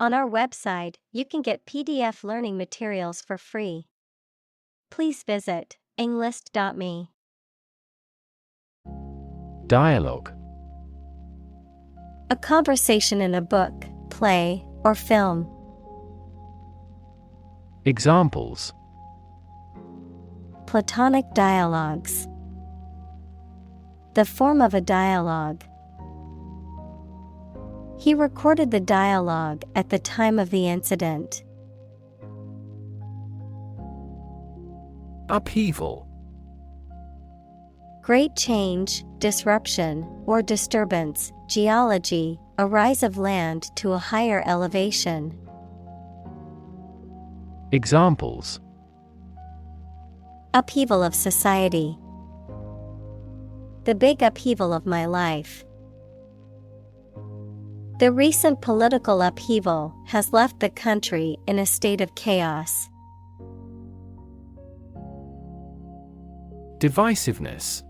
On our website, you can get PDF learning materials for free. Please visit englist.me. Dialogue. A conversation in a book, play, or film. Examples: Platonic dialogues. The form of a dialogue. He recorded the dialogue at the time of the incident. Upheaval. Great change, disruption, or disturbance, geology, a rise of land to a higher elevation. Examples: Upheaval of society. The big upheaval of my life. The recent political upheaval has left the country in a state of chaos. Divisiveness.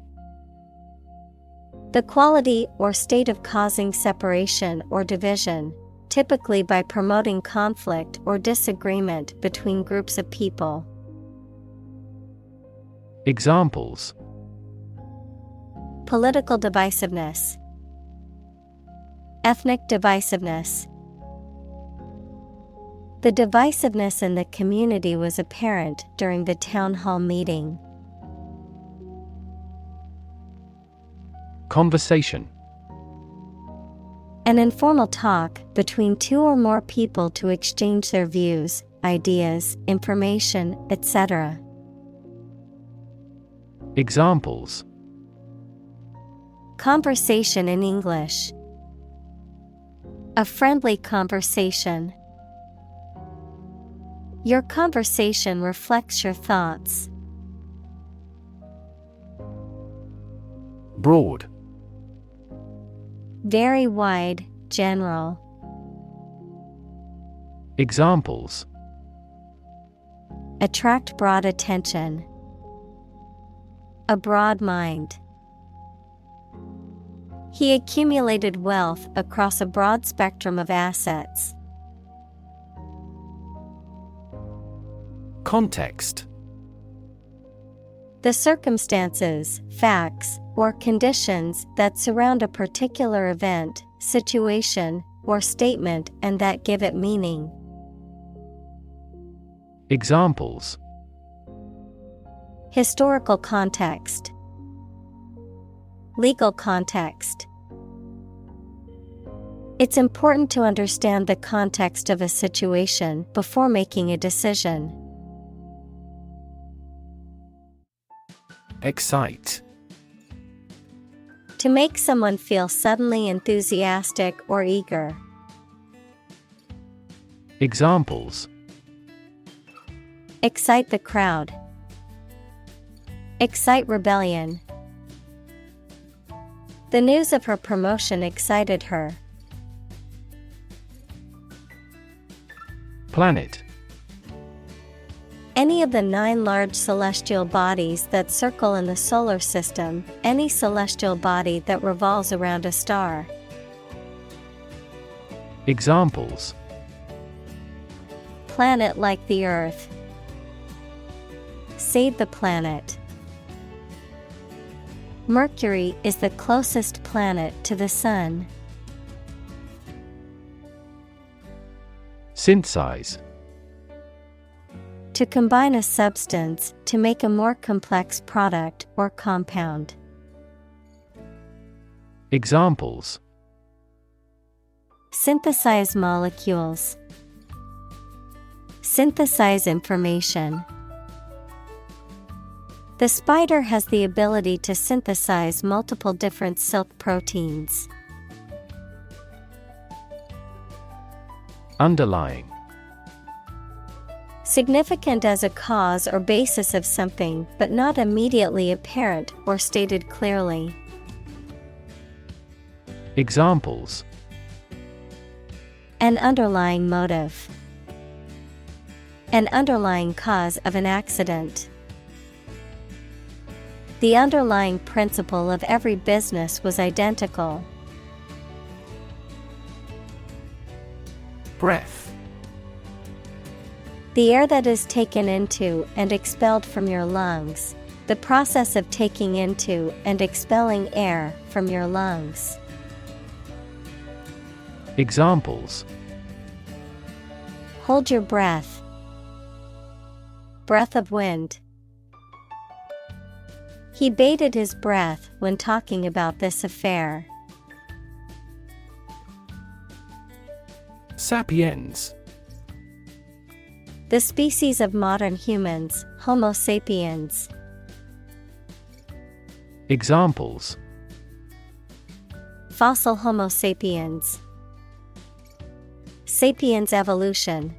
The quality or state of causing separation or division, typically by promoting conflict or disagreement between groups of people. Examples: Political divisiveness. Ethnic divisiveness. The divisiveness in the community was apparent during the town hall meeting. Conversation. An informal talk between two or more people to exchange their views, ideas, information, etc. Examples: Conversation in English. A friendly conversation. Your conversation reflects your thoughts. Broad. Very wide, general. Examples: Attract broad attention. A broad mind. He accumulated wealth across a broad spectrum of assets. Context. The circumstances, facts, or conditions that surround a particular event, situation, or statement and that give it meaning. Examples: Historical context. Legal context. It's important to understand the context of a situation before making a decision. Excite. To make someone feel suddenly enthusiastic or eager. Examples: Excite the crowd. Excite rebellion. The news of her promotion excited her. Planet. Any of the 9 large celestial bodies that circle in the solar system, any celestial body that revolves around a star. Examples: Planet like the Earth. Save the planet. Mercury is the closest planet to the Sun. Synthesize. To combine a substance to make a more complex product or compound. Examples: Synthesize molecules. Synthesize information. The spider has the ability to synthesize multiple different silk proteins. Underlying. Significant as a cause or basis of something, but not immediately apparent or stated clearly. Examples: An underlying motive. An underlying cause of an accident. The underlying principle of every business was identical. Breath. The air that is taken into and expelled from your lungs. The process of taking into and expelling air from your lungs. Examples: Hold your breath. Breath of wind. He bated his breath when talking about this affair. Sapiens. The species of modern humans, Homo sapiens. Examples: Fossil Homo sapiens. Sapiens evolution.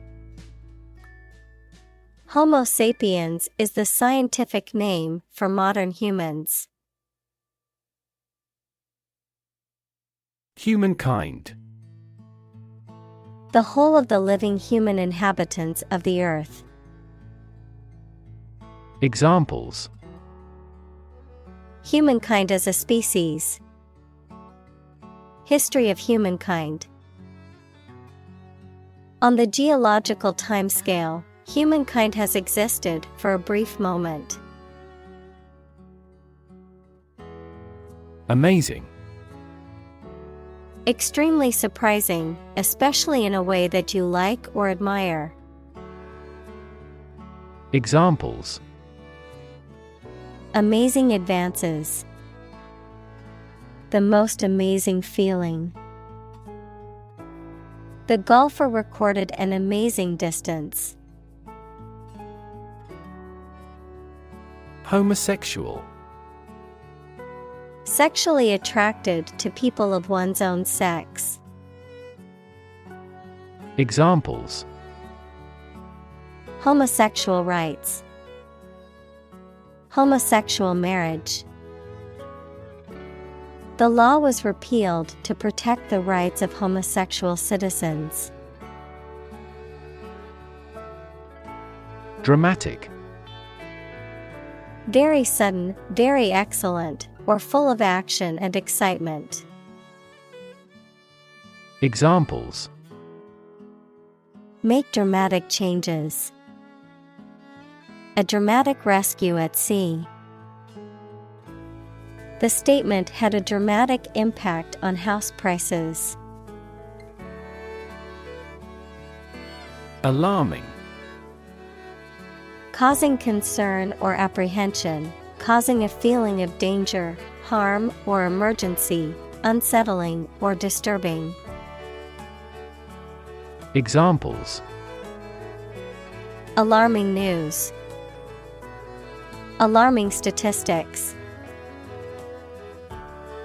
Homo sapiens is the scientific name for modern humans. Humankind. The whole of the living human inhabitants of the earth. Examples: Humankind as a species. History of humankind. On the geological timescale, humankind has existed for a brief moment. Amazing. Extremely surprising, especially in a way that you like or admire. Examples: Amazing advances. The most amazing feeling. The golfer recorded an amazing distance. Homosexual. Sexually attracted to people of one's own sex. Examples: Homosexual rights. Homosexual marriage. The law was repealed to protect the rights of homosexual citizens. Dramatic. Very sudden, very excellent, or full of action and excitement. Examples: Make dramatic changes. A dramatic rescue at sea. The statement had a dramatic impact on house prices. Alarming. Causing concern or apprehension, causing a feeling of danger, harm, or emergency, unsettling or disturbing. Examples: Alarming news. Alarming statistics.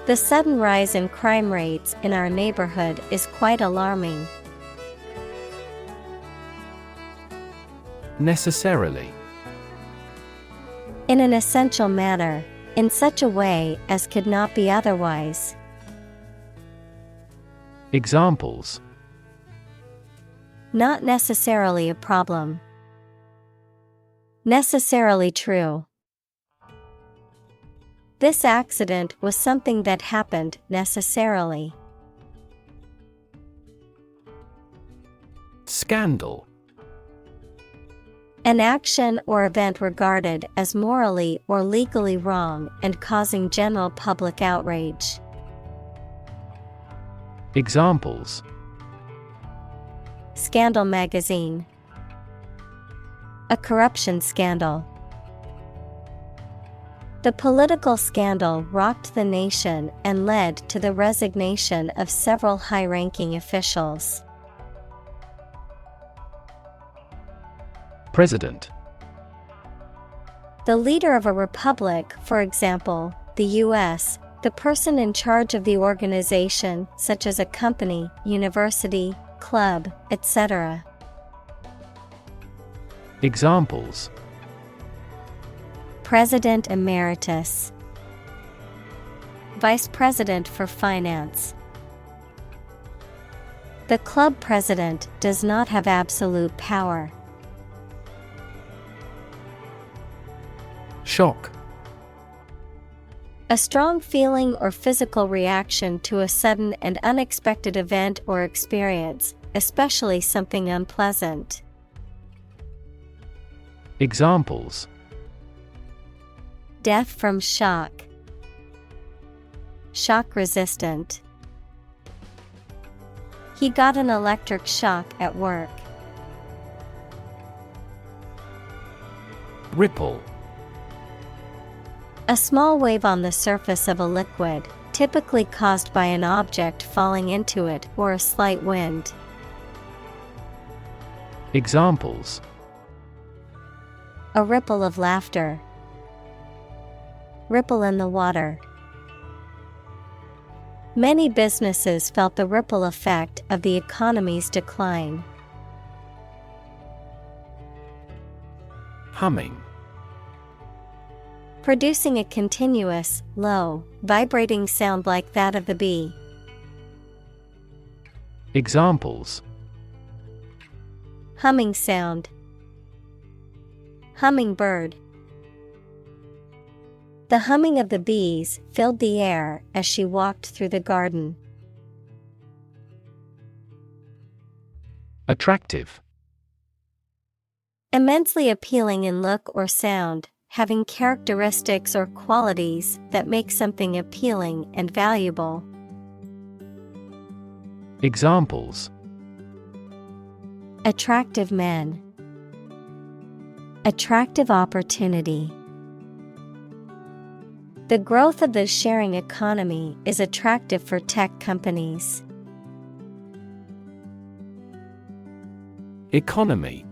The sudden rise in crime rates in our neighborhood is quite alarming. Necessarily. In an essential manner, in such a way as could not be otherwise. Examples: Not necessarily a problem. Necessarily true. This accident was something that happened necessarily. Scandal. An action or event regarded as morally or legally wrong and causing general public outrage. Examples: Scandal magazine. A corruption scandal. The political scandal rocked the nation and led to the resignation of several high-ranking officials. President. The leader of a republic, for example, the U.S., the person in charge of the organization, such as a company, university, club, etc. Examples: President Emeritus. Vice President for Finance. The club president does not have absolute power. Shock. A strong feeling or physical reaction to a sudden and unexpected event or experience, especially something unpleasant. Examples: death from shock, shock resistant. He got an electric shock at work. Ripple. A small wave on the surface of a liquid, typically caused by an object falling into it or a slight wind. Examples: a ripple of laughter, ripple in the water. Many businesses felt the ripple effect of the economy's decline. Humming. Producing a continuous, low, vibrating sound like that of the bee. Examples: humming sound, hummingbird. The humming of the bees filled the air as she walked through the garden. Attractive. Immensely appealing in look or sound, having characteristics or qualities that make something appealing and valuable. Examples: attractive men, attractive opportunity. The growth of the sharing economy is attractive for tech companies. Economy.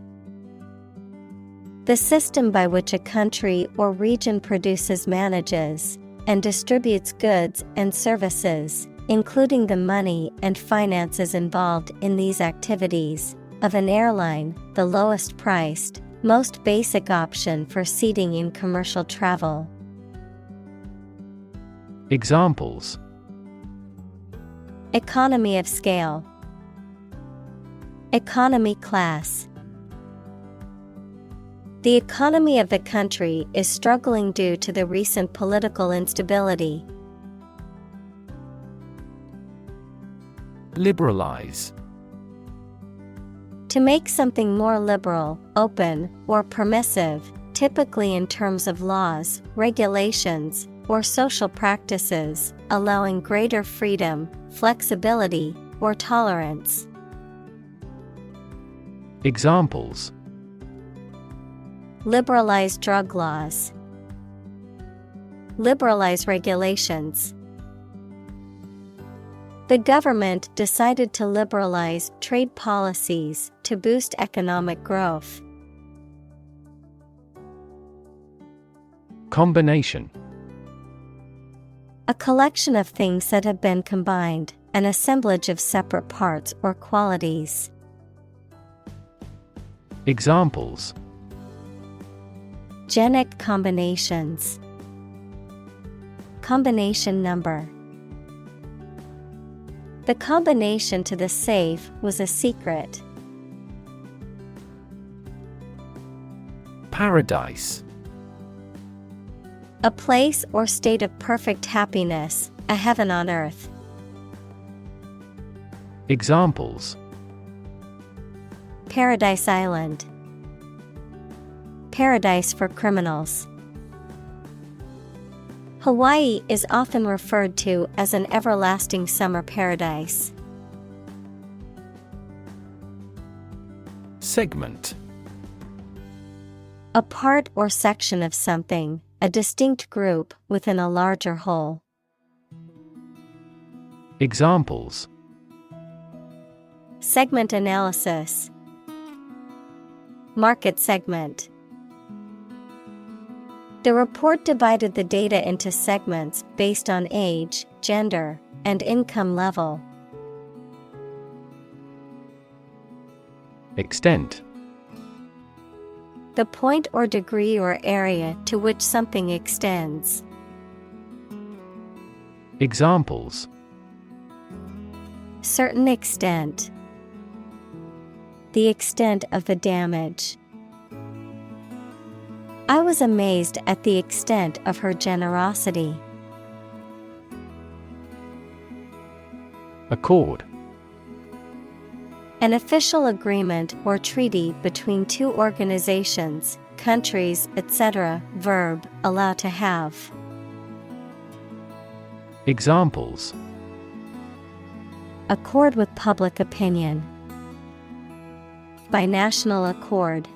The system by which a country or region produces, manages, and distributes goods and services, including the money and finances involved in these activities, of an airline, the lowest priced, most basic option for seating in commercial travel. Examples: economy of scale, economy class. The economy of the country is struggling due to the recent political instability. Liberalize. To make something more liberal, open, or permissive, typically in terms of laws, regulations, or social practices, allowing greater freedom, flexibility, or tolerance. Examples: liberalize drug laws, liberalize regulations. The government decided to liberalize trade policies to boost economic growth. Combination. A collection of things that have been combined, an assemblage of separate parts or qualities. Examples: Genic combinations, combination number. The combination to the safe was a secret. Paradise. A place or state of perfect happiness, a heaven on earth. Examples: Paradise Island, paradise for criminals. Hawaii is often referred to as an everlasting summer paradise. Segment. A part or section of something, a distinct group within a larger whole. Examples: Segment analysis, market segment. The report divided the data into segments based on age, gender, and income level. Extent. The point or degree or area to which something extends. Examples: Certain extent. The extent of the damage. I was amazed at the extent of her generosity. Accord. An official agreement or treaty between two organizations, countries, etc. Verb, allow to have. Examples: Accord with public opinion. By national accord.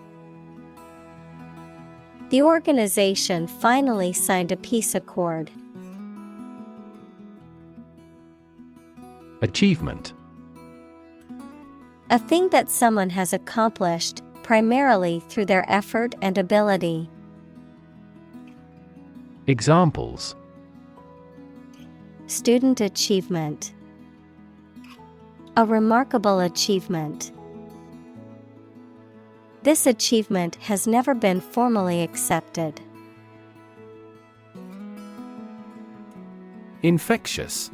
The organization finally signed a peace accord. Achievement: A thing that someone has accomplished, primarily through their effort and ability. Examples: Student achievement. A remarkable achievement. This achievement has never been formally accepted. Infectious: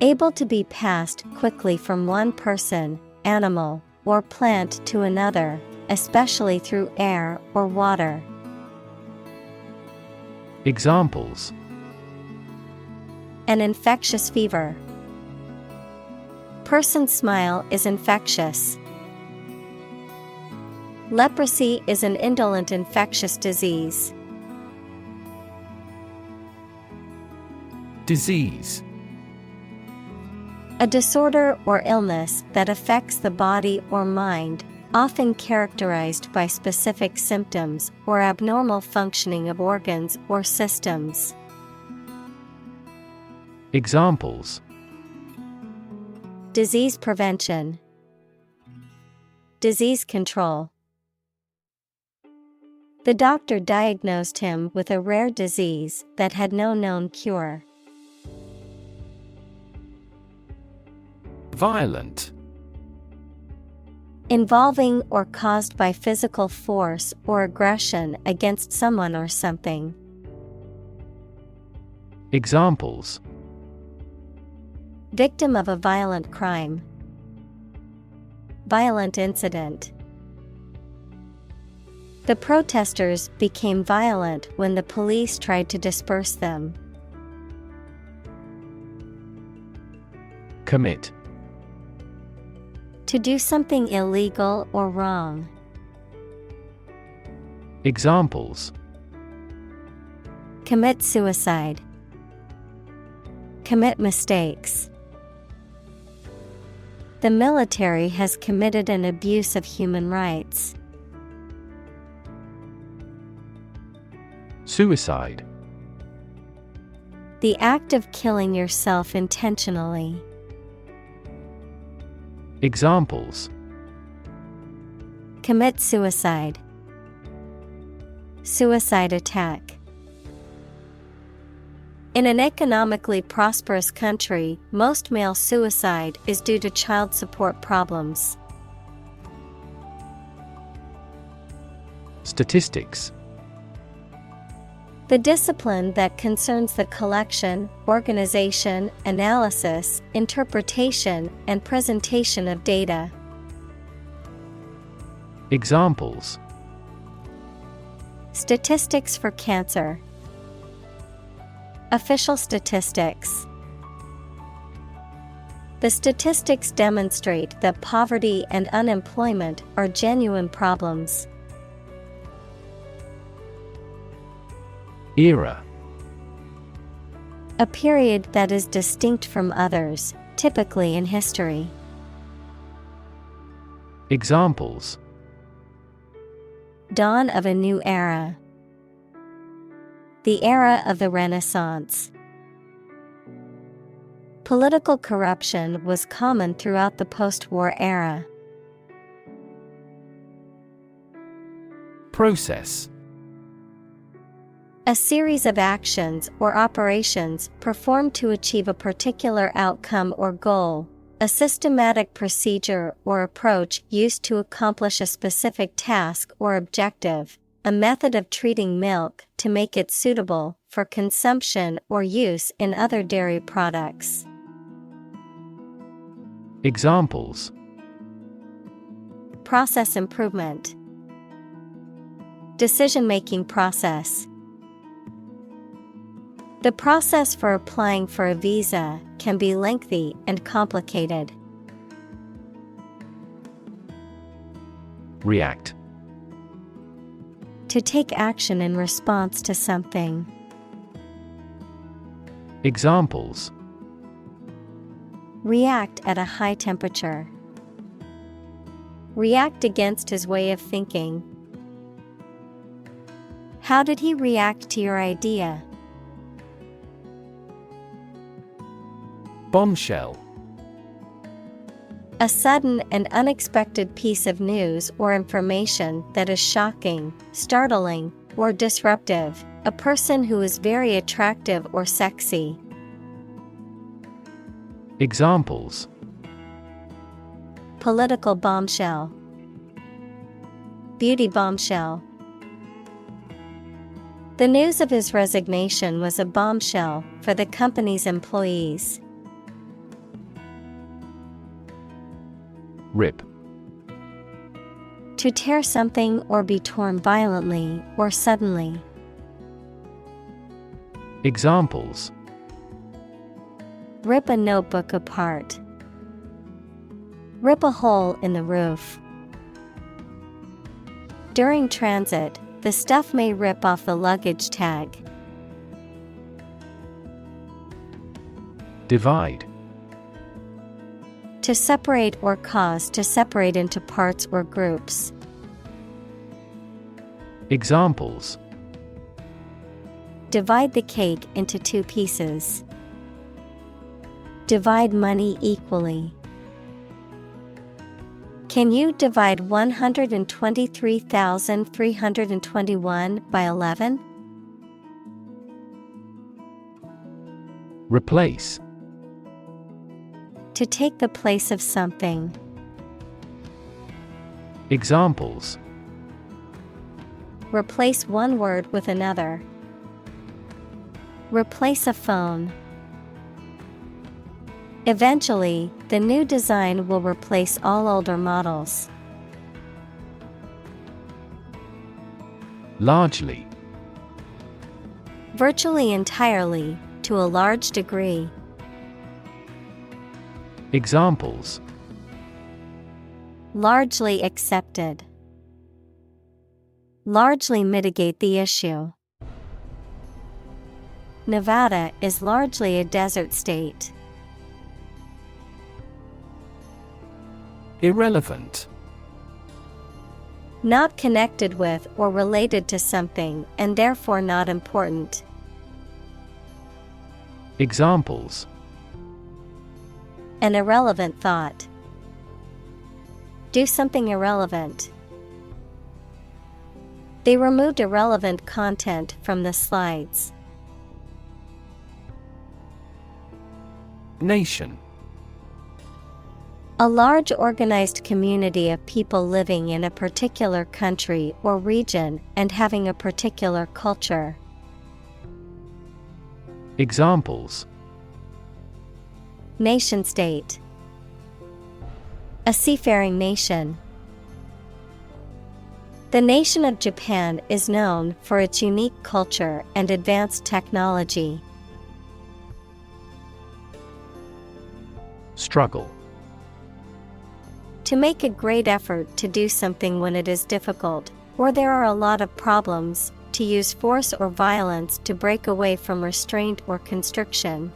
Able to be passed quickly from one person, animal, or plant to another, especially through air or water. Examples: An infectious fever. Person's smile is infectious. Leprosy is an indolent infectious disease. Disease: A disorder or illness that affects the body or mind, often characterized by specific symptoms or abnormal functioning of organs or systems. Examples: Disease prevention. Disease control. The doctor diagnosed him with a rare disease that had no known cure. Violent: Involving or caused by physical force or aggression against someone or something. Examples: Victim of a violent crime. Violent incident. The protesters became violent when the police tried to disperse them. Commit: To do something illegal or wrong. Examples: Commit suicide. Commit mistakes. The military has committed an abuse of human rights. Suicide: The act of killing yourself intentionally. Examples: Commit suicide. Suicide attack. In an economically prosperous country, most male suicide is due to child support problems. Statistics: The discipline that concerns the collection, organization, analysis, interpretation, and presentation of data. Examples: Statistics for cancer. Official statistics. The statistics demonstrate that poverty and unemployment are genuine problems. Era: A period that is distinct from others, typically in history. Examples: Dawn of a new era. The era of the Renaissance. Political corruption was common throughout the post-war era. Process: A series of actions or operations performed to achieve a particular outcome or goal, a systematic procedure or approach used to accomplish a specific task or objective, a method of treating milk to make it suitable for consumption or use in other dairy products. Examples: Process improvement. Decision-making process. The process for applying for a visa can be lengthy and complicated. React: To take action in response to something. Examples: React at a high temperature. React against his way of thinking. How did he react to your idea? Bombshell. A sudden and unexpected piece of news or information that is shocking, startling, or disruptive. A person who is very attractive or sexy. Examples: Political bombshell. Beauty bombshell. The news of his resignation was a bombshell for the company's employees. Rip. To tear something or be torn violently or suddenly. Examples: Rip a notebook apart. Rip a hole in the roof. During transit, the stuff may rip off the luggage tag. Divide. To separate or cause to separate into parts or groups. Examples: Divide the cake into 2 pieces. Divide money equally. Can you divide 123,321 by 11? Replace. To take the place of something. Examples: Replace one word with another. Replace a phone. Eventually, the new design will replace all older models. Largely. Virtually entirely, to a large degree. Examples: Largely accepted. Largely mitigate the issue. Nevada is largely a desert state. Irrelevant. Not connected with or related to something and therefore not important. Examples: An irrelevant thought. Do something irrelevant. They removed irrelevant content from the slides. Nation. A large organized community of people living in a particular country or region and having a particular culture. Examples: Nation-state. A seafaring nation. The nation of Japan is known for its unique culture and advanced technology. Struggle. To make a great effort to do something when it is difficult, or there are a lot of problems, to use force or violence to break away from restraint or constriction.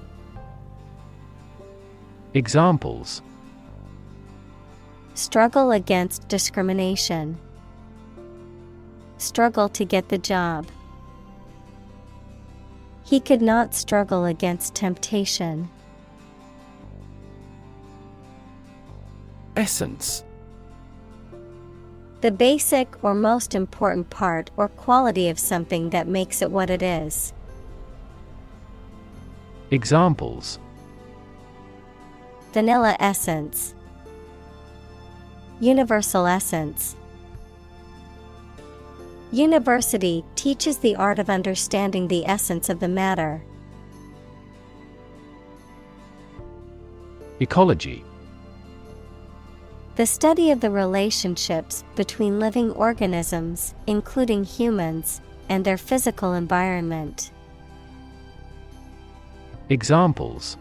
Examples: Struggle against discrimination. Struggle to get the job. He could not struggle against temptation. Essence. The basic or most important part or quality of something that makes it what it is. Examples: Vanilla essence. Universal essence. University teaches the art of understanding the essence of the matter. Ecology. The study of the relationships between living organisms, including humans, and their physical environment. Examples: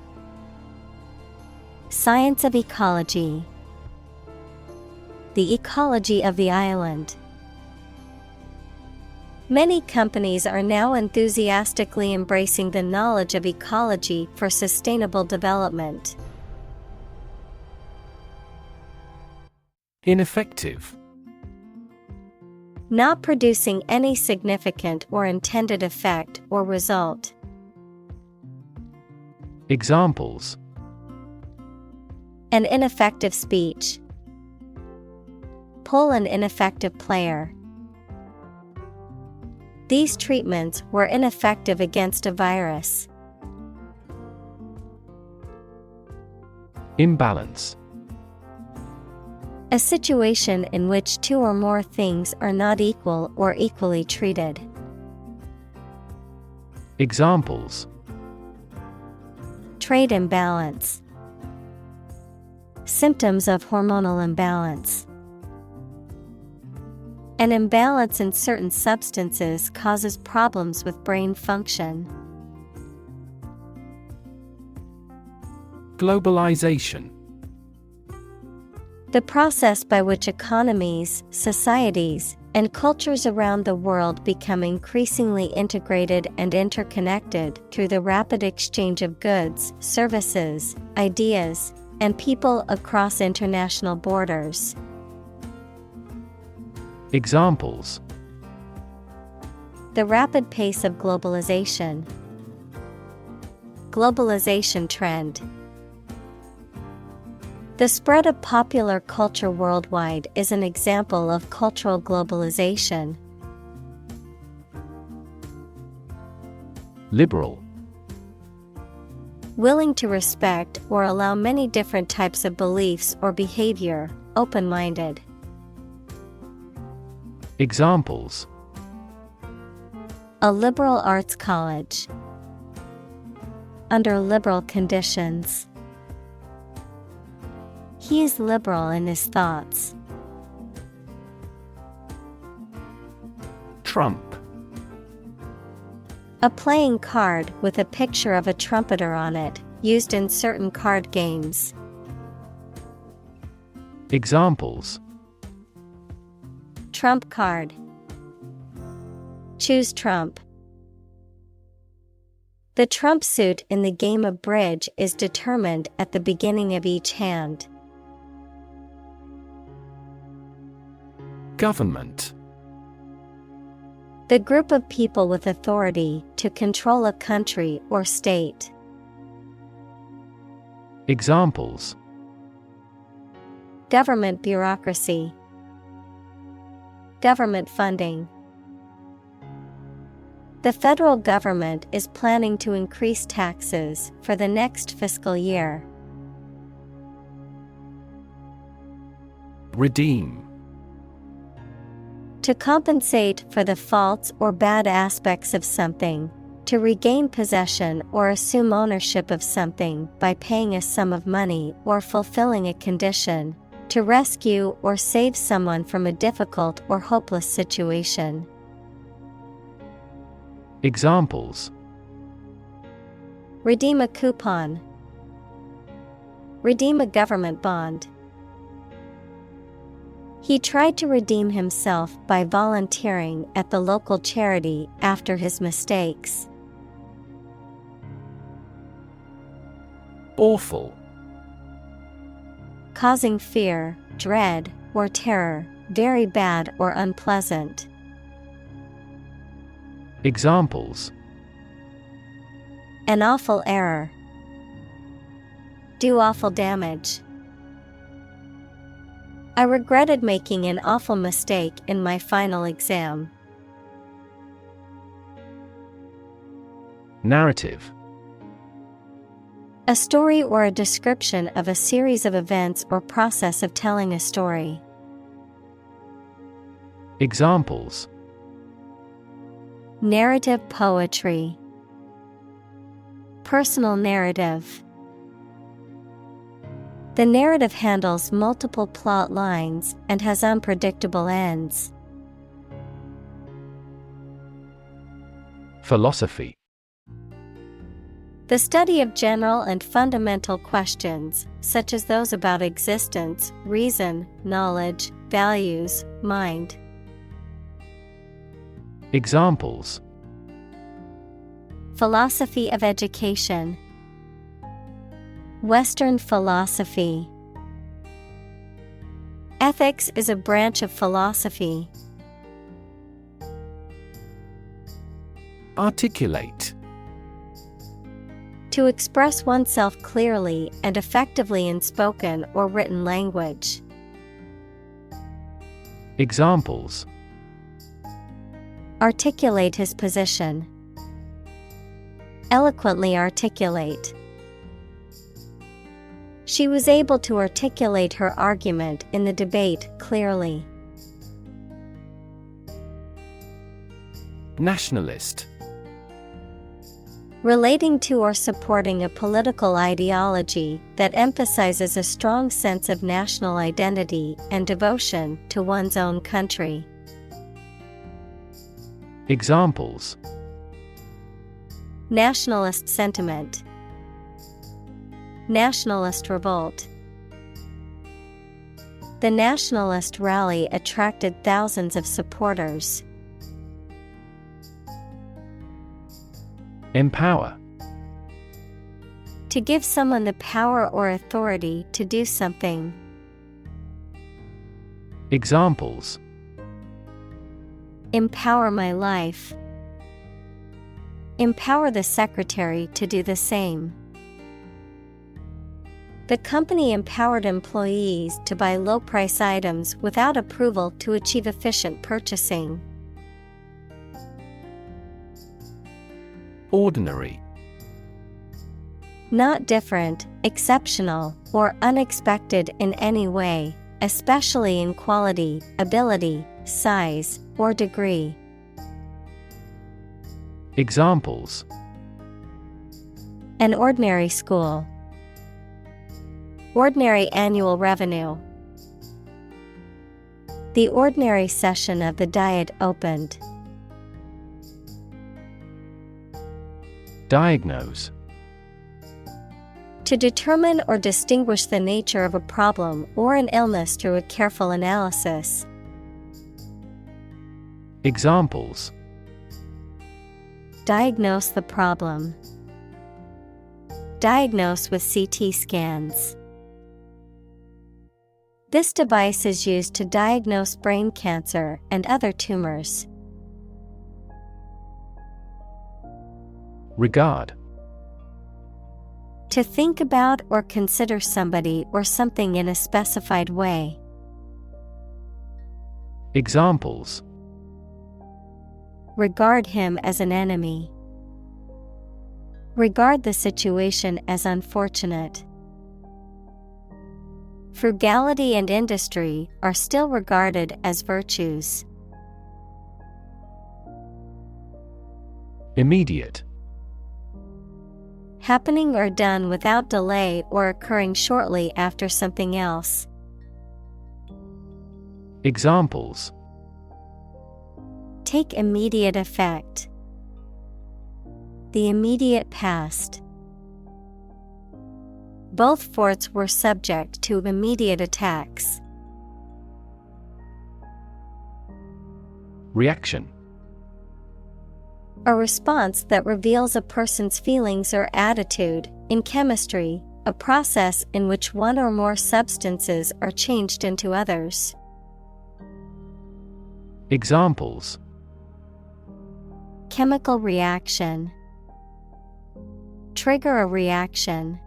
Science of ecology. The ecology of the island. Many companies are now enthusiastically embracing the knowledge of ecology for sustainable development. Ineffective. Not producing any significant or intended effect or result. Examples: An ineffective speech. Pull an ineffective player. These treatments were ineffective against a virus. Imbalance. A situation in which two or more things are not equal or equally treated. Examples: Trade imbalance. Symptoms of hormonal imbalance. An imbalance in certain substances causes problems with brain function. Globalization. The process by which economies, societies, and cultures around the world become increasingly integrated and interconnected through the rapid exchange of goods, services, ideas, and people across international borders. Examples: The rapid pace of globalization. Globalization trend. The spread of popular culture worldwide is an example of cultural globalization. Liberal. Willing to respect or allow many different types of beliefs or behavior, open-minded. Examples: A liberal arts college. Under liberal conditions. He is liberal in his thoughts. Trump. A playing card with a picture of a trumpeter on it, used in certain card games. Examples: Trump card. Choose Trump. The trump suit in the game of bridge is determined at the beginning of each hand. Government. The group of people with authority to control a country or state. Examples: Government bureaucracy. Government funding. The federal government is planning to increase taxes for the next fiscal year. Redeem. To compensate for the faults or bad aspects of something, to regain possession or assume ownership of something by paying a sum of money or fulfilling a condition, to rescue or save someone from a difficult or hopeless situation. Examples: Redeem a coupon. Redeem a government bond. He tried to redeem himself by volunteering at the local charity after his mistakes. Awful. Causing fear, dread, or terror, very bad or unpleasant. Examples: An awful error. Do awful damage. I regretted making an awful mistake in my final exam. Narrative. A story or a description of a series of events or process of telling a story. Examples: Narrative poetry. Personal narrative. The narrative handles multiple plot lines and has unpredictable ends. Philosophy. The study of general and fundamental questions, such as those about existence, reason, knowledge, values, mind. Examples: philosophy of education, Western philosophy. Ethics is a branch of philosophy. Articulate. To express oneself clearly and effectively in spoken or written language. Examples: articulate his position, eloquently articulate. She was able to articulate her argument in the debate clearly. Nationalist. Relating to or supporting a political ideology that emphasizes a strong sense of national identity and devotion to one's own country. Examples: nationalist sentiment, nationalist revolt. The nationalist rally attracted thousands of supporters. Empower. To give someone the power or authority to do something. Examples: empower my life. Empower the secretary to do the same. The company empowered employees to buy low-price items without approval to achieve efficient purchasing. Ordinary. Not different, exceptional, or unexpected in any way, especially in quality, ability, size, or degree. Examples: an ordinary school. Ordinary annual revenue. The ordinary session of the Diet opened. Diagnose. To determine or distinguish the nature of a problem or an illness through a careful analysis. Examples: diagnose the problem. Diagnose with CT scans. This device is used to diagnose brain cancer and other tumors. Regard. To think about or consider somebody or something in a specified way. Examples: regard him as an enemy. Regard the situation as unfortunate. Frugality and industry are still regarded as virtues. Immediate. Happening or done without delay or occurring shortly after something else. Examples: take immediate effect. The immediate past. Both forts were subject to immediate attacks. Reaction. A response that reveals a person's feelings or attitude. In chemistry, a process in which one or more substances are changed into others. Examples: chemical reaction. Trigger a reaction.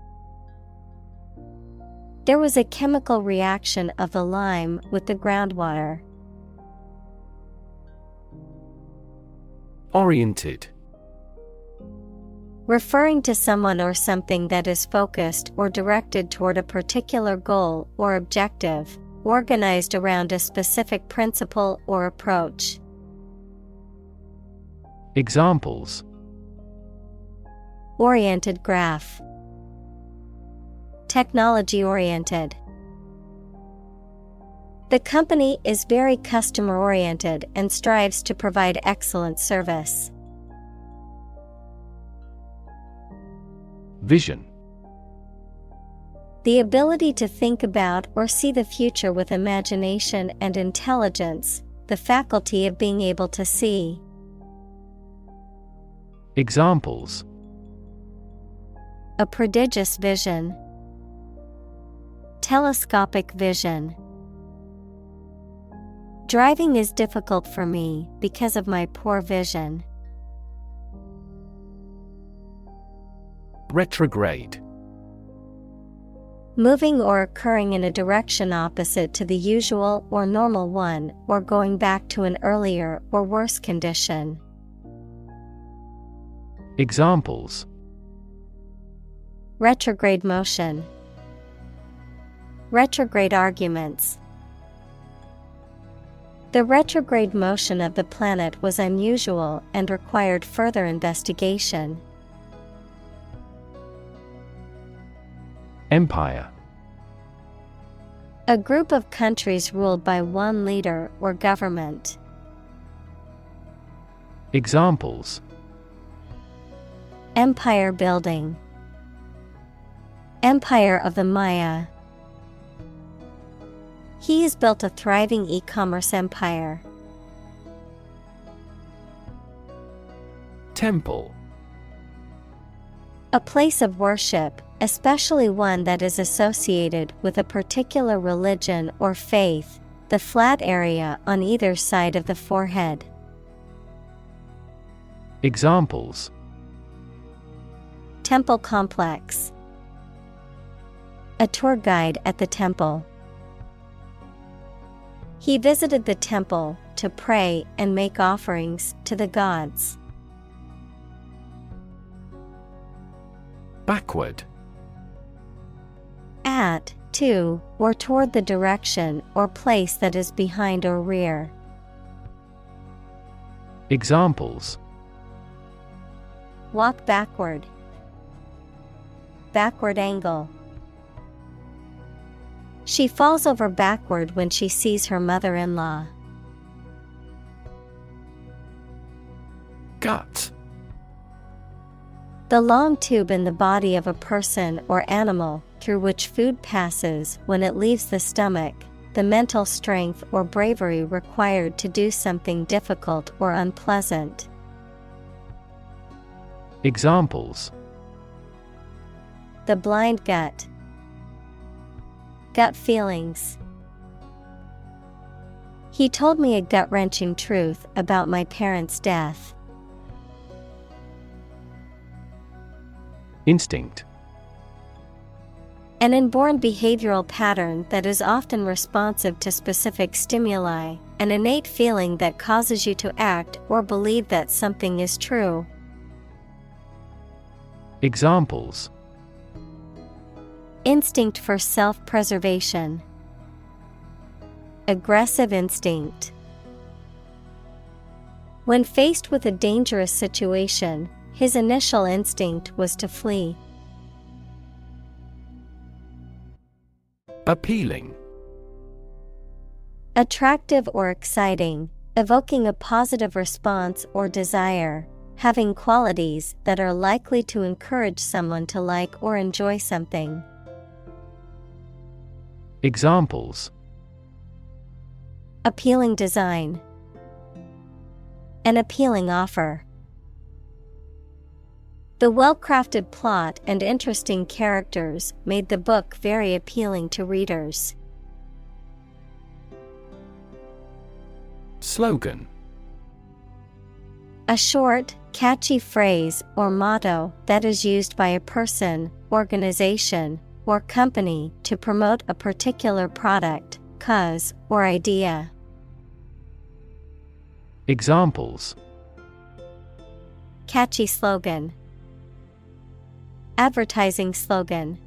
There was a chemical reaction of the lime with the groundwater. Oriented. Referring to someone or something that is focused or directed toward a particular goal or objective, organized around a specific principle or approach. Examples: oriented graph. Technology-oriented. The company is very customer-oriented and strives to provide excellent service. Vision. The ability to think about or see the future with imagination and intelligence, the faculty of being able to see. Examples: a prodigious vision, telescopic vision. Driving is difficult for me because of my poor vision. Retrograde. Moving or occurring in a direction opposite to the usual or normal one, or going back to an earlier or worse condition. Examples: retrograde motion, retrograde arguments. The retrograde motion of the planet was unusual and required further investigation. Empire. A group of countries ruled by one leader or government. Examples: empire building, Empire of the Maya. He has built a thriving e-commerce empire. Temple. A place of worship, especially one that is associated with a particular religion or faith, the flat area on either side of the forehead. Examples: temple complex, a tour guide at the temple. He visited the temple to pray and make offerings to the gods. Backward. At, to, or toward the direction or place that is behind or rear. Examples: walk backward, backward angle. She falls over backward when she sees her mother-in-law. Gut. The long tube in the body of a person or animal through which food passes when it leaves the stomach, the mental strength or bravery required to do something difficult or unpleasant. Examples: the blind gut, gut feelings. He told me a gut-wrenching truth about my parents' death. Instinct. An inborn behavioral pattern that is often responsive to specific stimuli, an innate feeling that causes you to act or believe that something is true. Examples: instinct for self-preservation, aggressive instinct. When faced with a dangerous situation, his initial instinct was to flee. Appealing. Attractive or exciting, evoking a positive response or desire, having qualities that are likely to encourage someone to like or enjoy something. Examples: appealing design, an appealing offer. The well-crafted plot and interesting characters made the book very appealing to readers. Slogan. A short, catchy phrase or motto that is used by a person, organization, or company to promote a particular product, cause, or idea. Examples: catchy slogan, advertising slogan.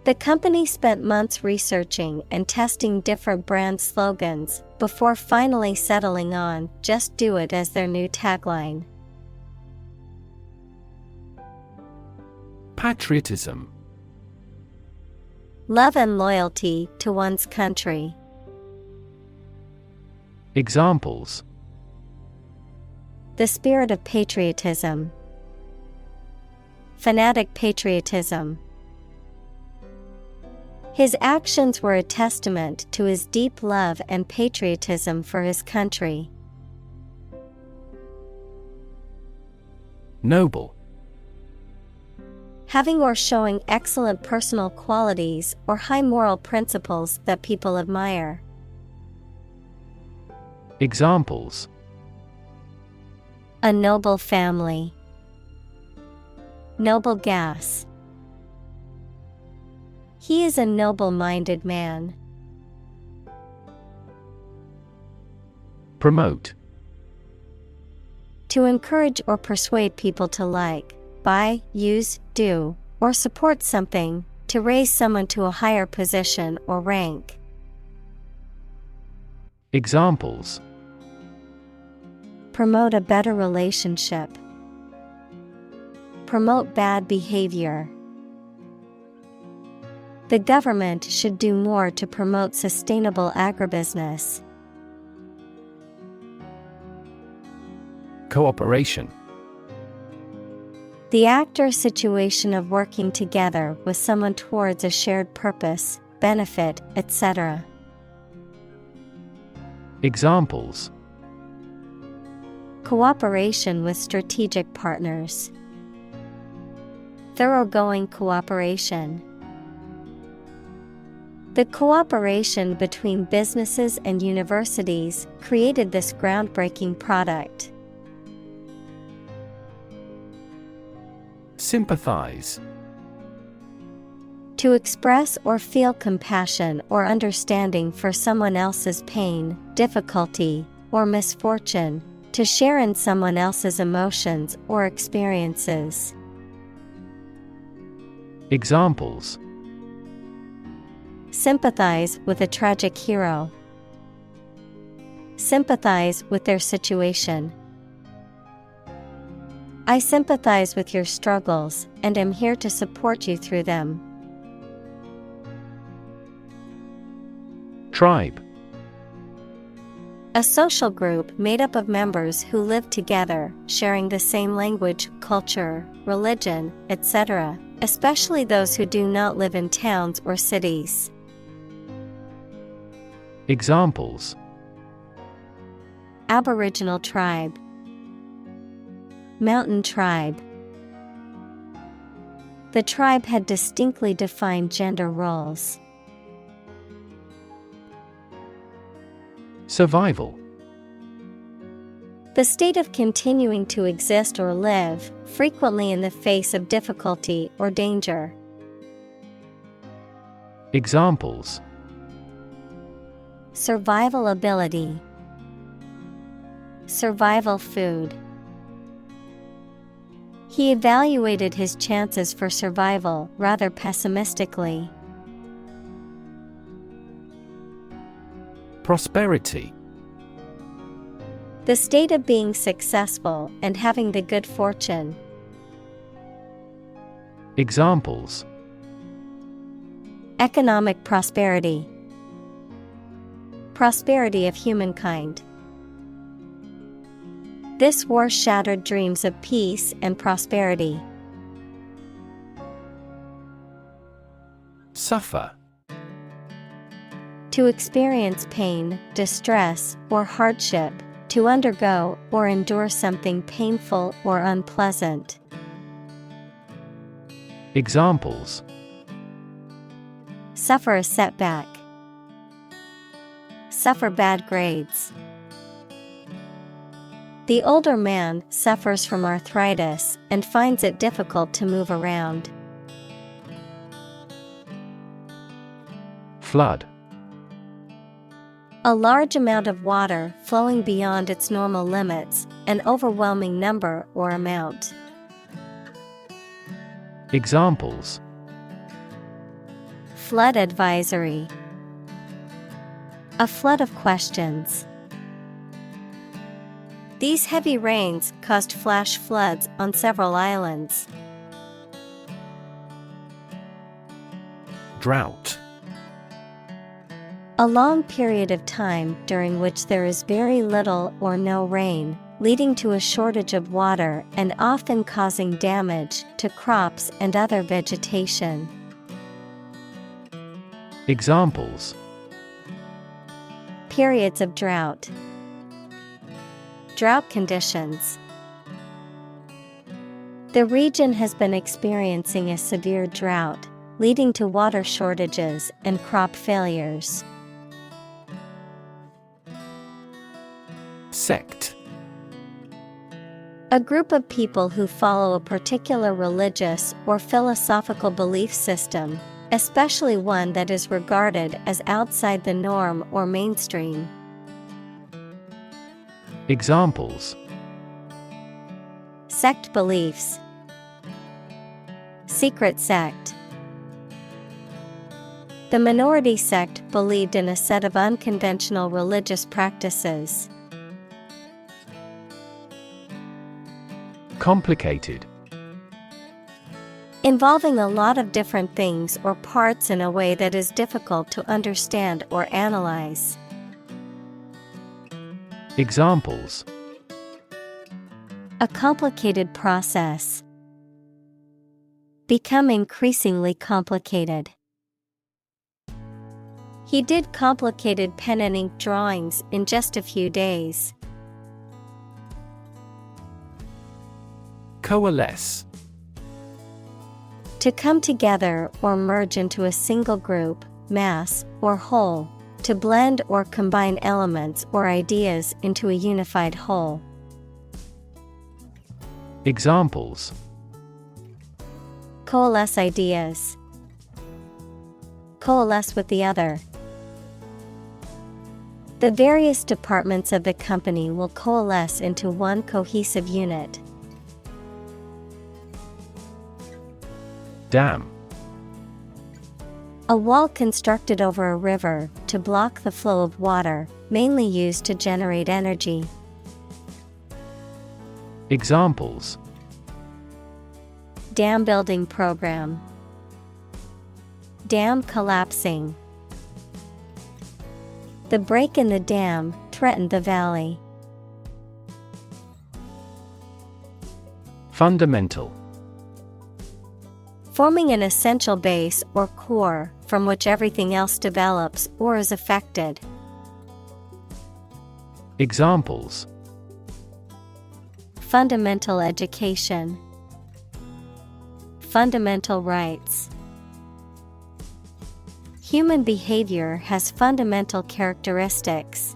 The company spent months researching and testing different brand slogans before finally settling on "Just Do It" as their new tagline. Patriotism. Love and loyalty to one's country. Examples: the spirit of patriotism, fanatic patriotism. His actions were a testament to his deep love and patriotism for his country. Noble. Having or showing excellent personal qualities or high moral principles that people admire. Examples: A noble family. Noble gas. He is a noble-minded man. Promote. To encourage or persuade people to like, buy, use, do, or support something, to raise someone to a higher position or rank. Examples: Promote a better relationship. Promote bad behavior. The government should do more to promote sustainable agribusiness. Cooperation. The act or situation of working together with someone towards a shared purpose, benefit, etc. Examples: Cooperation with strategic partners. Thoroughgoing cooperation. The cooperation between businesses and universities created this groundbreaking product. Sympathize. To express or feel compassion or understanding for someone else's pain, difficulty, or misfortune, to share in someone else's emotions or experiences. Examples: Sympathize with a tragic hero. Sympathize with their situation. I sympathize with your struggles and am here to support you through them. Tribe. A social group made up of members who live together, sharing the same language, culture, religion, etc., especially those who do not live in towns or cities. Examples: Aboriginal tribe. Mountain tribe. The tribe had distinctly defined gender roles. Survival. The state of continuing to exist or live, frequently in the face of difficulty or danger. Examples: Survival ability. Survival food. He evaluated his chances for survival rather pessimistically. Prosperity. The state of being successful and having the good fortune. Examples: Economic prosperity. Prosperity of humankind. This war shattered dreams of peace and prosperity. Suffer. To experience pain, distress, or hardship, to undergo or endure something painful or unpleasant. Examples: Suffer a setback. Suffer bad grades. The older man suffers from arthritis and finds it difficult to move around. Flood. A large amount of water flowing beyond its normal limits, an overwhelming number or amount. Examples: Flood advisory. A flood of questions. These heavy rains caused flash floods on several islands. Drought. A long period of time during which there is very little or no rain, leading to a shortage of water and often causing damage to crops and other vegetation. Examples: Periods of drought. Drought conditions. The region has been experiencing a severe drought, leading to water shortages and crop failures. Sect. A group of people who follow a particular religious or philosophical belief system, especially one that is regarded as outside the norm or mainstream. Examples: Sect beliefs. Secret sect. The minority sect believed in a set of unconventional religious practices. Complicated. Involving a lot of different things or parts in a way that is difficult to understand or analyze. Examples: A complicated process. Become increasingly complicated. He did complicated pen and ink drawings in just a few days. Coalesce. To come together or merge into a single group, mass, or whole. To blend or combine elements or ideas into a unified whole. Examples: Coalesce ideas. Coalesce with the other. The various departments of the company will coalesce into one cohesive unit. Dam. A wall constructed over a river to block the flow of water, mainly used to generate energy. Examples: Dam building program. Dam collapsing. The break in the dam threatened the valley. Fundamental. Forming an essential base or core from which everything else develops or is affected. Examples: Fundamental education. Fundamental rights. Human behavior has fundamental characteristics.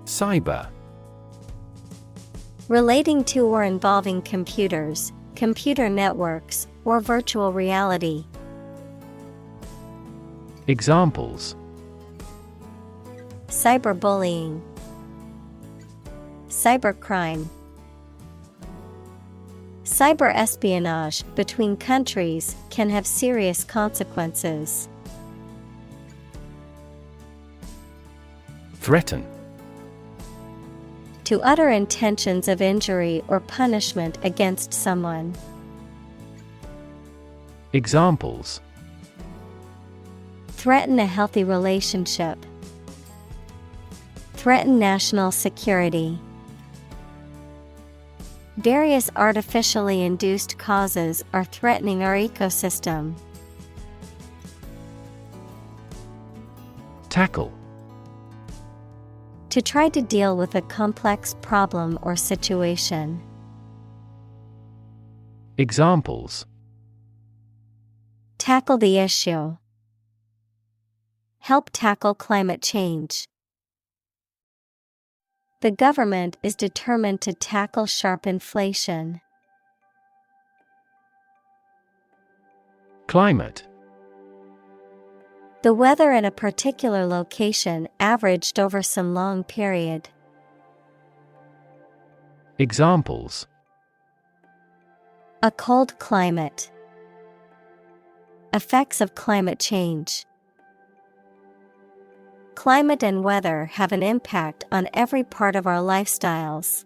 Cyber. Relating to or involving computers, computer networks, or virtual reality. Examples: Cyberbullying. Cybercrime. Cyber-espionage between countries can have serious consequences. Threaten. To utter intentions of injury or punishment against someone. Examples: Threaten a healthy relationship. Threaten national security. Various artificially induced causes are threatening our ecosystem. Tackle. To try to deal with a complex problem or situation. Examples: Tackle the issue. Help tackle climate change. The government is determined to tackle sharp inflation. Climate. The weather in a particular location averaged over some long period. Examples: A cold climate. Effects of climate change. Climate and weather have an impact on every part of our lifestyles.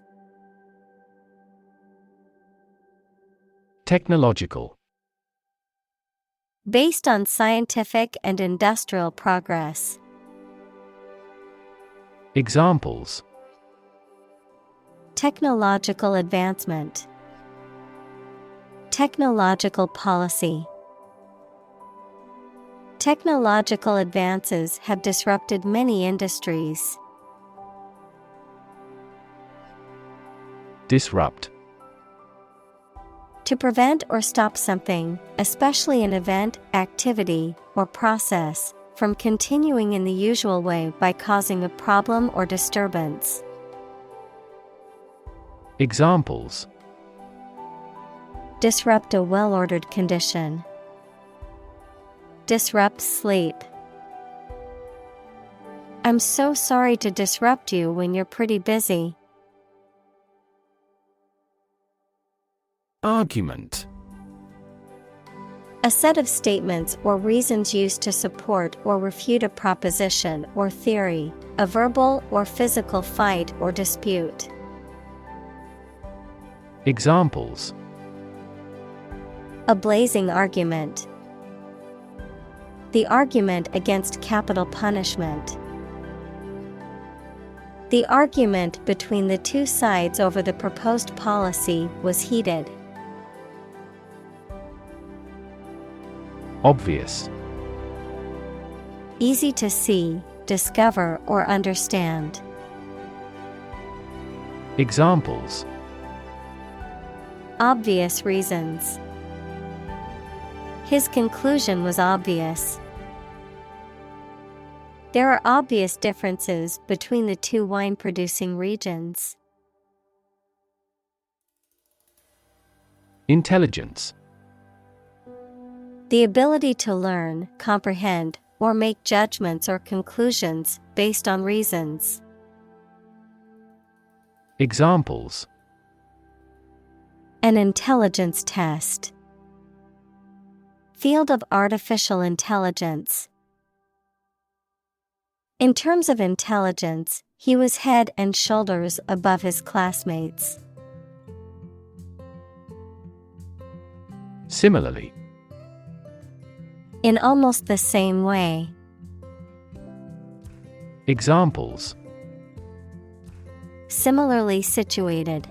Technological. Based on scientific and industrial progress. Examples: Technological advancement. Technological policy. Technological advances have disrupted many industries. Disrupt. To prevent or stop something, especially an event, activity, or process, from continuing in the usual way by causing a problem or disturbance. Examples: Disrupt a well-ordered condition. Disrupt sleep. I'm so sorry to disrupt you when you're pretty busy. Argument. A set of statements or reasons used to support or refute a proposition or theory, a verbal or physical fight or dispute. Examples: A blazing argument. The argument against capital punishment. The argument between the two sides over the proposed policy was heated. Obvious. Easy to see, discover, or understand. Examples: Obvious reasons. His conclusion was obvious. There are obvious differences between the two wine-producing regions. Intelligence. The ability to learn, comprehend, or make judgments or conclusions based on reasons. Examples: An intelligence test. Field of artificial intelligence. In terms of intelligence, he was head and shoulders above his classmates. Similarly. In almost the same way. Examples: Similarly situated.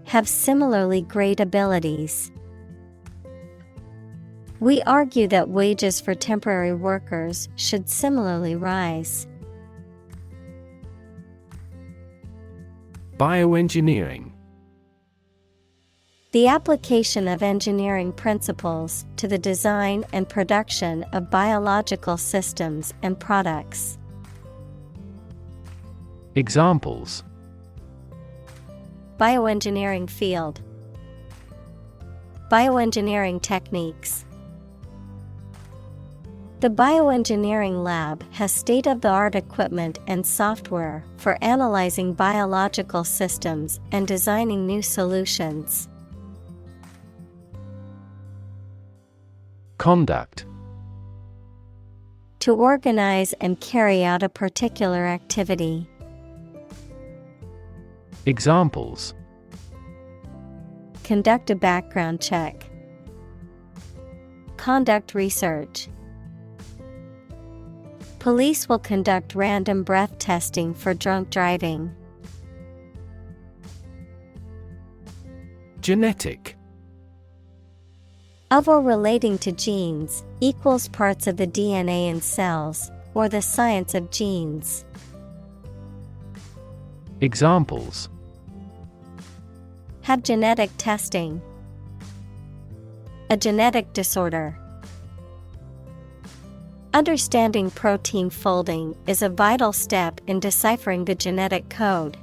Have similarly great abilities. We argue that wages for temporary workers should similarly rise. Bioengineering. The application of engineering principles to the design and production of biological systems and products. Examples: Bioengineering field. Bioengineering techniques. The bioengineering lab has state-of-the-art equipment and software for analyzing biological systems and designing new solutions. Conduct. To organize and carry out a particular activity. Examples: Conduct a background check. Conduct research. Police will conduct random breath testing for drunk driving. Genetic. Of or relating to genes, equals parts of the DNA in cells, or the science of genes. Examples: Have genetic testing. A genetic disorder. Understanding protein folding is a vital step in deciphering the genetic code.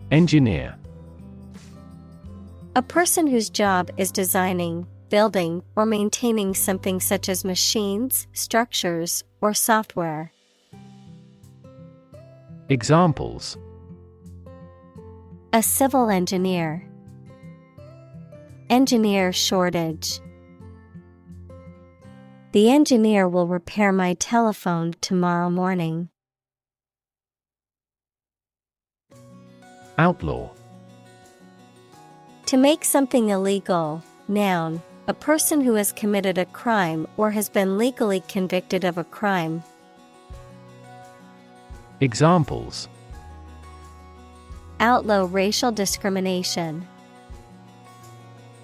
Engineer. A person whose job is designing, building, or maintaining something such as machines, structures, or software. Examples: A civil engineer. Engineer shortage. The engineer will repair my telephone tomorrow morning. Outlaw. To make something illegal. Noun, a person who has committed a crime or has been legally convicted of a crime. Examples: Outlaw racial discrimination.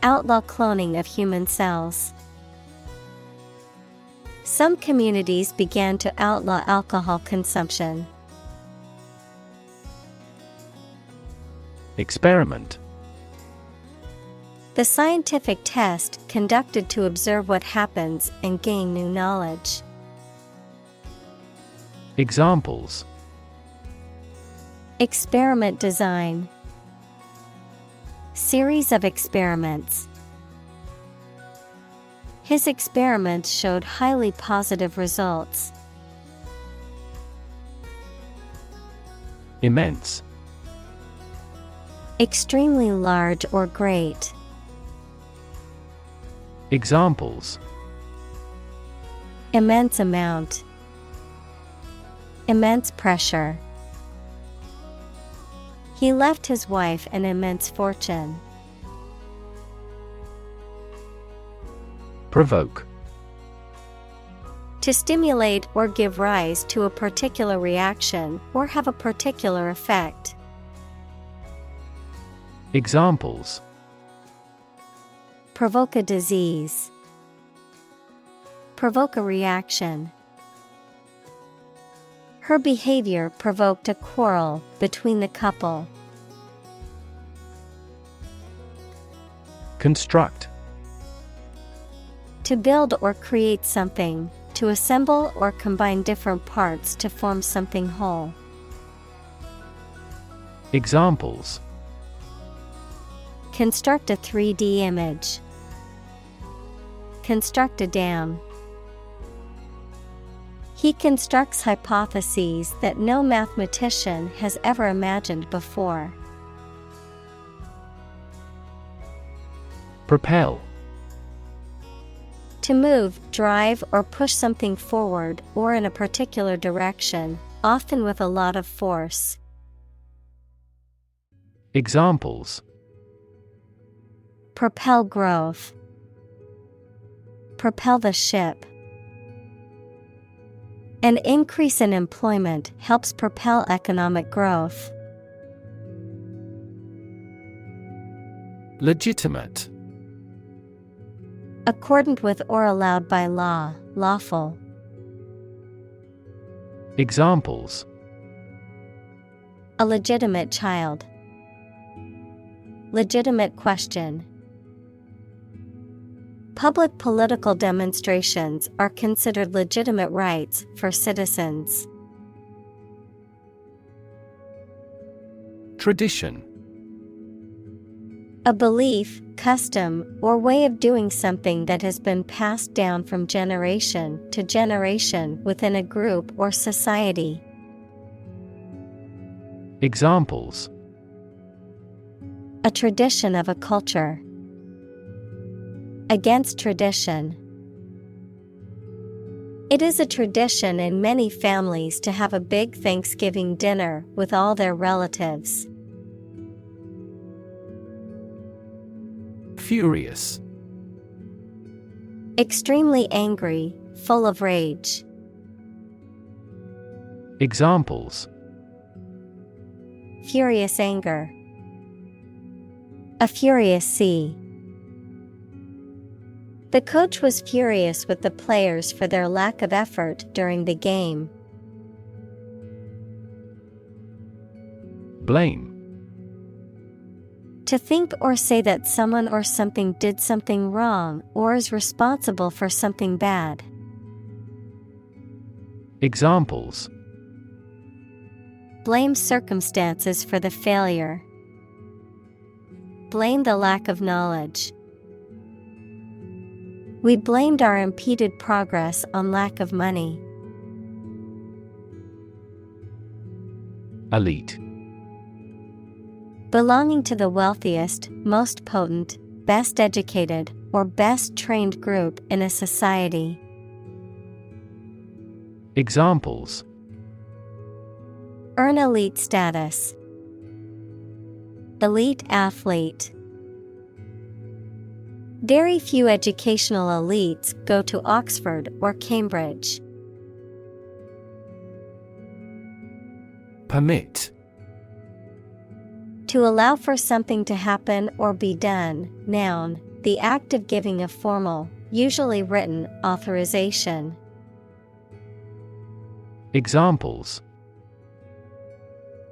Outlaw cloning of human cells. Some communities began to outlaw alcohol consumption. Experiment. The scientific test conducted to observe what happens and gain new knowledge. Examples. Experiment design. Series of experiments. His experiments showed highly positive results. Immense. Extremely large or great. Examples. Immense amount. Immense pressure. He left his wife an immense fortune. Provoke. To stimulate or give rise to a particular reaction or have a particular effect. Examples. Provoke a disease. Provoke a reaction. Her behavior provoked a quarrel between the couple. Construct. To build or create something, to assemble or combine different parts to form something whole. Examples. Construct a 3D image. Construct a dam. He constructs hypotheses that no mathematician has ever imagined before. Propel. To move, drive, or push something forward or in a particular direction, often with a lot of force. Examples. Propel growth. Propel the ship. An increase in employment helps propel economic growth. Legitimate. Accordant with or allowed by law, lawful. Examples. A legitimate child. Legitimate question. Public political demonstrations are considered legitimate rights for citizens. Tradition. A belief, custom, or way of doing something that has been passed down from generation to generation within a group or society. Examples. A tradition of a culture. Against tradition. It is a tradition in many families to have a big Thanksgiving dinner with all their relatives. Furious. Extremely angry, full of rage. Examples. Furious anger. A furious sea. The coach was furious with the players for their lack of effort during the game. Blame. To think or say that someone or something did something wrong or is responsible for something bad. Examples. Blame circumstances for the failure. Blame the lack of knowledge. We blamed our impeded progress on lack of money. Elite. Belonging to the wealthiest, most potent, best educated, or best trained group in a society. Examples. Earn elite status. Elite athlete. Very few educational elites go to Oxford or Cambridge. Permit. To allow for something to happen or be done, noun, the act of giving a formal, usually written, authorization. Examples.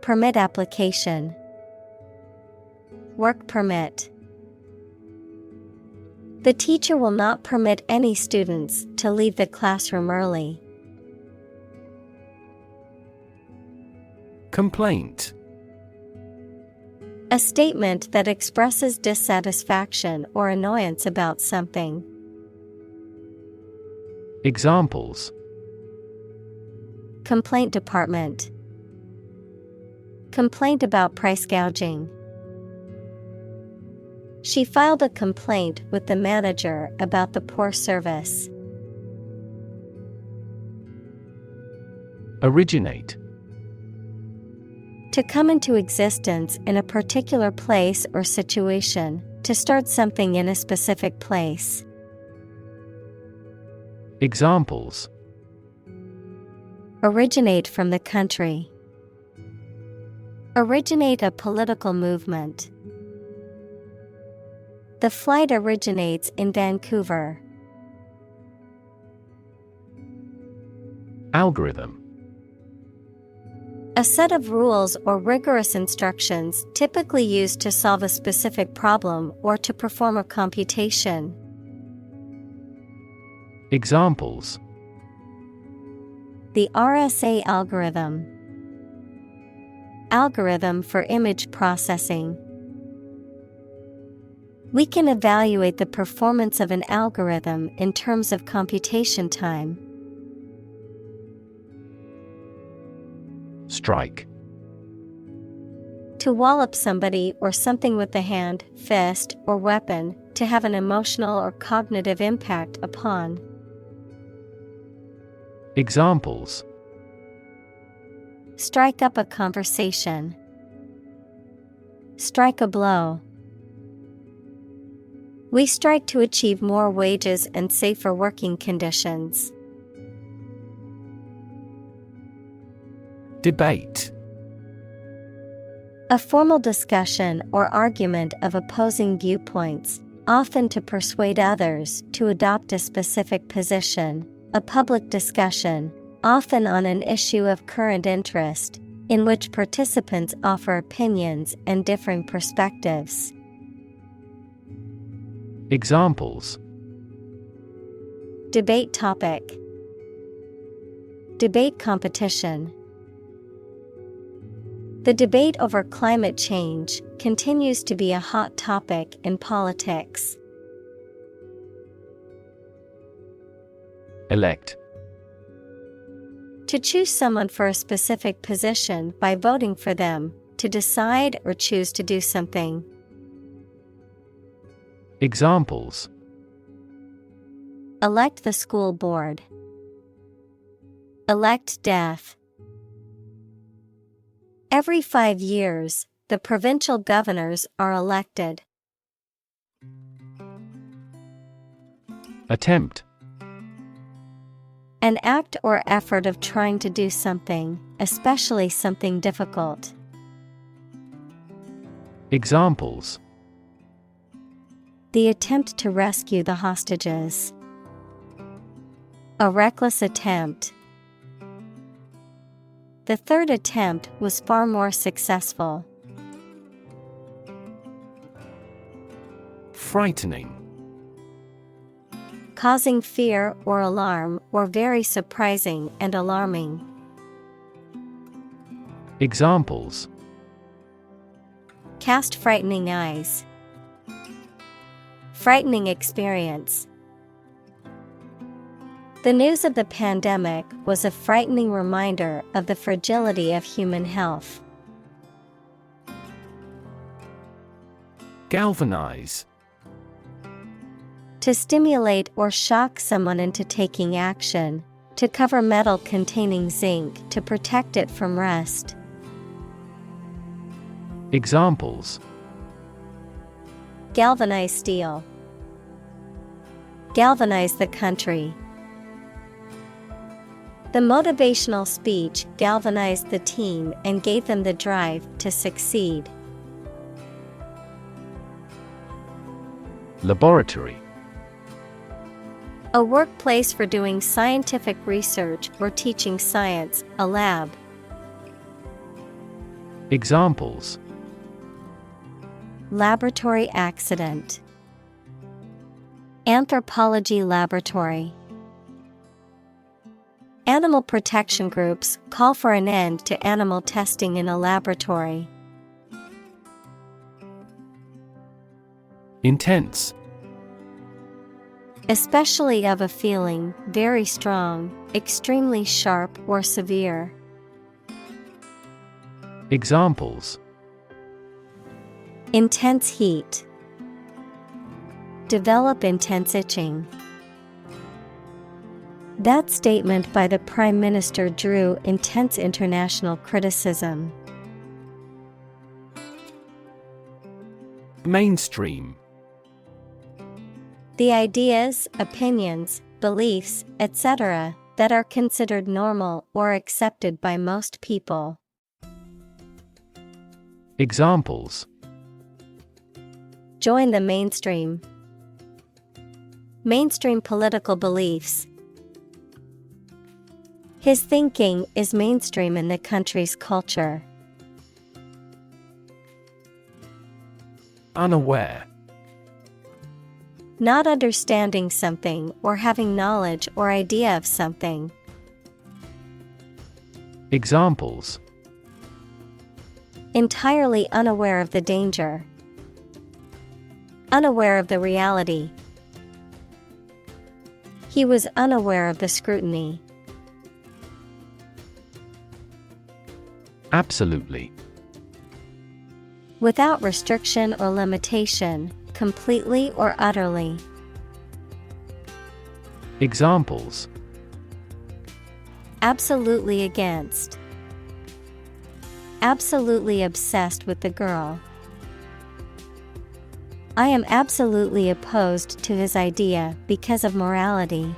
Permit application. Work permit. The teacher will not permit any students to leave the classroom early. Complaint. A statement that expresses dissatisfaction or annoyance about something. Examples: Complaint department. Complaint about price gouging. She filed a complaint with the manager about the poor service. Originate. To come into existence in a particular place or situation, to start something in a specific place. Examples: Originate from the country. Originate a political movement. The flight originates in Vancouver. Algorithm. A set of rules or rigorous instructions typically used to solve a specific problem or to perform a computation. Examples: The RSA algorithm. Algorithm for image processing. We can evaluate the performance of an algorithm in terms of computation time. Strike. To wallop somebody or something with the hand, fist, or weapon, to have an emotional or cognitive impact upon. Examples: Strike up a conversation. Strike a blow. We strike to achieve more wages and safer working conditions. Debate. A formal discussion or argument of opposing viewpoints, often to persuade others to adopt a specific position. A public discussion, often on an issue of current interest, in which participants offer opinions and differing perspectives. Examples: Debate topic. Debate competition. The debate over climate change continues to be a hot topic in politics. Elect. To choose someone for a specific position by voting for them, to decide or choose to do something. Examples: Elect the school board. Elect death. Every 5 years, the provincial governors are elected. Attempt. An act or effort of trying to do something, especially something difficult. Examples: The attempt to rescue the hostages. A reckless attempt. The third attempt was far more successful. Frightening. Causing fear or alarm, or very surprising and alarming. Examples: Cast frightening eyes. Frightening experience. The news of the pandemic was a frightening reminder of the fragility of human health. Galvanize. To stimulate or shock someone into taking action, to cover metal containing zinc to protect it from rust. Examples: Galvanize steel. Galvanize the country. The motivational speech galvanized the team and gave them the drive to succeed. Laboratory. A workplace for doing scientific research or teaching science, a lab. laboratory accident. Anthropology laboratory. Animal protection groups call for an end to animal testing in a laboratory. Intense. Especially of a feeling, very strong, extremely sharp or severe. Examples: intense heat. Develop intense itching. That statement by the Prime Minister drew intense international criticism. Mainstream. The ideas, opinions, beliefs, etc., that are considered normal or accepted by most people. Examples: join the mainstream. Mainstream political beliefs. His thinking is mainstream in the country's culture. Unaware. Not understanding something or having knowledge or idea of something. Examples: entirely unaware of the danger. Unaware of the reality. He was unaware of the scrutiny. Absolutely. Without restriction or limitation, completely or utterly. Examples: absolutely against. Absolutely obsessed with the girl. I am absolutely opposed to his idea because of morality.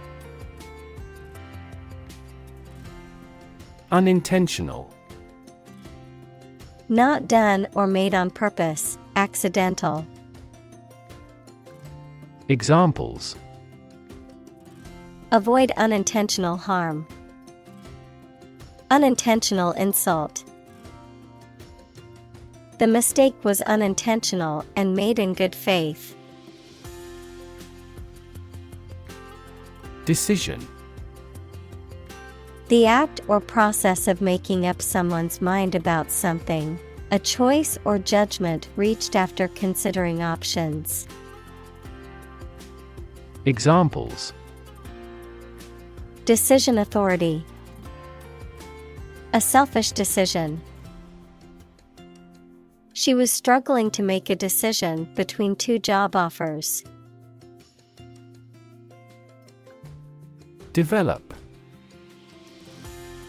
Unintentional. Not done or made on purpose, accidental. Examples: avoid unintentional harm. Unintentional insult. The mistake was unintentional and made in good faith. Decision. The act or process of making up someone's mind about something, a choice or judgment reached after considering options. Examples: decision authority. A selfish decision. She was struggling to make a decision between two job offers. Develop.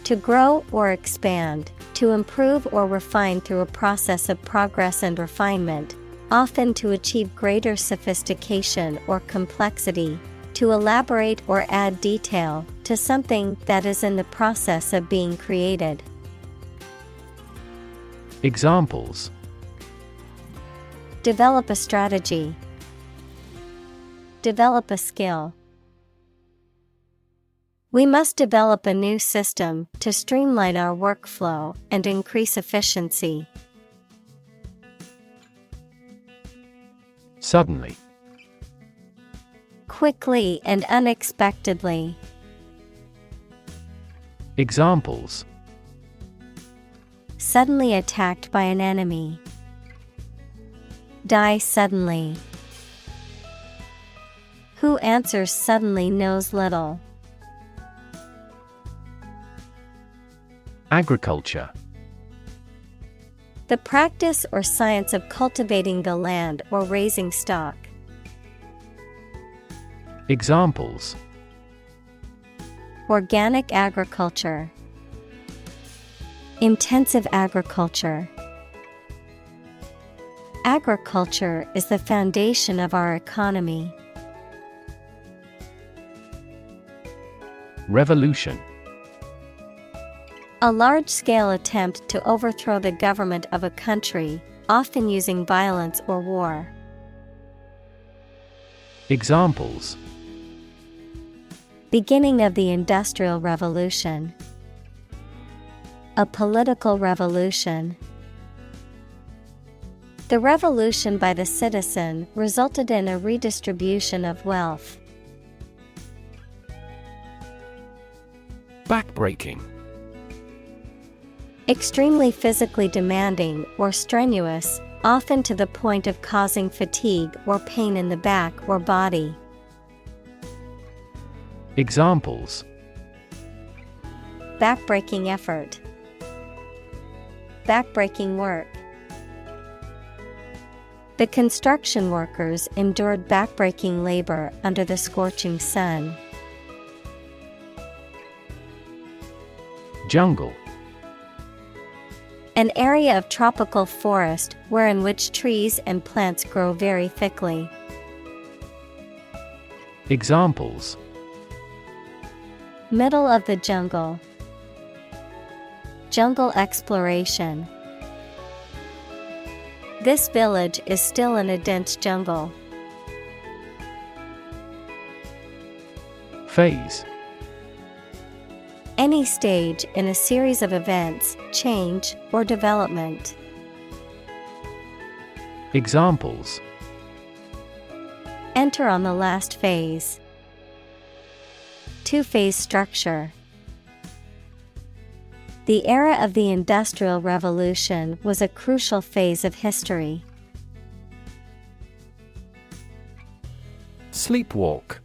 To grow or expand, to improve or refine through a process of progress and refinement, often to achieve greater sophistication or complexity, to elaborate or add detail to something that is in the process of being created. Examples: develop a strategy. Develop a skill. We must develop a new system to streamline our workflow and increase efficiency. Suddenly. Quickly and unexpectedly. Examples: suddenly attacked by an enemy. Die suddenly. Who answers suddenly knows little. Agriculture. The practice or science of cultivating the land or raising stock. Examples: organic agriculture. Intensive agriculture. Agriculture is the foundation of our economy. Revolution. A large-scale attempt to overthrow the government of a country, often using violence or war. Examples: beginning of the Industrial Revolution. A political revolution. The revolution by the citizen resulted in a redistribution of wealth. Backbreaking. Extremely physically demanding or strenuous, often to the point of causing fatigue or pain in the back or body. Examples: Backbreaking effort. Backbreaking work. The construction workers endured backbreaking labor under the scorching sun. Jungle. An area of tropical forest wherein which trees and plants grow very thickly. Examples: Middle of the jungle. Jungle exploration. This village is still in a dense jungle. Phase. Any stage in a series of events, change, or development. Examples: Enter on the last phase. Two-phase structure. The era of the Industrial Revolution was a crucial phase of history. Sleepwalk.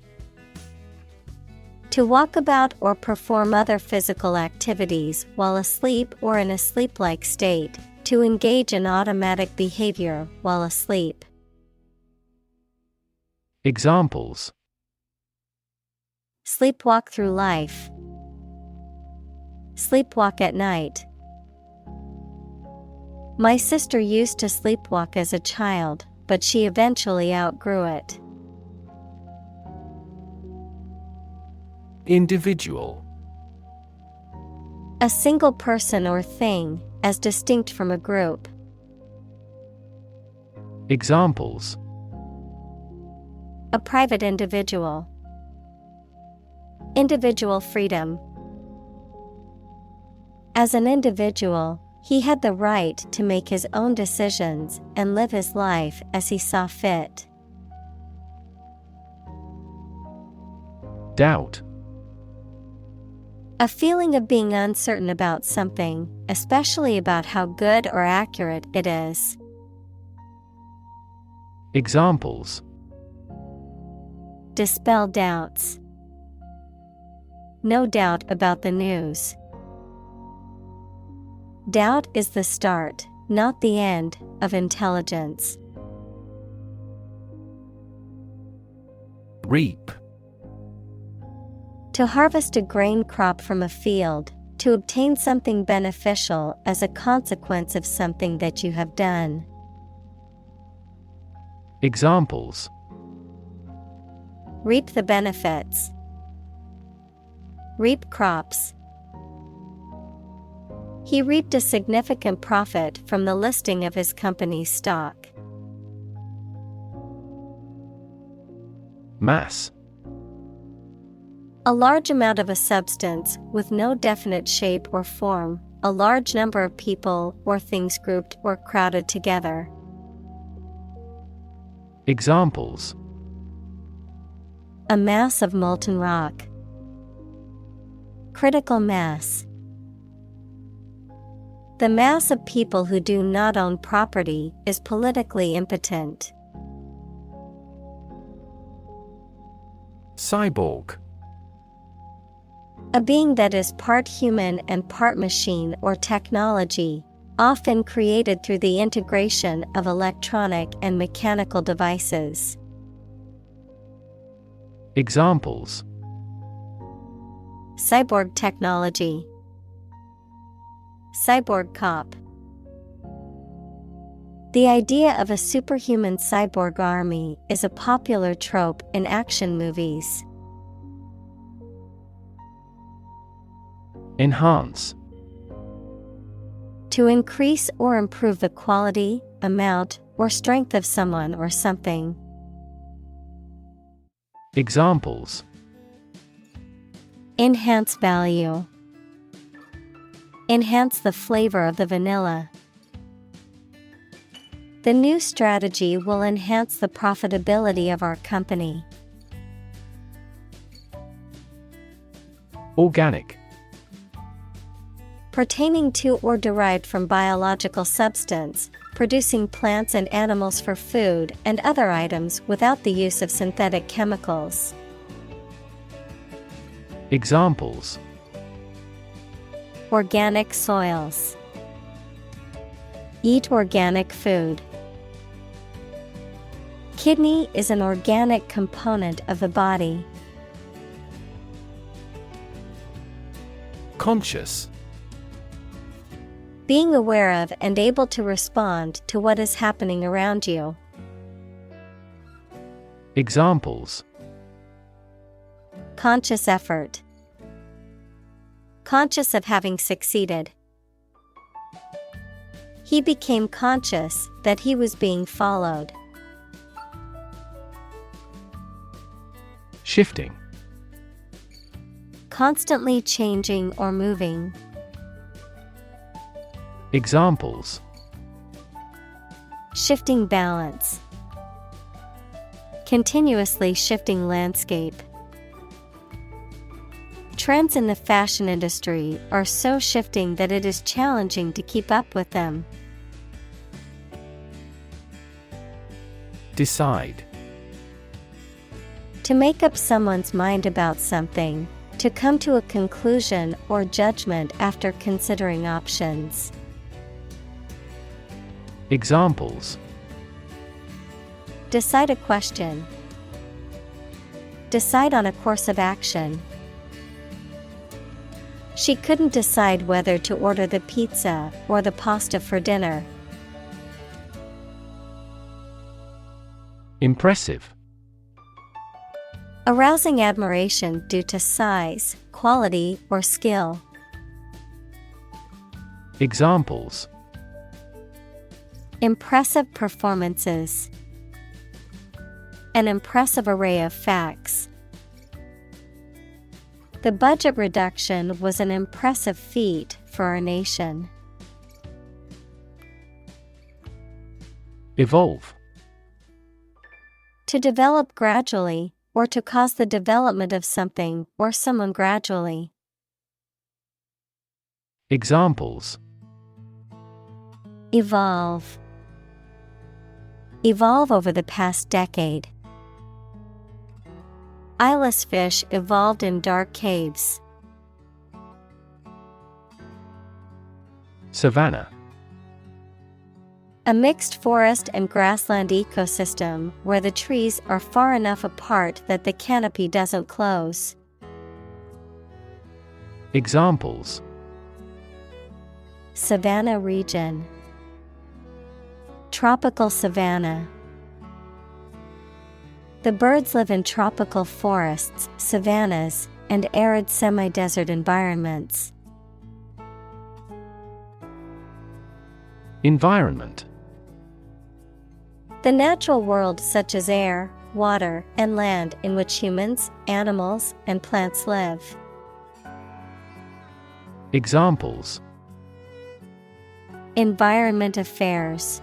To walk about or perform other physical activities while asleep or in a sleep-like state, to engage in automatic behavior while asleep. Examples: Sleepwalk through life. Sleepwalk at night. My sister used to sleepwalk as a child, but she eventually outgrew it. Individual. A single person or thing, as distinct from a group. Examples: A private individual. Individual freedom. As an individual, he had the right to make his own decisions and live his life as he saw fit. Doubt. A feeling of being uncertain about something, especially about how good or accurate it is. Examples: Dispel doubts. No doubt about the news. Doubt is the start, not the end, of intelligence. Reap. To harvest a grain crop from a field, to obtain something beneficial as a consequence of something that you have done. Examples: Reap the benefits. Reap crops. He reaped a significant profit from the listing of his company's stock. Mass. A large amount of a substance with no definite shape or form, a large number of people or things grouped or crowded together. Examples: A mass of molten rock. Critical mass. The mass of people who do not own property is politically impotent. Cyborg. A being that is part human and part machine or technology, often created through the integration of electronic and mechanical devices. Examples: Cyborg technology. Cyborg cop. The idea of a superhuman cyborg army is a popular trope in action movies. Enhance. To increase or improve the quality, amount, or strength of someone or something. Examples: Enhance value. Enhance the flavor of the vanilla. The new strategy will enhance the profitability of our company. Organic. Pertaining to or derived from biological substance, producing plants and animals for food and other items without the use of synthetic chemicals. Examples: Organic soils. Eat organic food. Kidney is an organic component of the body. Conscious. Being aware of and able to respond to what is happening around you. Examples: Conscious effort. Conscious of having succeeded. He became conscious that he was being followed. Shifting. Constantly changing or moving. Examples: Shifting balance. Continuously shifting landscape. Trends in the fashion industry are so shifting that it is challenging to keep up with them. Decide. To make up someone's mind about something, to come to a conclusion or judgment after considering options. Examples: Decide a question. Decide on a course of action. She couldn't decide whether to order the pizza or the pasta for dinner. Impressive. Arousing admiration due to size, quality, or skill. Examples: Impressive performances. An impressive array of facts. The budget reduction was an impressive feat for our nation. Evolve. To develop gradually, or to cause the development of something or someone gradually. Examples: Evolve. Evolve over the past decade. Eyeless fish evolved in dark caves. Savanna. A mixed forest and grassland ecosystem where the trees are far enough apart that the canopy doesn't close. Examples: Savanna region. Tropical savanna. The birds live in tropical forests, savannas, and arid semi-desert environments. Environment. The natural world such as air, water, and land in which humans, animals, and plants live. Examples: Environment affairs.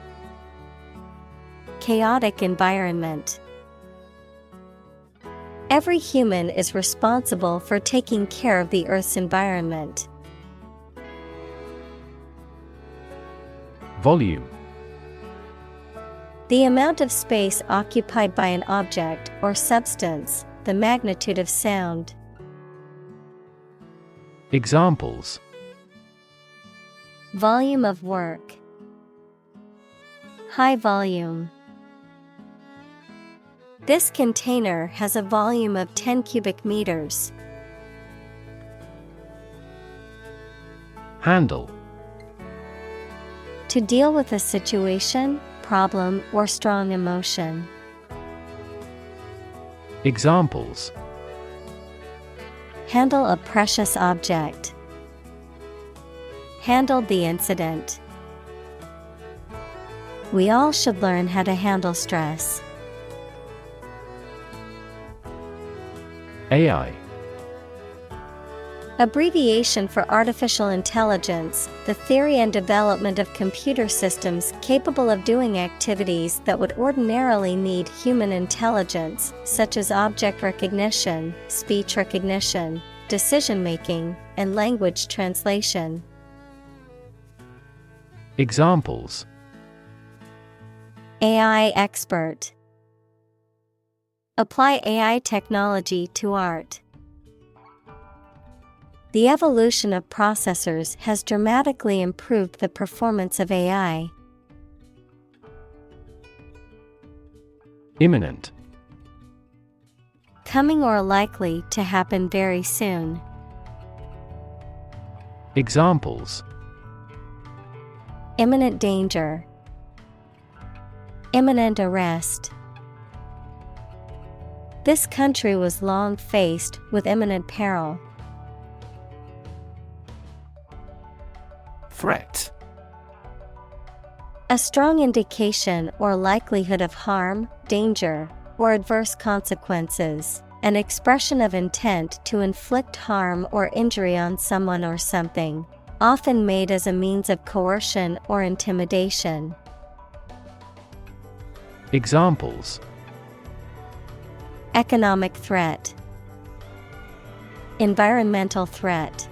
Chaotic environment. Every human is responsible for taking care of the Earth's environment. Volume. The amount of space occupied by an object or substance, the magnitude of sound. Examples: Volume of work. High volume. This container has a volume of 10 cubic meters. Handle. To deal with a situation, problem, or strong emotion. Examples: Handle a precious object. Handled the incident. We all should learn how to handle stress. AI. Abbreviation for artificial intelligence, the theory and development of computer systems capable of doing activities that would ordinarily need human intelligence, such as object recognition, speech recognition, decision-making, and language translation. Examples: AI expert. Apply AI technology to art. The evolution of processors has dramatically improved the performance of AI. Imminent. Coming or likely to happen very soon. Examples: Imminent danger. Imminent arrest. This country was long faced with imminent peril. Threat. A strong indication or likelihood of harm, danger, or adverse consequences. An expression of intent to inflict harm or injury on someone or something, often made as a means of coercion or intimidation. Examples: Economic threat. Environmental threat.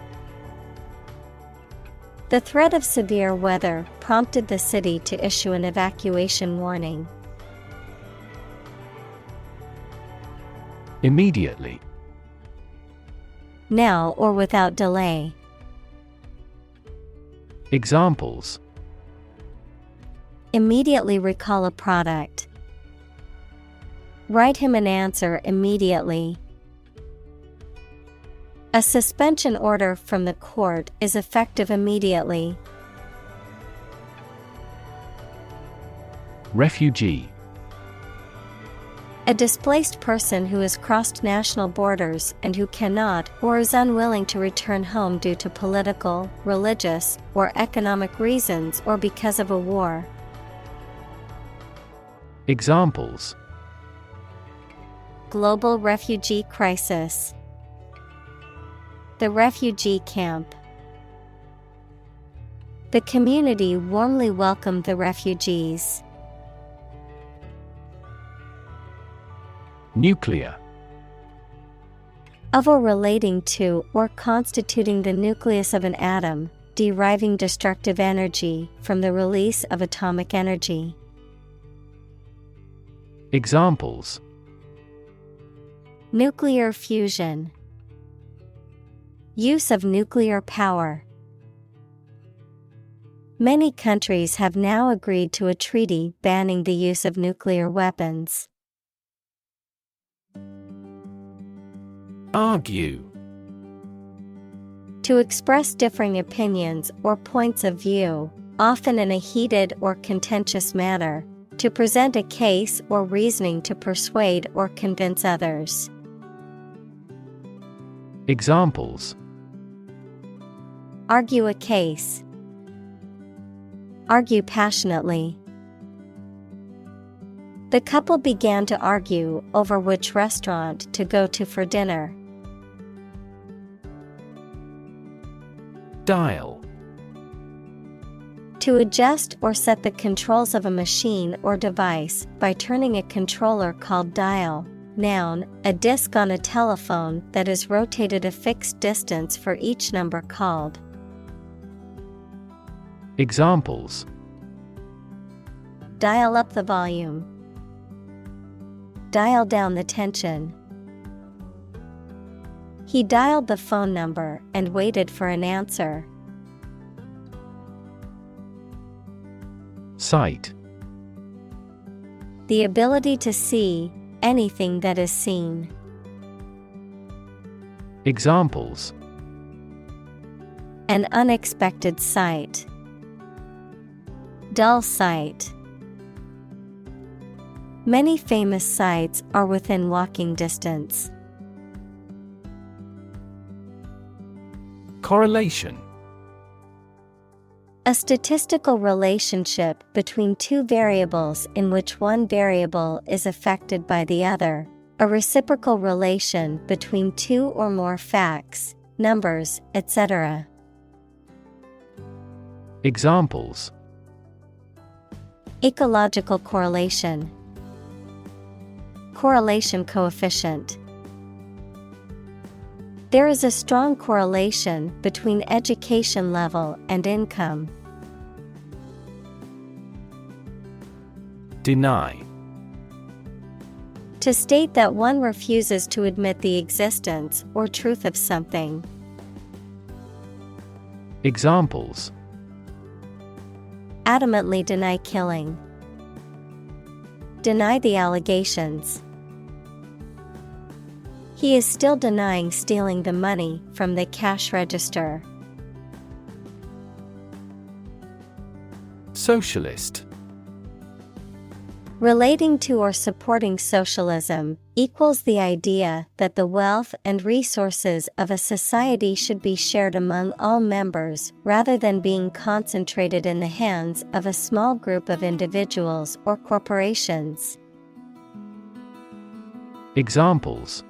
The threat of severe weather prompted the city to issue an evacuation warning. Immediately. Now or without delay. Examples: Immediately recall a product. Write him an answer immediately. A suspension order from the court is effective immediately. Refugee. A displaced person who has crossed national borders and who cannot or is unwilling to return home due to political, religious, or economic reasons or because of a war. Examples: Global refugee crisis. The refugee camp. The community warmly welcomed the refugees. Nuclear. Of or relating to or constituting the nucleus of an atom, deriving destructive energy from the release of atomic energy. Examples: Nuclear fusion. Use of nuclear power. Many countries have now agreed to a treaty banning the use of nuclear weapons. Argue. To express differing opinions or points of view, often in a heated or contentious manner, to present a case or reasoning to persuade or convince others. Examples: Argue a case. Argue passionately. The couple began to argue over which restaurant to go to for dinner. Dial. To adjust or set the controls of a machine or device by turning a controller called dial. Noun, a disc on a telephone that is rotated a fixed distance for each number called. Examples: Dial up the volume. Dial down the tension. He dialed the phone number and waited for an answer. Sight. The ability to see anything that is seen. Examples: An unexpected sight. Dull sight. Many famous sites are within walking distance. Correlation. A statistical relationship between two variables in which one variable is affected by the other. A reciprocal relation between two or more facts, numbers, etc. Examples: Ecological correlation, correlation coefficient. There is a strong correlation between education level and income. Deny. To state that one refuses to admit the existence or truth of something. Examples: Adamantly deny killing. Deny the allegations. He is still denying stealing the money from the cash register. Socialist. Relating to or supporting socialism equals the idea that the wealth and resources of a society should be shared among all members rather than being concentrated in the hands of a small group of individuals or corporations. Examples: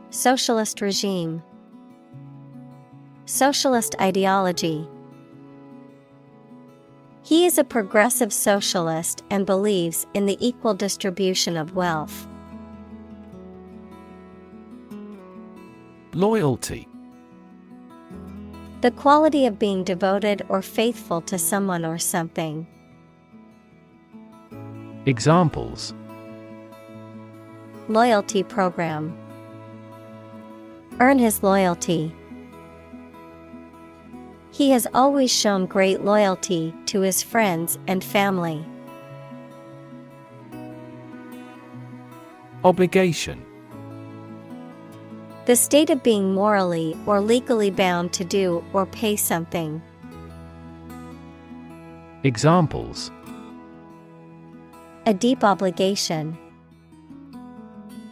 Socialist regime. Socialist ideology. He is a progressive socialist and believes in the equal distribution of wealth. Loyalty. The quality of being devoted or faithful to someone or something. Examples: Loyalty program. Earn his loyalty. He has always shown great loyalty to his friends and family. Obligation. The state of being morally or legally bound to do or pay something. Examples: A deep obligation.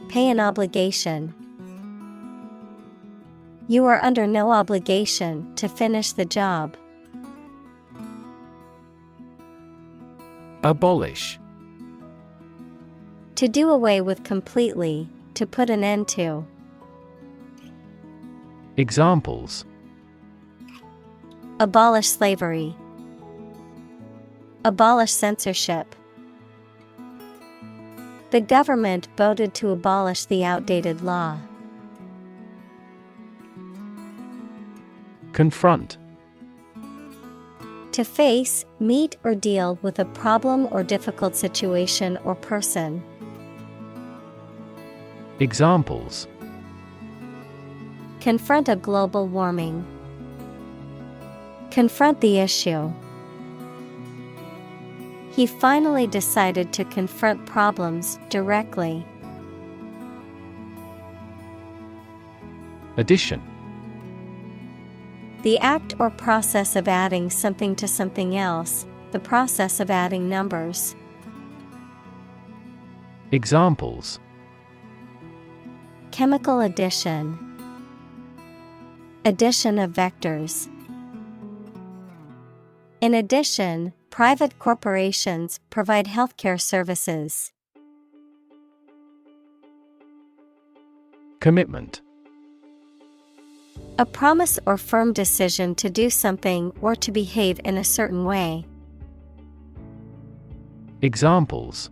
Pay an obligation. You are under no obligation to finish the job. Abolish. To do away with completely, to put an end to. Examples: Abolish slavery. Abolish censorship. The government voted to abolish the outdated law. Confront. To face, meet or deal with a problem or difficult situation or person. Examples: Confront a global warming. Confront the issue. He finally decided to confront problems directly. Addition. The act or process of adding something to something else, the process of adding numbers. Examples: Chemical addition. Addition of vectors. In addition, private corporations provide healthcare services. Commitment. A promise or firm decision to do something or to behave in a certain way. Examples: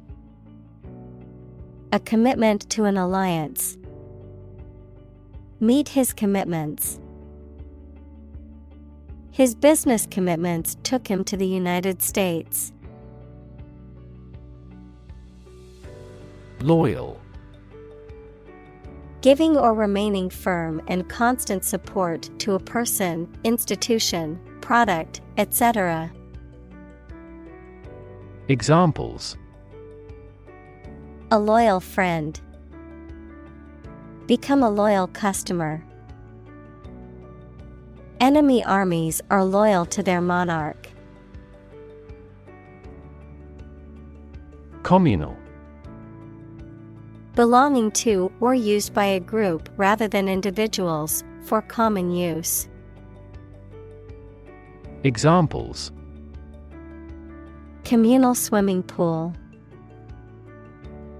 A commitment to an alliance. Meet his commitments. His business commitments took him to the United States. Loyal. Giving or remaining firm and constant support to a person, institution, product, etc. Examples: A loyal friend. Become a loyal customer. Enemy armies are loyal to their monarch. Communal. Belonging to or used by a group rather than individuals, for common use. Examples: Communal swimming pool.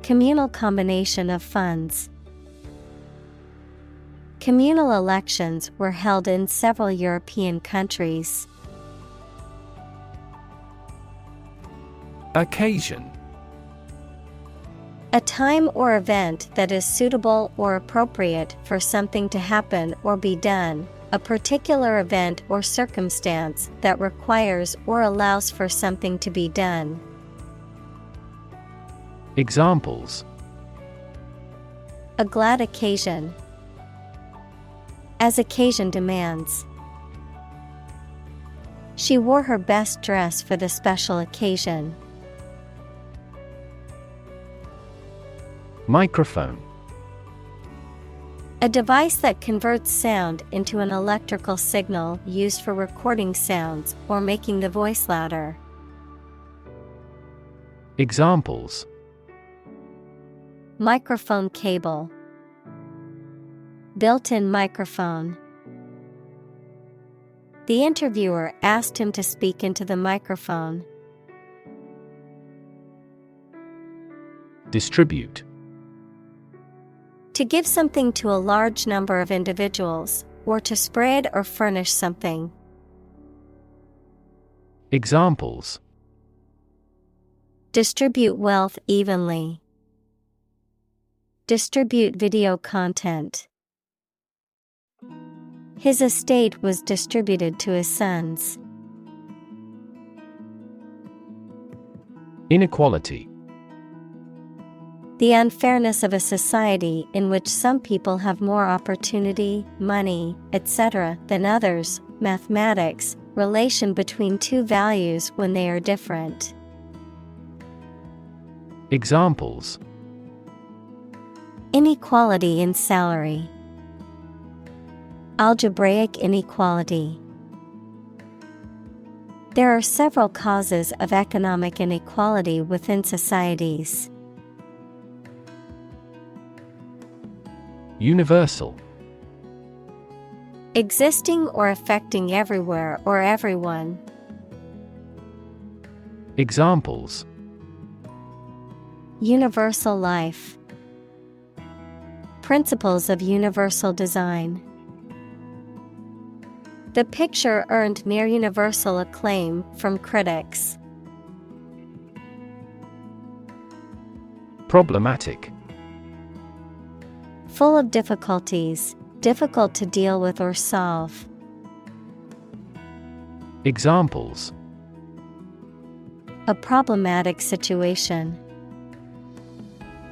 Communal combination of funds. Communal elections were held in several European countries. Occasion. A time or event that is suitable or appropriate for something to happen or be done, a particular event or circumstance that requires or allows for something to be done. Examples. A glad occasion. As occasion demands. She wore her best dress for the special occasion. Microphone. A device that converts sound into an electrical signal used for recording sounds or making the voice louder. Examples. Microphone cable. Built-in microphone. The interviewer asked him to speak into the microphone. Distribute. To give something to a large number of individuals, or to spread or furnish something. Examples. Distribute wealth evenly. Distribute video content. His estate was distributed to his sons. Inequality. The unfairness of a society in which some people have more opportunity, money, etc. than others. Mathematics, relation between two values when they are different. Examples. Inequality in salary. Algebraic inequality. There are several causes of economic inequality within societies. Universal. Existing or affecting everywhere or everyone. Examples. Universal life. Principles of universal design. The picture earned near universal acclaim from critics. Problematic. Full of difficulties, difficult to deal with or solve. Examples. A problematic situation.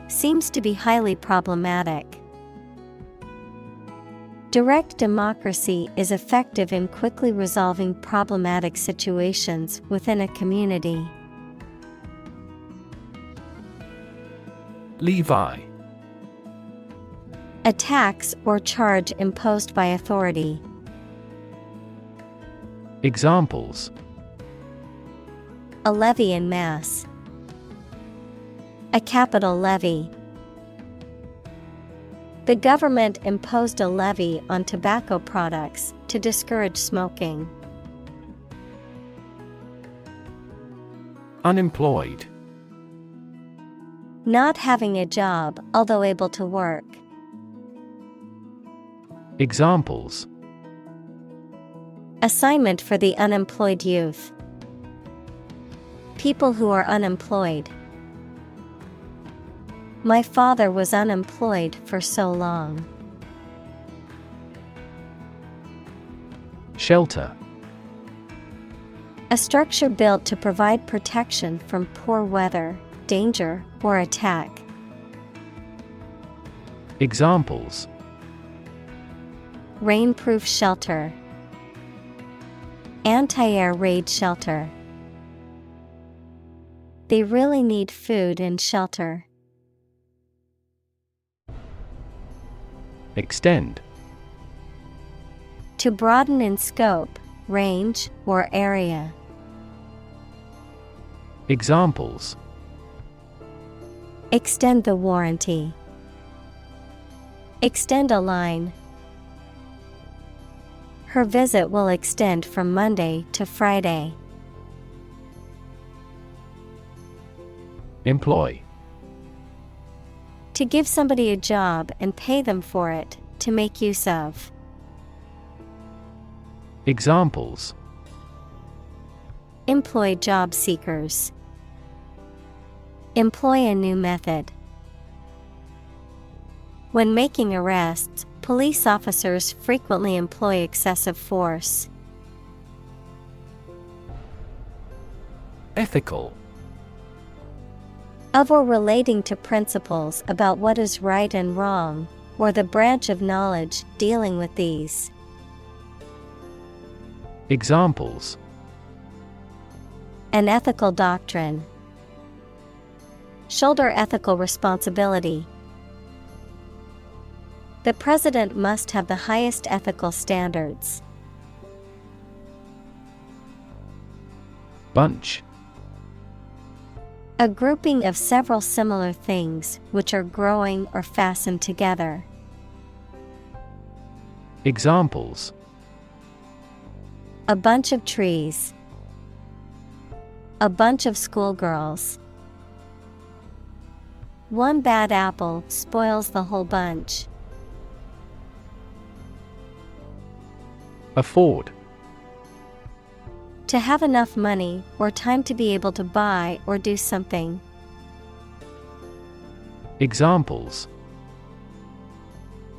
Seems to be highly problematic. Direct democracy is effective in quickly resolving problematic situations within a community. Levy. A tax or charge imposed by authority. Examples. A levy in mass. A capital levy. The government imposed a levy on tobacco products to discourage smoking. Unemployed. Not having a job, although able to work. Examples. Assignment for the unemployed youth. People who are unemployed. My father was unemployed for so long. Shelter. A structure built to provide protection from poor weather, danger, or attack. Examples. Rainproof shelter. Anti-air raid shelter. They really need food and shelter. Extend. To broaden in scope, range, or area. Examples. Extend the warranty. Extend a line. Her visit will extend from Monday to Friday. Employ. To give somebody a job and pay them for it, to make use of. Examples: Employ job seekers. Employ a new method. When making arrests, police officers frequently employ excessive force. Ethical. Of or relating to principles about what is right and wrong, or the branch of knowledge dealing with these. Examples: An ethical doctrine. Shoulder ethical responsibility. The president must have the highest ethical standards. Bunch. A grouping of several similar things which are growing or fastened together. Examples: A bunch of trees. A bunch of schoolgirls. One bad apple spoils the whole bunch. Afford. To have enough money or time to be able to buy or do something. Examples: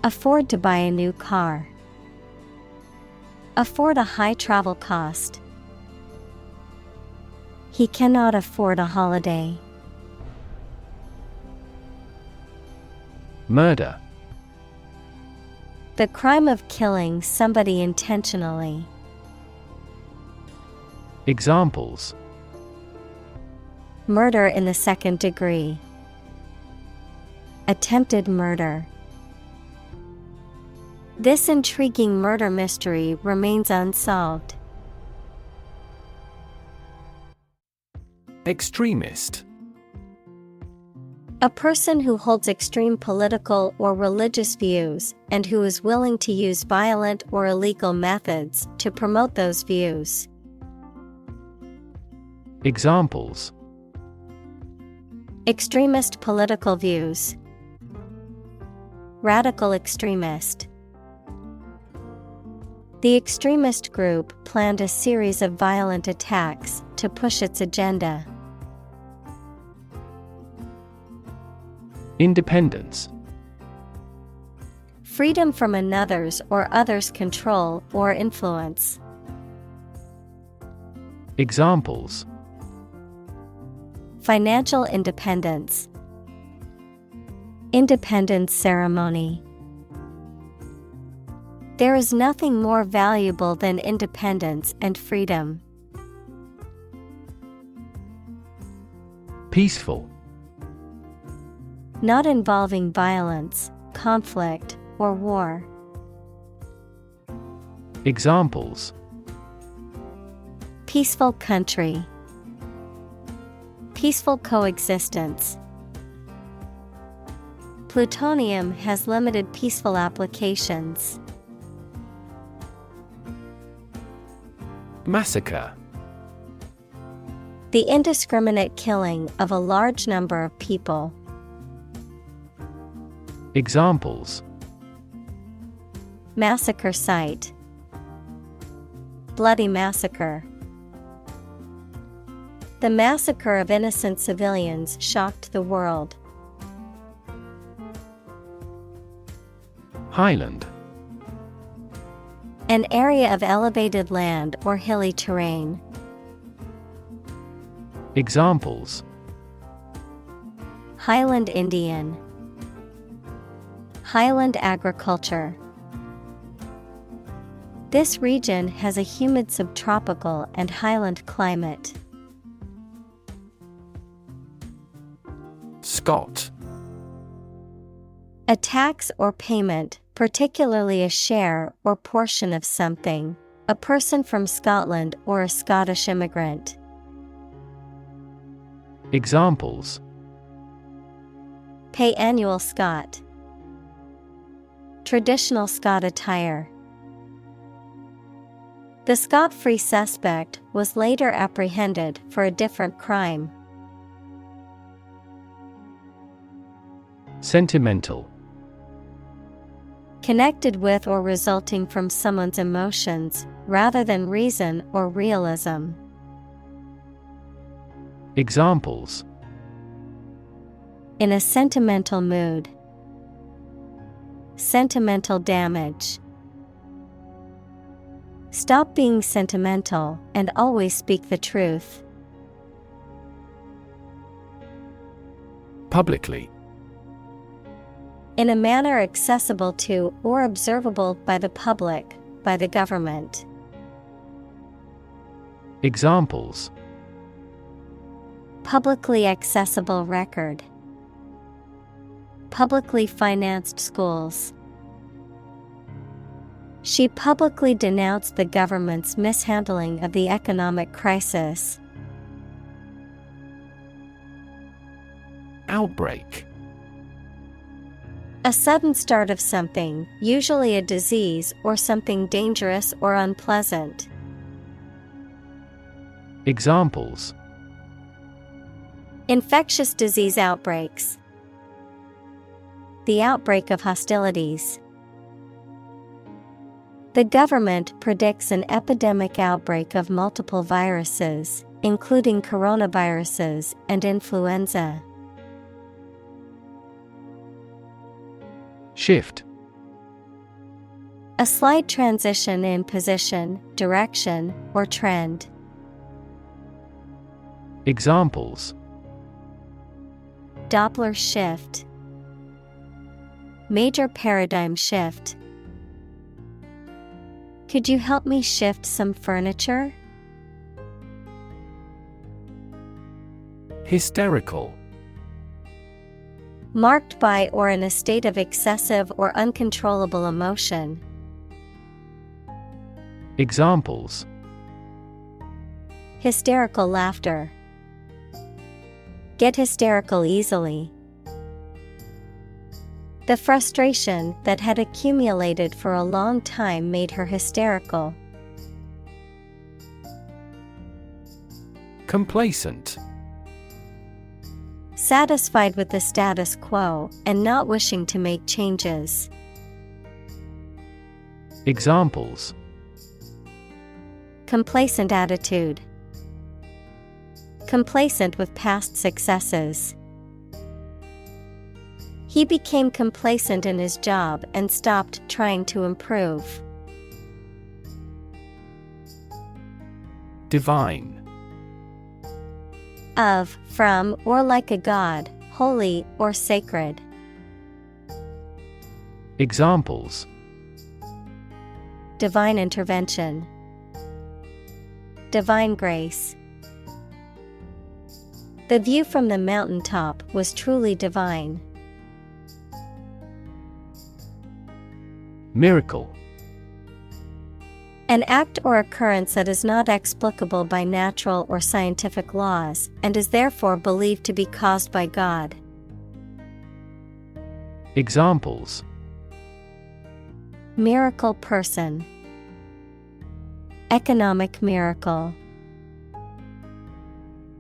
Afford to buy a new car. Afford a high travel cost. He cannot afford a holiday. Murder. The crime of killing somebody intentionally. Examples: Murder in the second degree. Attempted murder. This intriguing murder mystery remains unsolved. Extremist. A person who holds extreme political or religious views and who is willing to use violent or illegal methods to promote those views. Examples: Extremist political views. Radical extremist. The extremist group planned a series of violent attacks to push its agenda. Independence. Freedom from another's or others' control or influence. Examples: Financial independence. Independence ceremony. There is nothing more valuable than independence and freedom. Peaceful. Not involving violence, conflict, or war. Examples: Peaceful country. Peaceful coexistence. Plutonium has limited peaceful applications. Massacre. The indiscriminate killing of a large number of people. Examples: Massacre site. Bloody massacre. The massacre of innocent civilians shocked the world. Highland. An area of elevated land or hilly terrain. Examples: Highland Indian. Highland agriculture. This region has a humid subtropical and highland climate. Scot. A tax or payment, particularly a share or portion of something. A person from Scotland or a Scottish immigrant. Examples: Pay annual Scot. Traditional Scot attire. The scot-free suspect was later apprehended for a different crime. Sentimental. Connected with or resulting from someone's emotions, rather than reason or realism. Examples: In a sentimental mood. Sentimental damage. Stop being sentimental and always speak the truth. Publicly. In a manner accessible to or observable by the public, by the government. Examples: Publicly accessible record. Publicly financed schools. She publicly denounced the government's mishandling of the economic crisis. Outbreak. A sudden start of something, usually a disease or something dangerous or unpleasant. Examples: Infectious disease outbreaks. The outbreak of hostilities. The government predicts an epidemic outbreak of multiple viruses, including coronaviruses and influenza. Shift. A slight transition in position, direction, or trend. Examples: Doppler shift. Major paradigm shift. Could you help me shift some furniture? Hysterical. Marked by or in a state of excessive or uncontrollable emotion. Examples: Hysterical laughter. Get hysterical easily. The frustration that had accumulated for a long time made her hysterical. Complacent. Satisfied with the status quo and not wishing to make changes. Examples: Complacent attitude. Complacent with past successes. He became complacent in his job and stopped trying to improve. Divine. Of, from, or like a god, holy or sacred. Examples: Divine intervention. Divine grace. The view from the mountaintop was truly divine. Miracle. An act or occurrence that is not explicable by natural or scientific laws, and is therefore believed to be caused by God. Examples: Miracle person. Economic miracle.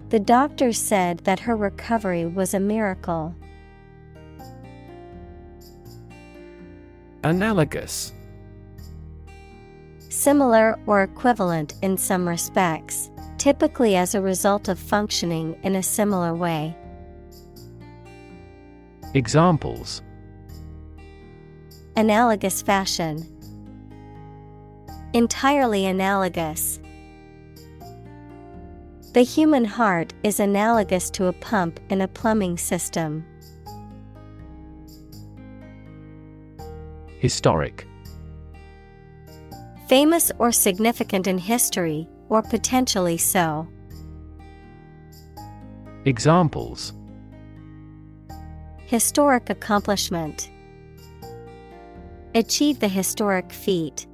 The doctors said that her recovery was a miracle. Analogous. Similar or equivalent in some respects, typically as a result of functioning in a similar way. Examples: Analogous fashion. Entirely analogous. The human heart is analogous to a pump in a plumbing system. Historic. Famous or significant in history, or potentially so. Examples: Historic accomplishment. Achieve the historic feat.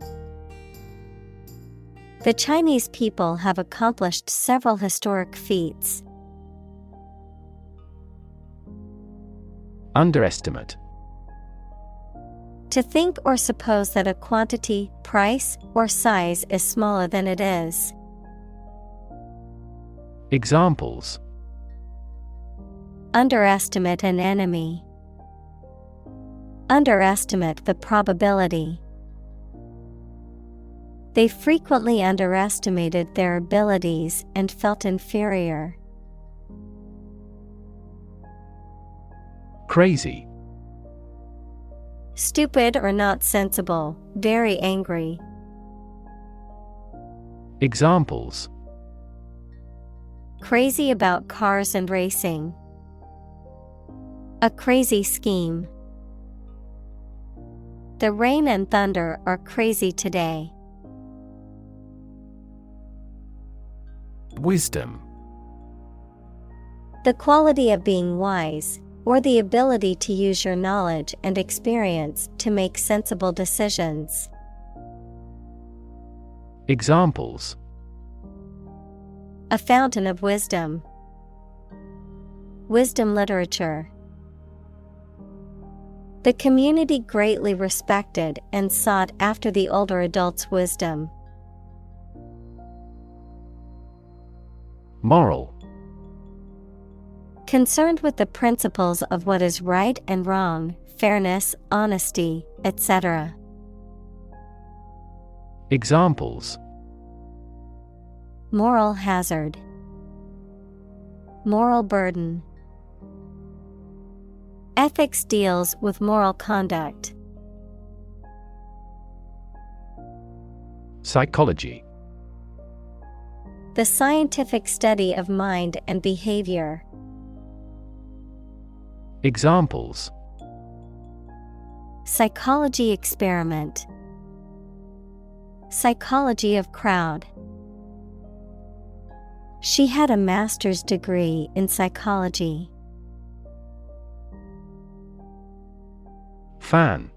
The Chinese people have accomplished several historic feats. Underestimate. To think or suppose that a quantity, price, or size is smaller than it is. Examples: Underestimate an enemy. Underestimate the probability. They frequently underestimated their abilities and felt inferior. Crazy. Stupid or not sensible, very angry. Examples: Crazy about cars and racing. A crazy scheme. The rain and thunder are crazy today. Wisdom. The quality of being wise, or the ability to use your knowledge and experience to make sensible decisions. Examples: A fountain of wisdom. Wisdom literature. The community greatly respected and sought after the older adult's wisdom. Moral. Concerned with the principles of what is right and wrong, fairness, honesty, etc. Examples: Moral hazard. Moral burden. Ethics deals with moral conduct. Psychology. The scientific study of mind and behavior. Examples: Psychology experiment. Psychology of crowd. She had a master's degree in psychology. Fan.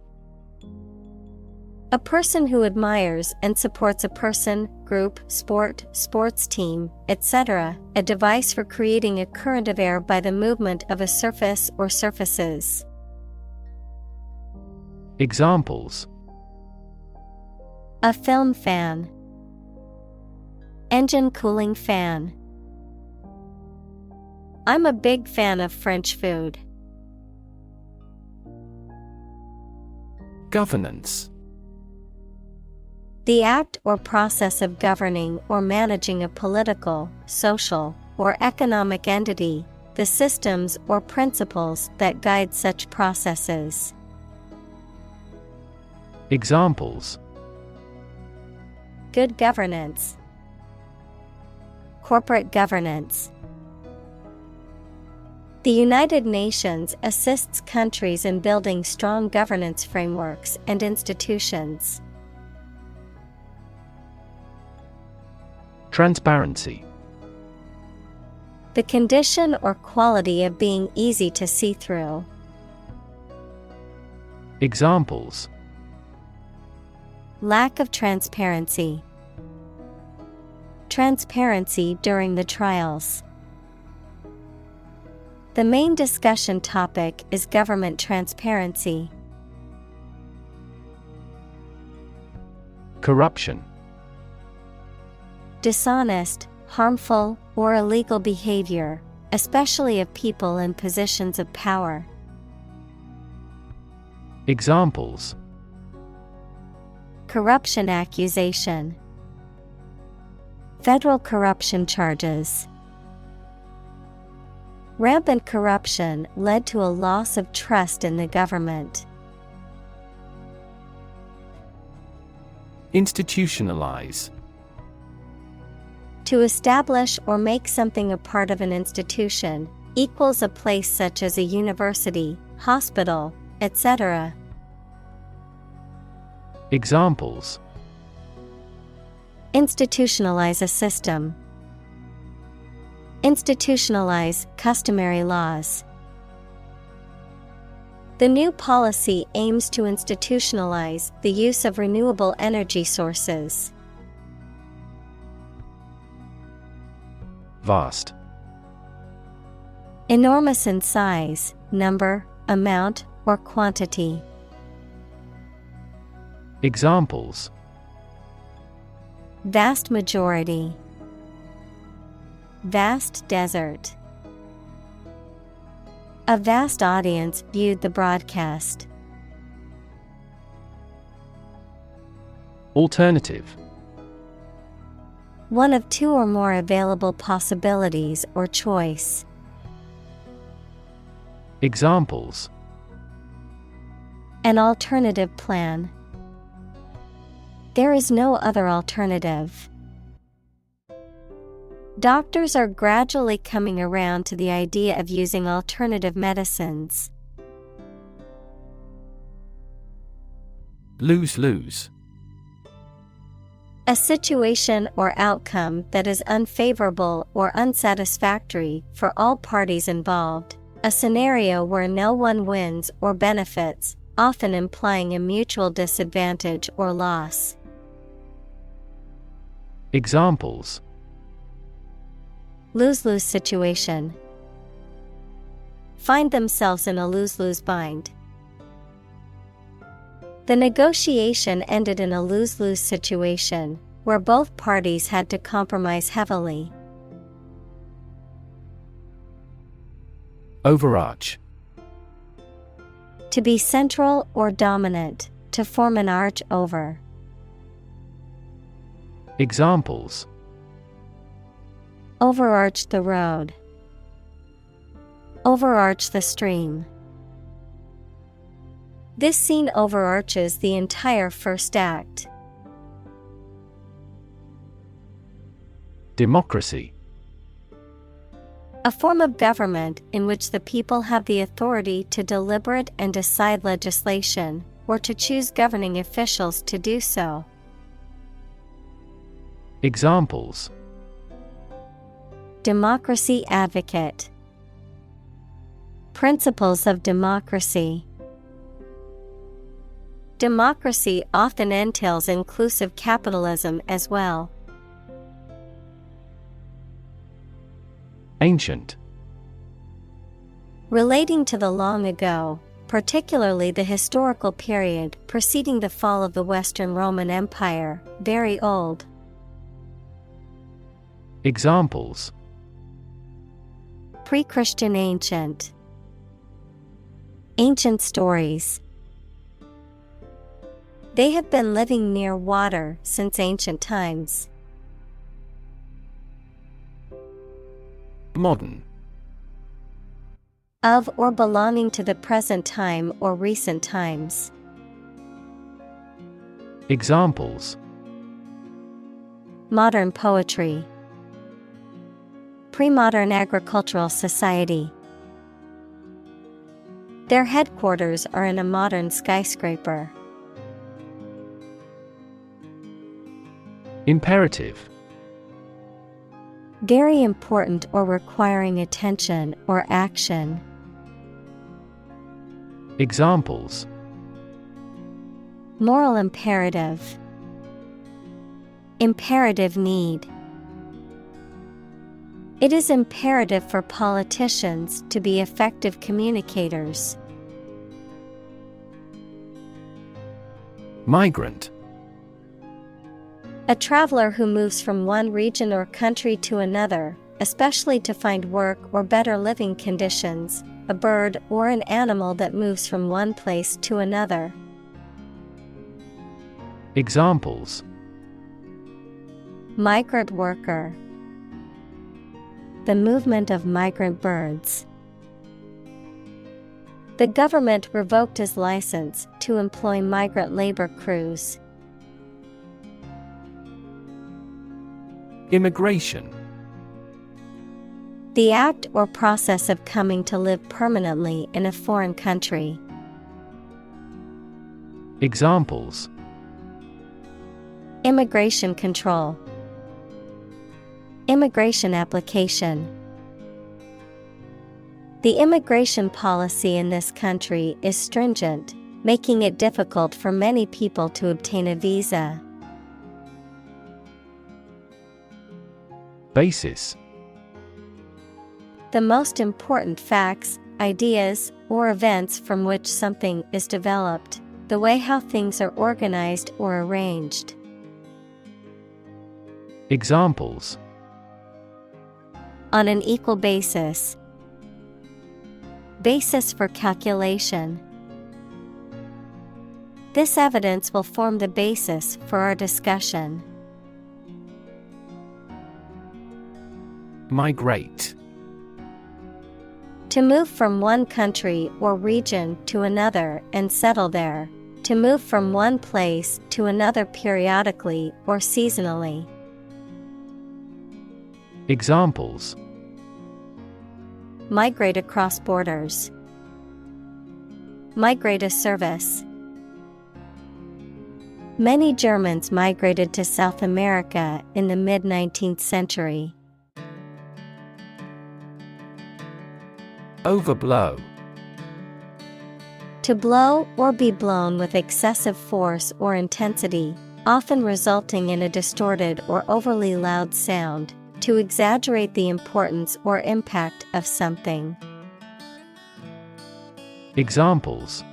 A person who admires and supports a person, group, sport, sports team, etc. A device for creating a current of air by the movement of a surface or surfaces. Examples: A film fan. Engine cooling fan. I'm a big fan of French food. Governance. The act or process of governing or managing a political, social, or economic entity, the systems or principles that guide such processes. Examples: Good governance. Corporate governance. The United Nations assists countries in building strong governance frameworks and institutions. Transparency. The condition or quality of being easy to see through. Examples: Lack of transparency. Transparency during the trials. The main discussion topic is government transparency. Corruption. Dishonest, harmful, or illegal behavior, especially of people in positions of power. Examples: Corruption accusation. Federal corruption charges. Rampant corruption led to a loss of trust in the government. Institutionalize. To establish or make something a part of an institution, equals a place such as a university, hospital, etc. Examples: Institutionalize a system. Institutionalize customary laws. The new policy aims to institutionalize the use of renewable energy sources. Vast. Enormous in size, number, amount, or quantity. Examples: Vast majority. Vast desert. A vast audience viewed the broadcast. Alternative. One of two or more available possibilities or choice. Examples. An alternative plan. There is no other alternative. Doctors are gradually coming around to the idea of using alternative medicines. Lose-lose. A situation or outcome that is unfavorable or unsatisfactory for all parties involved. A scenario where no one wins or benefits, often implying a mutual disadvantage or loss. Examples. Lose-lose situation. Find themselves in a lose-lose bind. The negotiation ended in a lose-lose situation, where both parties had to compromise heavily. Overarch. To be central or dominant, to form an arch over. Examples. Overarch the road. Overarch the stream. This scene overarches the entire first act. Democracy. A form of government in which the people have the authority to deliberate and decide legislation, or to choose governing officials to do so. Examples. Democracy advocate. Principles of democracy. Democracy often entails inclusive capitalism as well. Ancient. Relating to the long ago, particularly the historical period preceding the fall of the Western Roman Empire, very old. Examples. Pre-Christian ancient. Ancient stories. They have been living near water since ancient times. Modern. Of or belonging to the present time or recent times. Examples. Modern poetry. Pre-modern agricultural society. Their headquarters are in a modern skyscraper. Imperative. Very important or requiring attention or action. Examples. Moral imperative. Imperative need. It is imperative for politicians to be effective communicators. Migrant. A traveler who moves from one region or country to another, especially to find work or better living conditions, a bird or an animal that moves from one place to another. Examples. Migrant worker. The movement of migrant birds. The government revoked his license to employ migrant labor crews. Immigration. The act or process of coming to live permanently in a foreign country. Examples. Immigration control. Immigration application. The immigration policy in this country is stringent, making it difficult for many people to obtain a visa. Basis. The most important facts, ideas, or events from which something is developed, the way how things are organized or arranged. Examples. On an equal basis. Basis for calculation. This evidence will form the basis for our discussion. Migrate. To move from one country or region to another and settle there. To move from one place to another periodically or seasonally. Examples: migrate across borders. Migrate a service. Many Germans migrated to South America in the mid-19th century. Overblow. To blow or be blown with excessive force or intensity, often resulting in a distorted or overly loud sound, to exaggerate the importance or impact of something. Examples: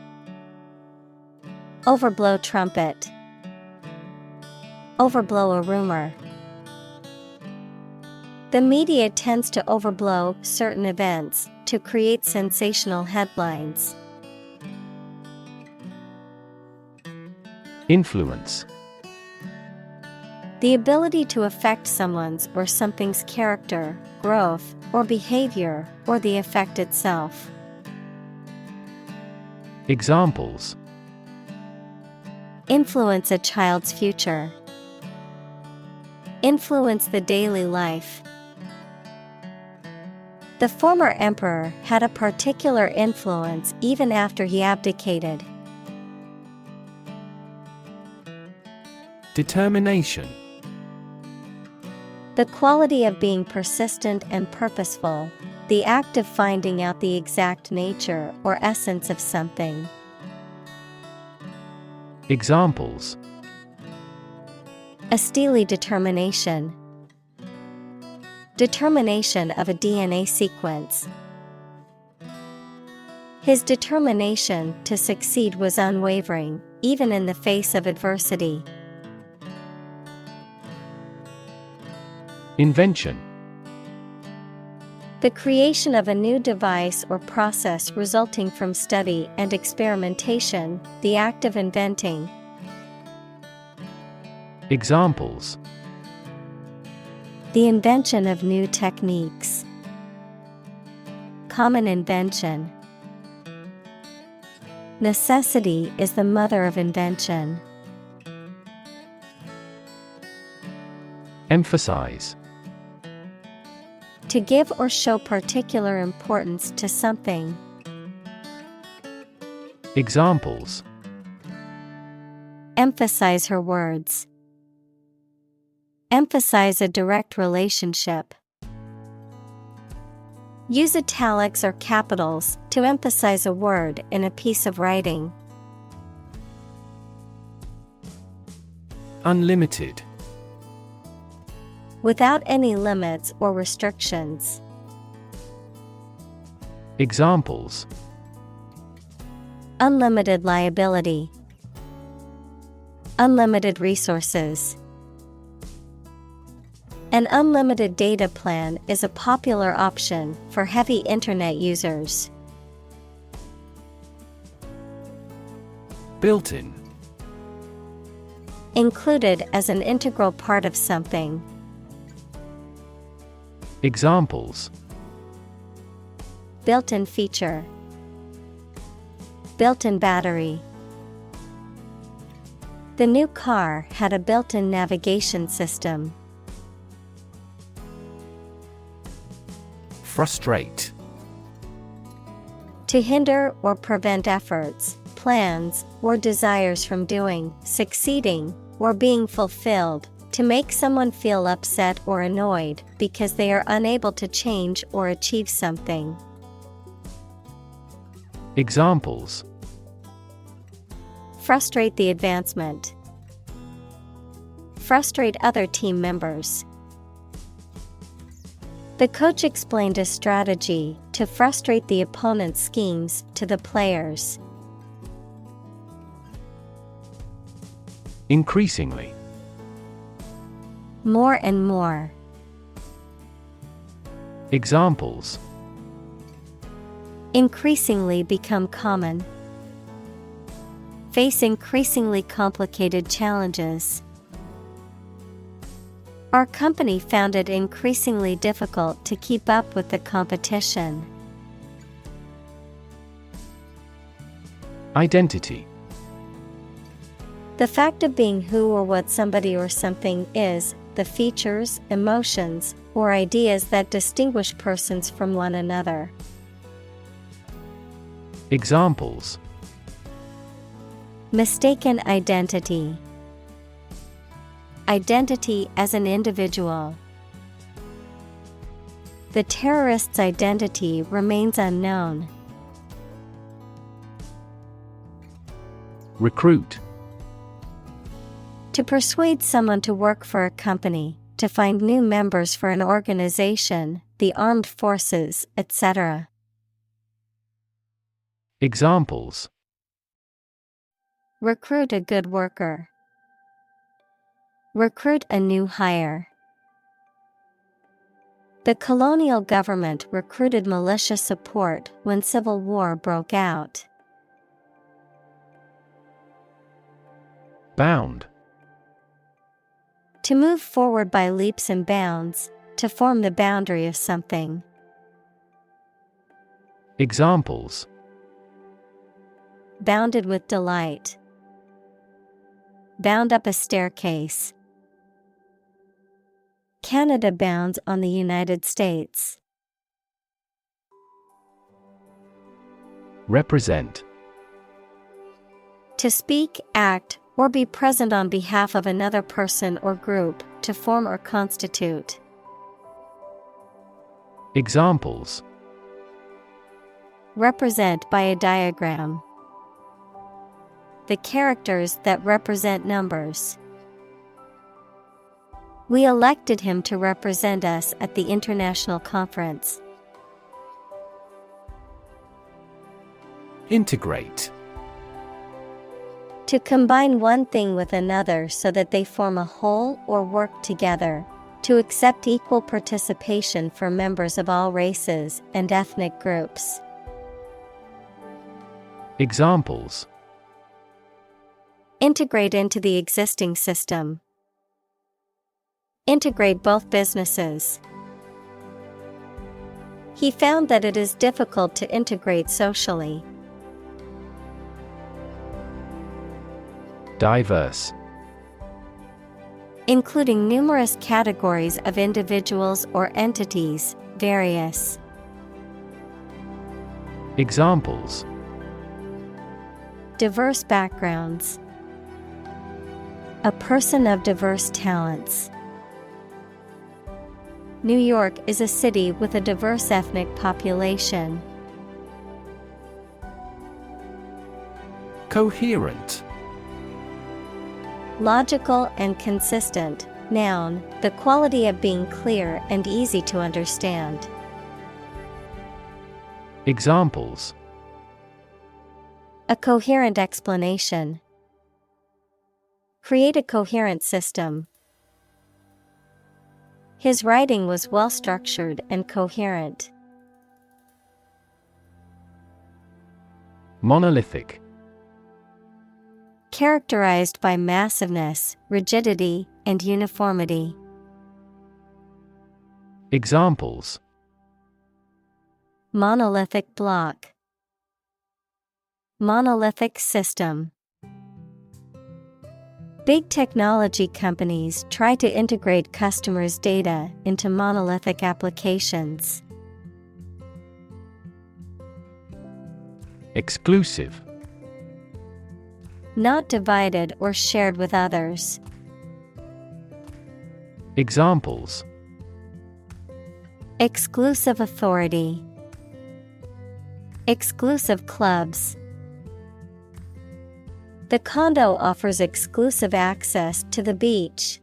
overblow trumpet. Overblow a rumor. The media tends to overblow certain events to create sensational headlines. Influence. The ability to affect someone's or something's character, growth, or behavior, or the effect itself. Examples: influence a child's future. Influence the daily life. The former emperor had a particular influence even after he abdicated. Determination. The quality of being persistent and purposeful, the act of finding out the exact nature or essence of something. Examples: a steely determination. Determination of a DNA sequence. His determination to succeed was unwavering, even in the face of adversity. Invention. The creation of a new device or process resulting from study and experimentation, the act of inventing. Examples: the invention of new techniques. Common invention. Necessity is the mother of invention. Emphasize. To give or show particular importance to something. Examples: emphasize her words. Emphasize a direct relationship. Use italics or capitals to emphasize a word in a piece of writing. Unlimited. Without any limits or restrictions. Examples: unlimited liability. Unlimited resources. An unlimited data plan is a popular option for heavy internet users. Built-in. Included as an integral part of something. Examples: built-in feature. Built-in battery. The new car had a built-in navigation system. Frustrate. To hinder or prevent efforts, plans, or desires from doing, succeeding, or being fulfilled. To make someone feel upset or annoyed because they are unable to change or achieve something. Examples: frustrate the advancement. Frustrate other team members. The coach explained a strategy to frustrate the opponent's schemes to the players. Increasingly. More and more. Examples: increasingly become common. face increasingly complicated challenges. Our company found it increasingly difficult to keep up with the competition. Identity. The fact of being who or what somebody or something is, the features, emotions, or ideas that distinguish persons from one another. Examples: mistaken identity, identity as an individual. The terrorist's identity remains unknown. Recruit. To persuade someone to work for a company, to find new members for an organization, the armed forces, etc. Examples: recruit a good worker, recruit a new hire. The colonial government recruited militia support when civil war broke out. Bound. To move forward by leaps and bounds, to form the boundary of something. Examples: bounded with delight, bound up a staircase. Canada bounds on the United States. Represent. To speak, act, or be present on behalf of another person or group, to form or constitute. Examples: represent by a diagram. The characters that represent numbers. We elected him to represent us at the international conference. Integrate. To combine one thing with another so that they form a whole or work together. To accept equal participation for members of all races and ethnic groups. Examples: integrate into the existing system. Integrate both businesses. He found that it is difficult to integrate socially. Diverse. Including numerous categories of individuals or entities, various. Examples: diverse backgrounds. A person of diverse talents. New York is a city with a diverse ethnic population. Coherent. Logical and consistent, noun, the quality of being clear and easy to understand. Examples: a coherent explanation. Create a coherent system. His writing was well structured and coherent. Monolithic. Characterized by massiveness, rigidity, and uniformity. Examples: monolithic block. Monolithic system. Big technology companies try to integrate customers' data into monolithic applications. Exclusive. Not divided or shared with others. Examples: exclusive authority. Exclusive clubs. The condo offers exclusive access to the beach.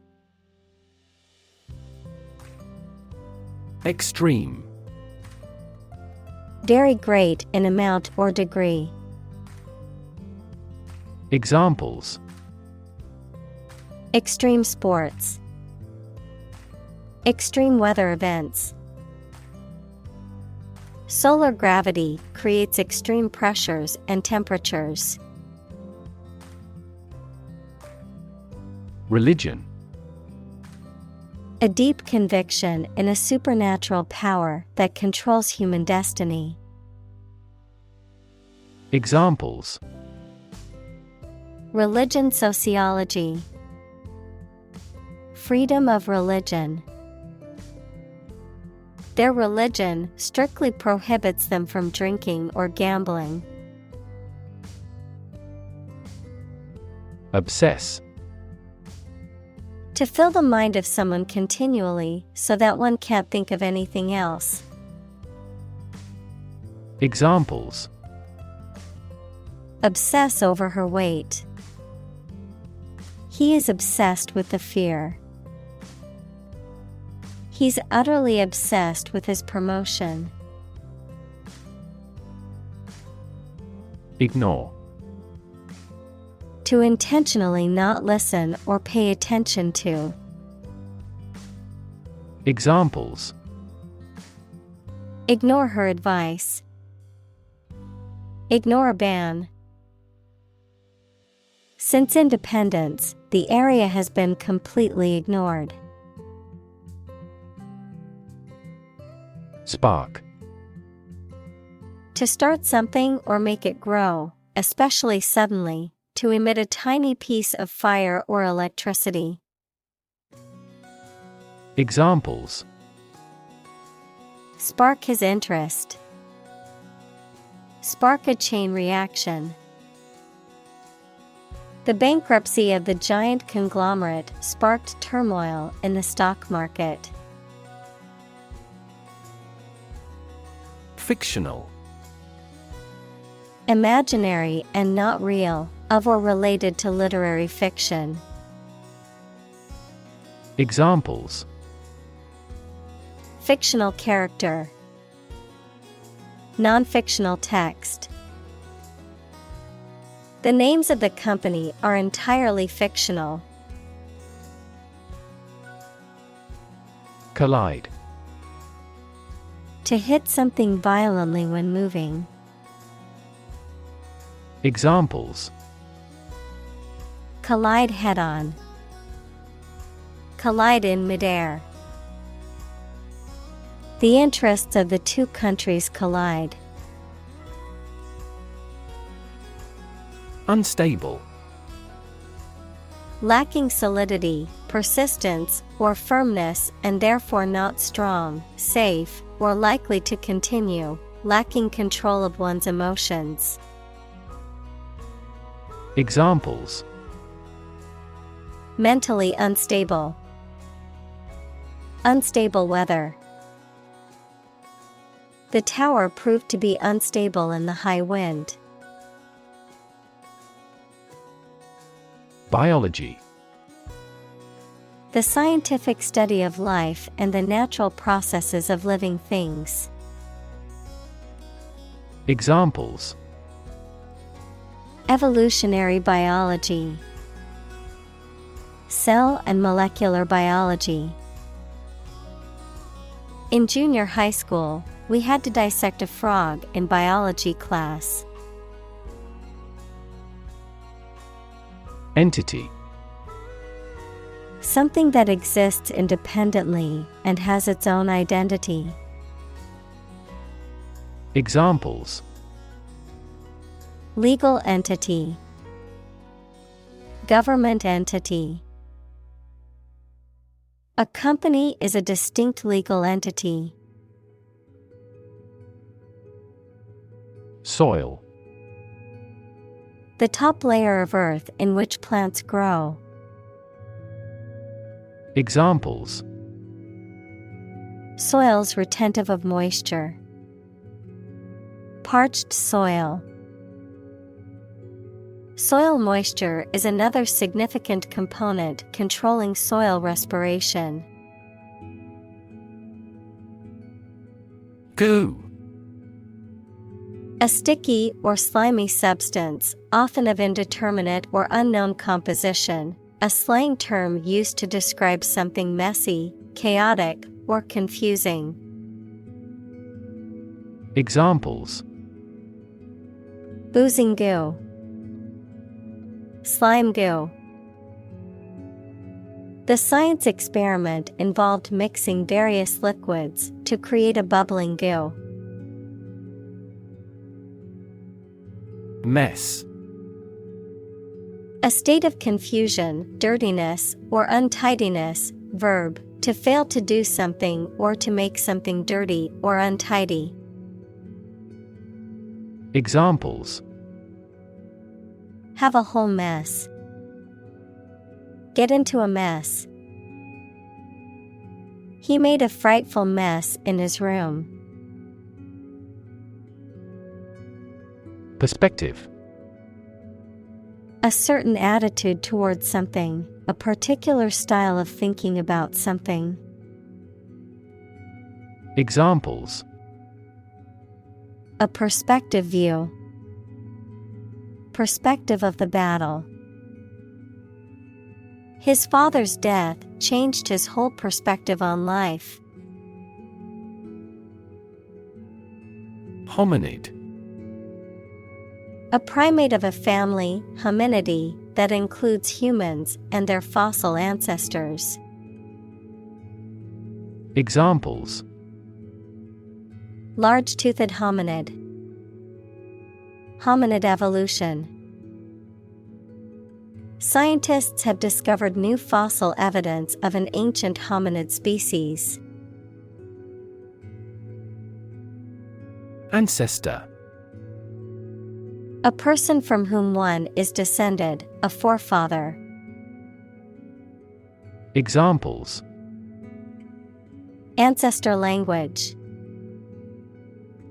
Extreme. Very great in amount or degree. Examples: extreme sports. Extreme weather events. Solar gravity creates extreme pressures and temperatures. Religion. A deep conviction in a supernatural power that controls human destiny. Examples: Religion sociology. Freedom of religion. Their religion strictly prohibits them from drinking or gambling. Obsess. To fill the mind of someone continually so that one can't think of anything else. Examples: Obsess over her weight. He is obsessed with the fear. He's utterly obsessed with his promotion. Ignore. To intentionally not listen or pay attention to. Examples: Ignore her advice. Ignore a ban. Since independence, the area has been completely ignored. Spark. To start something or make it grow, especially suddenly, to emit a tiny piece of fire or electricity. Examples: Spark his interest. Spark a chain reaction. The bankruptcy of the giant conglomerate sparked turmoil in the stock market. Fictional. Imaginary and not real, of or related to literary fiction. Examples: Fictional character. Non-fictional text. The names of the company are entirely fictional. Collide. To hit something violently when moving. Examples: Collide head-on. Collide in midair. The interests of the two countries collide. Unstable. Lacking solidity, persistence, or firmness and therefore not strong, safe, or likely to continue, lacking control of one's emotions. Examples: Mentally unstable. Unstable weather. The tower proved to be unstable in the high wind. Biology. The scientific study of life and the natural processes of living things. Examples: Evolutionary biology. Cell and molecular biology. In junior high school, we had to dissect a frog in biology class. Entity. Something that exists independently and has its own identity. Examples: Legal entity. Government entity. A company is a distinct legal entity. Soil. The top layer of earth in which plants grow. Examples: Soils retentive of moisture. Parched soil. Soil moisture is another significant component controlling soil respiration. Goo. A sticky or slimy substance, often of indeterminate or unknown composition, a slang term used to describe something messy, chaotic, or confusing. Examples: Boozing goo. Slime goo. The science experiment involved mixing various liquids to create a bubbling goo. Mess. A state of confusion, dirtiness, or untidiness. Verb, to fail to do something or to make something dirty or untidy. Examples: Have a whole mess. Get into a mess. He made a frightful mess in his room. Perspective. A certain attitude towards something, a particular style of thinking about something. Examples: A perspective view. Perspective of the battle. His father's death changed his whole perspective on life. Hominid. A primate of a family, hominidae, that includes humans and their fossil ancestors. Examples: Large-toothed hominid. Hominid evolution. Scientists have discovered new fossil evidence of an ancient hominid species. Ancestor. A person from whom one is descended, a forefather. Examples: Ancestor language.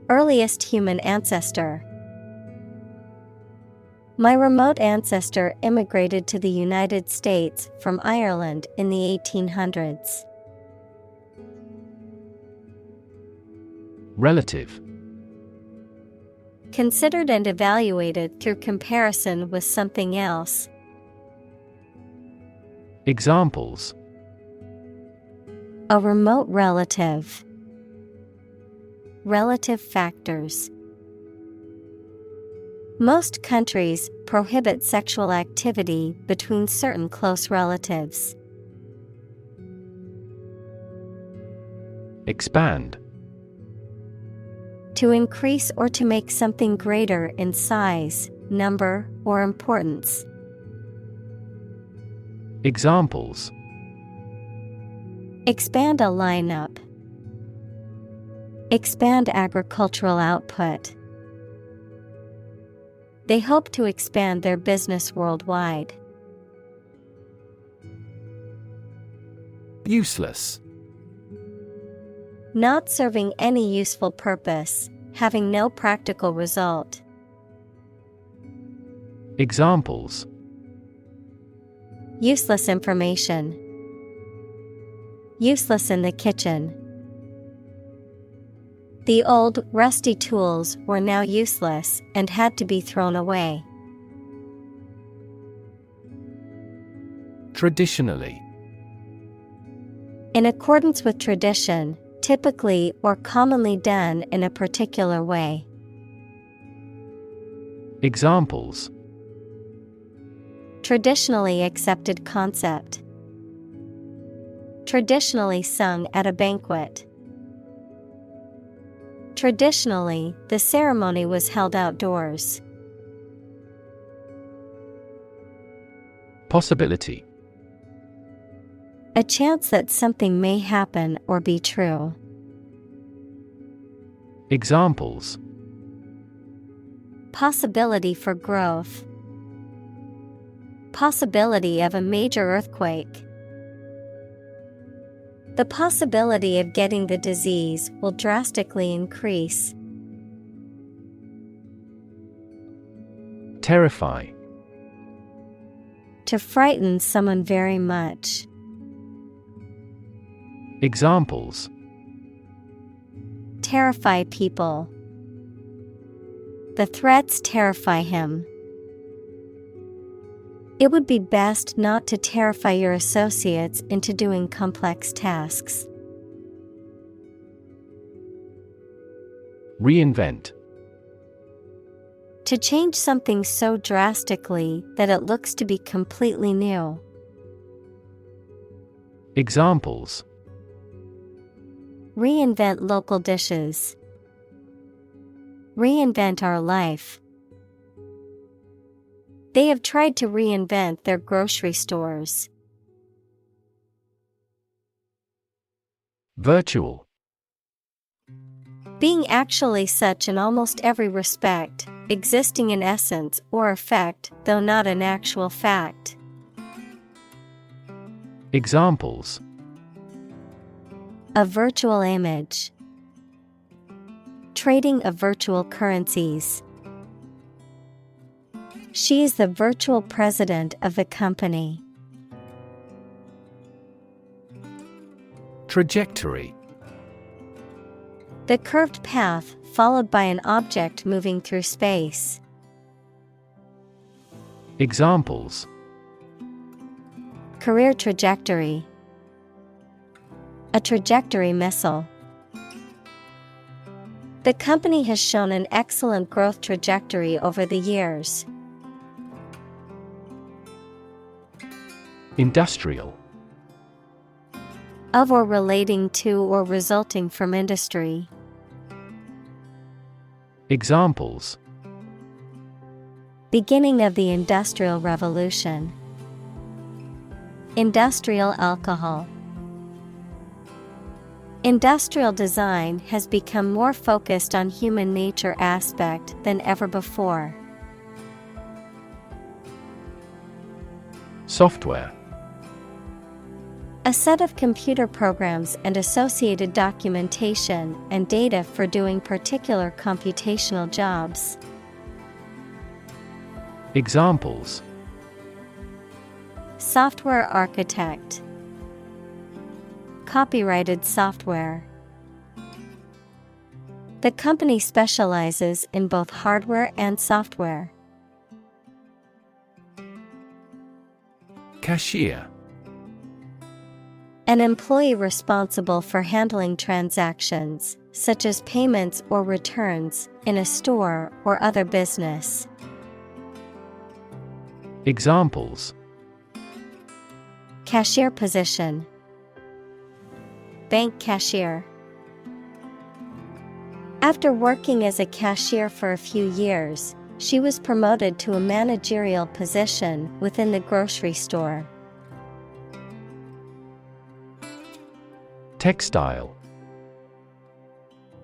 Earliest human ancestor. My remote ancestor immigrated to the United States from Ireland in the 1800s. Relative. Considered and evaluated through comparison with something else. Examples: A remote relative. Relative factors. Most countries prohibit sexual activity between certain close relatives. Expand. To increase or to make something greater in size, number, or importance. Examples: Expand a lineup. Expand agricultural output. They hope to expand their business worldwide. Useless. Not serving any useful purpose, having no practical result. Examples: Useless information. Useless in the kitchen. The old, rusty tools were now useless and had to be thrown away. Traditionally. In accordance with tradition, typically or commonly done in a particular way. Examples: Traditionally accepted concept. Traditionally sung at a banquet. Traditionally, the ceremony was held outdoors. Possibility. A chance that something may happen or be true. Examples: Possibility for growth. Possibility of a major earthquake. The possibility of getting the disease will drastically increase. Terrify. To frighten someone very much. Examples: Terrify people. The threats terrify him. It would be best not to terrify your associates into doing complex tasks. Reinvent. To change something so drastically that it looks to be completely new. Examples: reinvent local dishes, reinvent our life. They have tried to reinvent their grocery stores. Virtual. Being actually such in almost every respect, existing in essence or effect, though not an actual fact. Examples: a virtual image, trading of virtual currencies. She is the virtual president of the company. Trajectory. The curved path followed by an object moving through space. Examples: career trajectory, a trajectory missile. The company has shown an excellent growth trajectory over the years. Industrial. Of or relating to or resulting from industry. Examples: beginning of the Industrial Revolution, industrial alcohol. Industrial design has become more focused on human nature aspect than ever before. Software. A set of computer programs and associated documentation and data for doing particular computational jobs. Examples: software architect, copyrighted software. The company specializes in both hardware and software. Cashier. An employee responsible for handling transactions, such as payments or returns, in a store or other business. Examples: cashier position, bank cashier. After working as a cashier for a few years, she was promoted to a managerial position within the grocery store. Textile.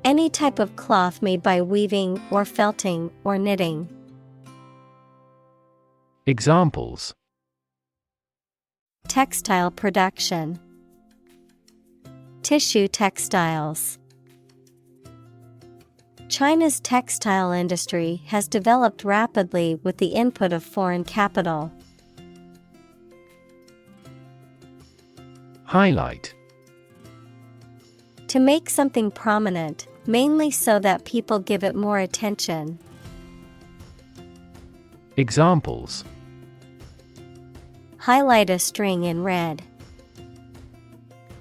Any type of cloth made by weaving or felting or knitting. Examples: textile production, tissue textiles. China's textile industry has developed rapidly with the input of foreign capital. Highlight. To make something prominent, mainly so that people give it more attention. Examples: highlight a string in red.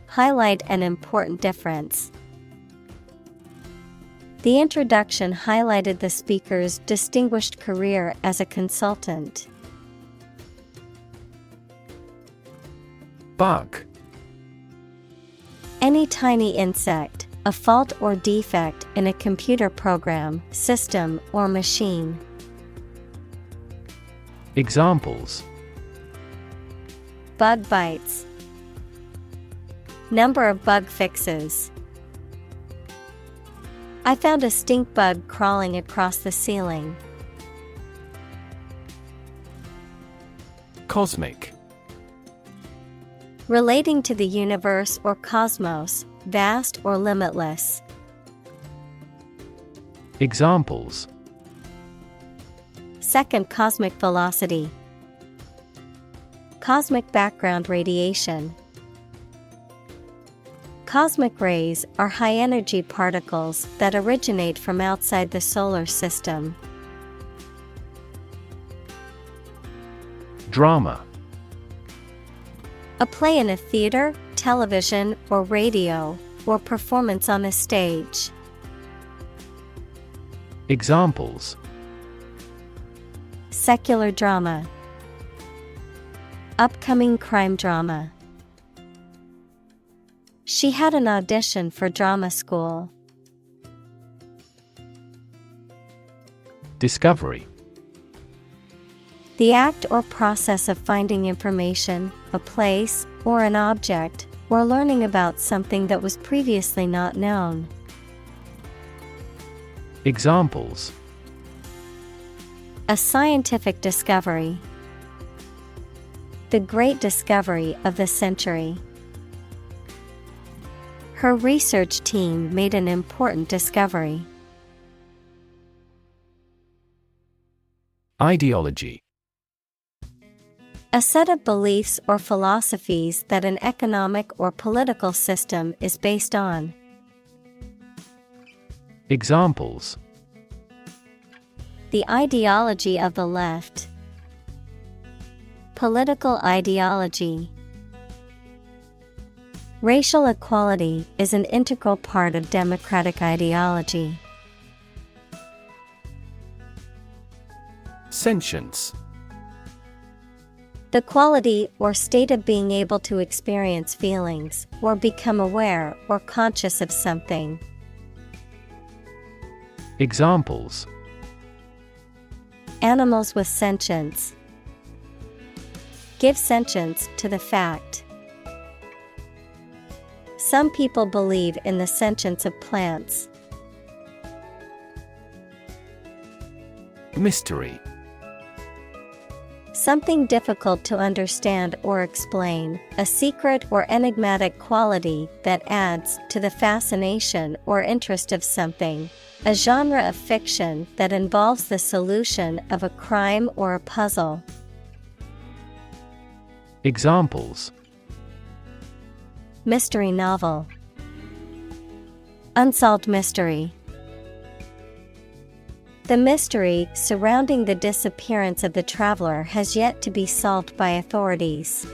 Highlight an important difference. The introduction highlighted the speaker's distinguished career as a consultant. Bug. Any tiny insect, a fault or defect in a computer program, system, or machine. Examples: bug bites. Number of bug fixes. I found a stink bug crawling across the ceiling. Cosmic. Relating to the universe or cosmos, vast or limitless. Examples: second cosmic velocity. Cosmic background radiation. Cosmic rays are high-energy particles that originate from outside the solar system. Drama. A play in a theater, television, or radio, or performance on a stage. Examples: secular drama. Upcoming crime drama. She had an audition for drama school. Discovery. The act or process of finding information, a place, or an object, or learning about something that was previously not known. Examples. A scientific discovery. The great discovery of the century. Her research team made an important discovery. Ideology. A set of beliefs or philosophies that an economic or political system is based on. Examples. The ideology of the left. Political ideology. Racial equality is an integral part of democratic ideology. Sentience. The quality or state of being able to experience feelings, or become aware or conscious of something. Examples. Animals with sentience. Give sentience to the fact. Some people believe in the sentience of plants. Mystery. Something difficult to understand or explain, a secret or enigmatic quality that adds to the fascination or interest of something. A genre of fiction that involves the solution of a crime or a puzzle. Examples. Mystery novel. Unsolved mystery. The mystery surrounding the disappearance of the traveler has yet to be solved by authorities.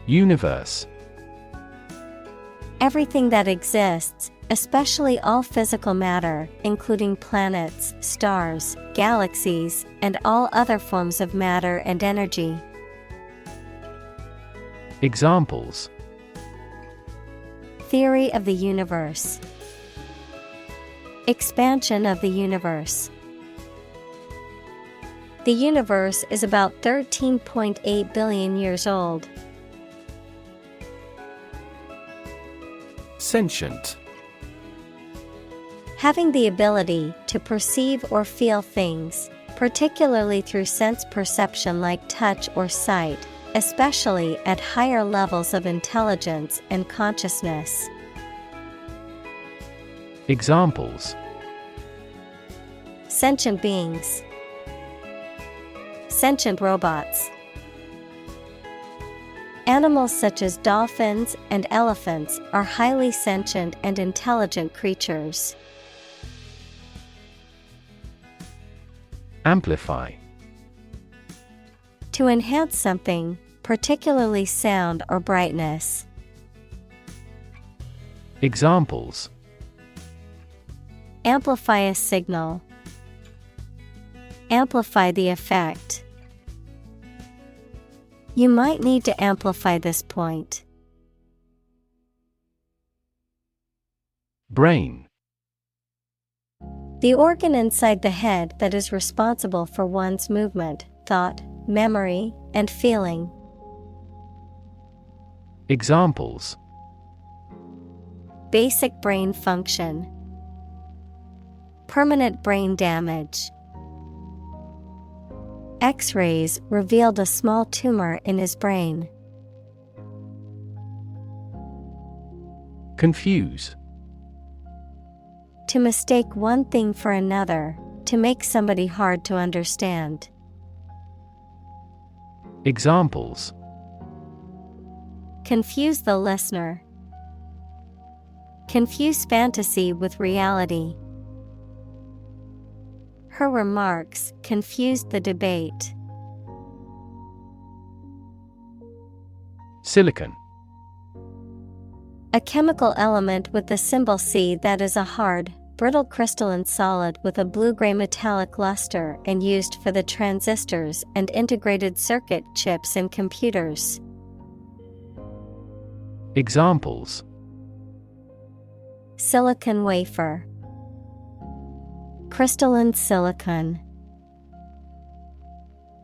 Universe. Everything that exists, especially all physical matter, including planets, stars, galaxies, and all other forms of matter and energy. Examples. Theory of the universe. Expansion of the universe. The universe is about 13.8 billion years old. Sentient. Having the ability to perceive or feel things, particularly through sense perception like touch or sight, especially at higher levels of intelligence and consciousness. Examples. Sentient beings. Sentient robots. Animals such as dolphins and elephants are highly sentient and intelligent creatures. Amplify. To enhance something, particularly sound or brightness. Examples. Amplify a signal. Amplify the effect. You might need to amplify this point. Brain. The organ inside the head that is responsible for one's movement, thought, memory, and feeling. Examples. Basic brain function. Permanent brain damage. X-rays revealed a small tumor in his brain. Confuse. To mistake one thing for another, to make somebody hard to understand. Examples. Confuse the listener. Confuse fantasy with reality. Her remarks confused the debate. Silicon. A chemical element with the symbol C that is a hard, brittle crystalline solid with a blue-gray metallic luster and used for the transistors and integrated circuit chips in computers. Examples: silicon wafer, crystalline silicon.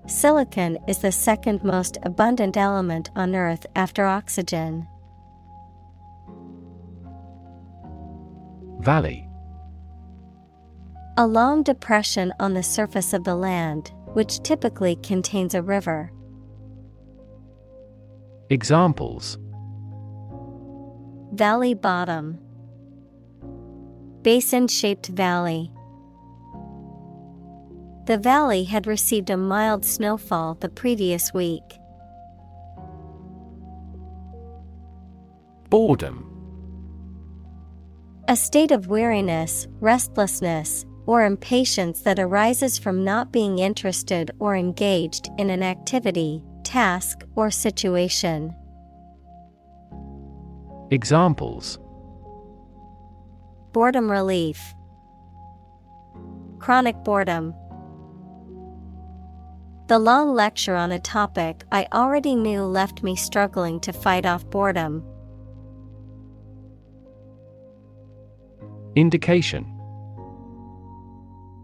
Silicon is the second most abundant element on Earth after oxygen. Valley. A long depression on the surface of the land, which typically contains a river. Examples: valley bottom, basin-shaped valley. The valley had received a mild snowfall the previous week. Boredom. A state of weariness, restlessness, or impatience that arises from not being interested or engaged in an activity, task, or situation. Examples: boredom relief, chronic boredom. The long lecture on a topic I already knew left me struggling to fight off boredom. Indication.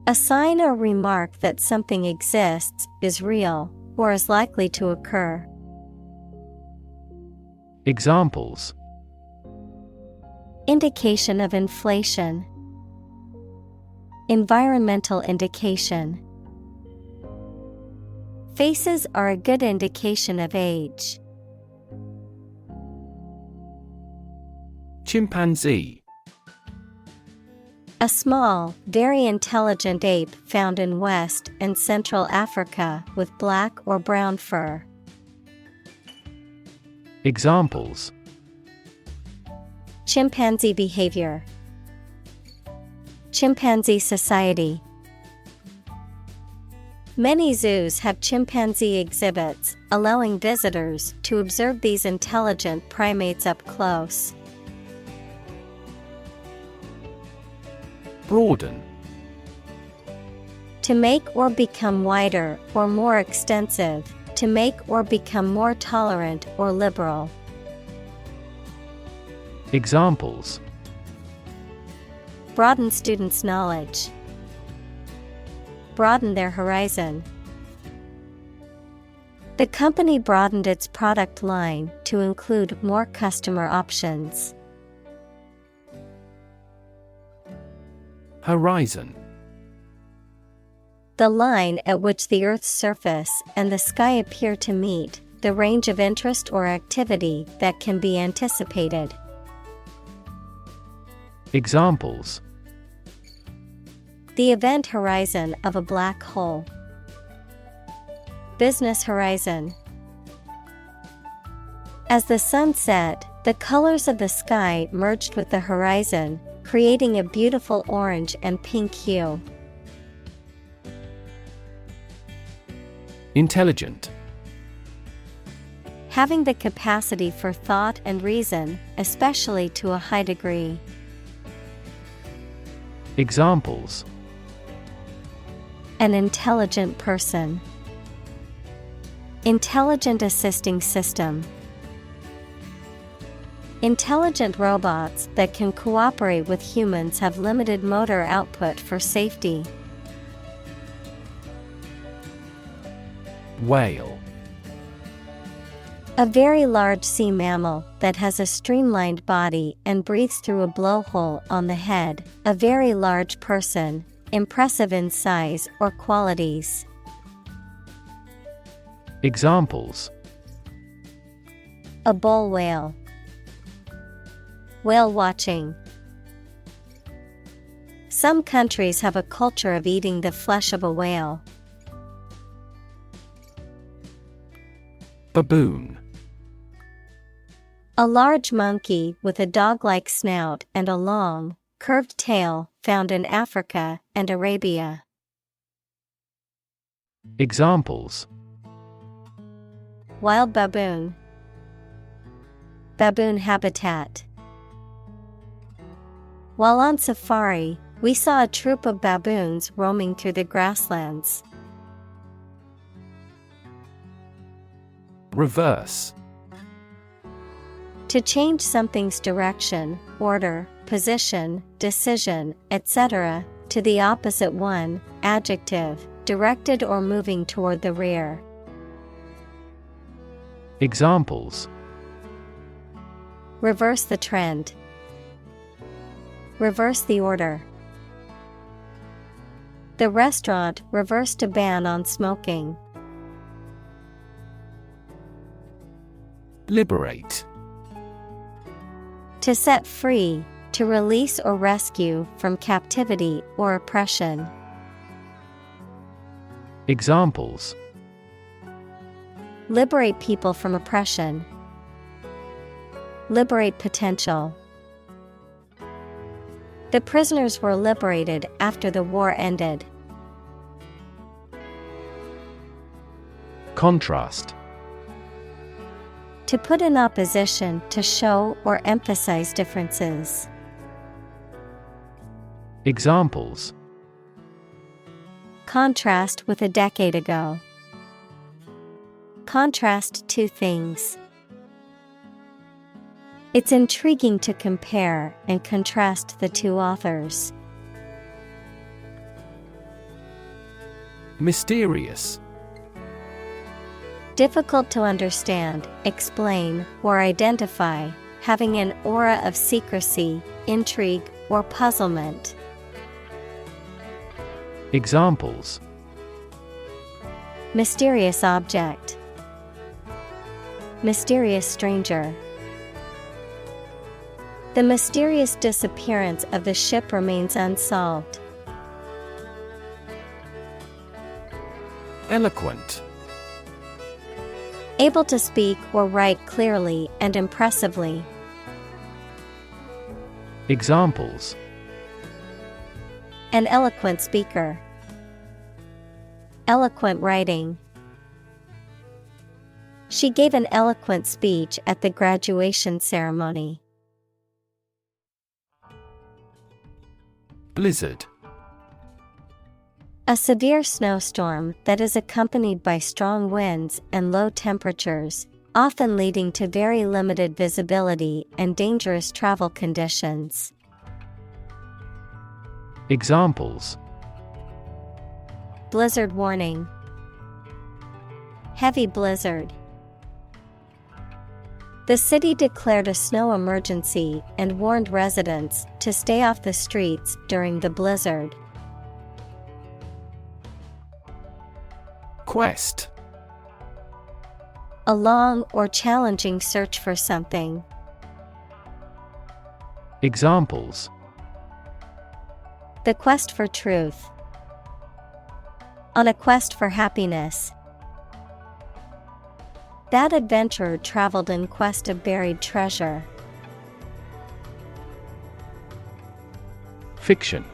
A sign or remark that something exists, is real, or is likely to occur. Examples: indication of inflation, environmental indication. Faces are a good indication of age. Chimpanzee. A small, very intelligent ape found in West and Central Africa with black or brown fur. Examples: chimpanzee behavior, chimpanzee society. Many zoos have chimpanzee exhibits, allowing visitors to observe these intelligent primates up close. Broaden. To make or become wider or more extensive, to make or become more tolerant or liberal. Examples: broaden students' knowledge, broaden their horizon. The company broadened its product line to include more customer options. Horizon. The line at which the Earth's surface and the sky appear to meet, the range of interest or activity that can be anticipated. Examples: the event horizon of a black hole, business horizon. As the sun set, the colors of the sky merged with the horizon, creating a beautiful orange and pink hue. Intelligent. Having the capacity for thought and reason, especially to a high degree. Examples: an intelligent person, intelligent assisting system. Intelligent robots that can cooperate with humans have limited motor output for safety. Whale. A very large sea mammal that has a streamlined body and breathes through a blowhole on the head. A very large person, impressive in size or qualities. Examples: a bull whale, whale watching. Some countries have a culture of eating the flesh of a whale. Baboon. A large monkey with a dog-like snout and a long, curved tail found in Africa and Arabia. Examples: wild baboon, baboon habitat. While on safari, we saw a troop of baboons roaming through the grasslands. Reverse. To change something's direction, order, position, decision, etc., to the opposite one, adjective, directed or moving toward the rear. Examples: Reverse the trend. Reverse the order. The restaurant reversed a ban on smoking. Liberate. To set free, to release or rescue from captivity or oppression. Examples: Liberate people from oppression. Liberate potential. The prisoners were liberated after the war ended. Contrast. To put in opposition, to show or emphasize differences. Examples: Contrast with a decade ago. Contrast two things. It's intriguing to compare and contrast the two authors. Mysterious. Difficult to understand, explain, or identify, having an aura of secrecy, intrigue, or puzzlement. Examples: Mysterious object. Mysterious stranger. The mysterious disappearance of the ship remains unsolved. Eloquent. Able to speak or write clearly and impressively. Examples: An eloquent speaker. Eloquent writing. She gave an eloquent speech at the graduation ceremony. Blizzard. A severe snowstorm that is accompanied by strong winds and low temperatures, often leading to very limited visibility and dangerous travel conditions. Examples: Blizzard warning. Heavy blizzard. The city declared a snow emergency and warned residents to stay off the streets during the blizzard. Quest. A long or challenging search for something. Examples: The quest for truth. On a quest for happiness. That adventurer traveled in quest of buried treasure. Fiction.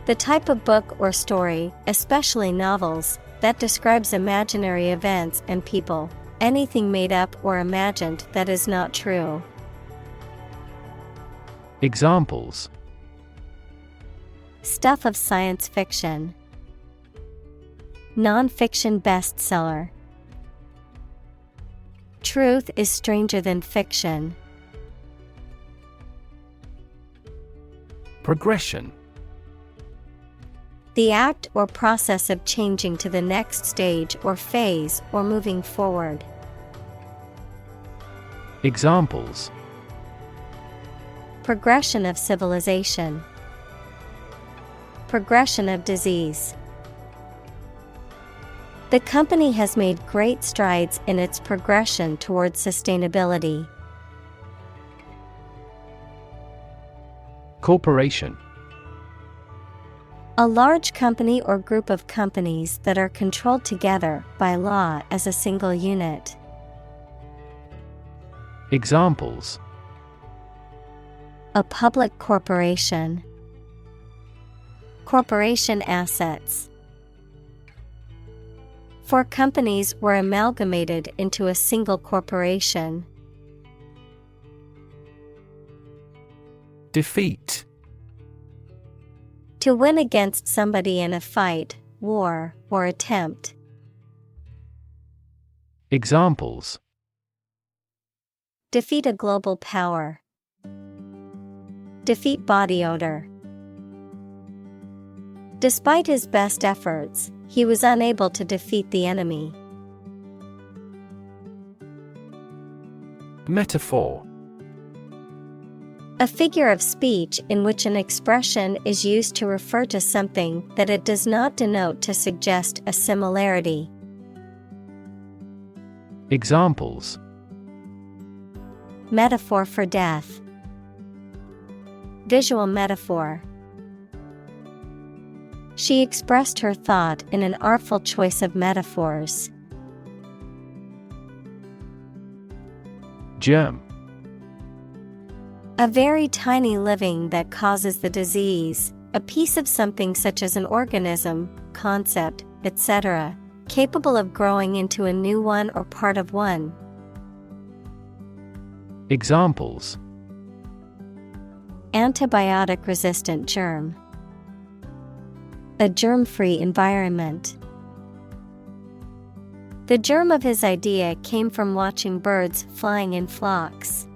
The type of book or story, especially novels, that describes imaginary events and people, anything made up or imagined that is not true. Examples: Stuff of science fiction. Non-fiction bestseller. Truth is stranger than fiction. Progression. The act or process of changing to the next stage or phase or moving forward. Examples: Progression of civilization. Progression of disease. The company has made great strides in its progression towards sustainability. Corporation. A large company or group of companies that are controlled together by law as a single unit. Examples: A public corporation. Corporation assets. 4 companies were amalgamated into a single corporation. Defeat. To win against somebody in a fight, war, or attempt. Examples: Defeat a global power. Defeat body odor. Despite his best efforts, he was unable to defeat the enemy. Metaphor. A figure of speech in which an expression is used to refer to something that it does not denote to suggest a similarity. Examples. Metaphor for death. Visual metaphor. She expressed her thought in an artful choice of metaphors. Germ. A very tiny living that causes the disease, a piece of something such as an organism, concept, etc., capable of growing into a new one or part of one. Examples. Antibiotic-resistant germ. A germ-free environment. The germ of his idea came from watching birds flying in flocks.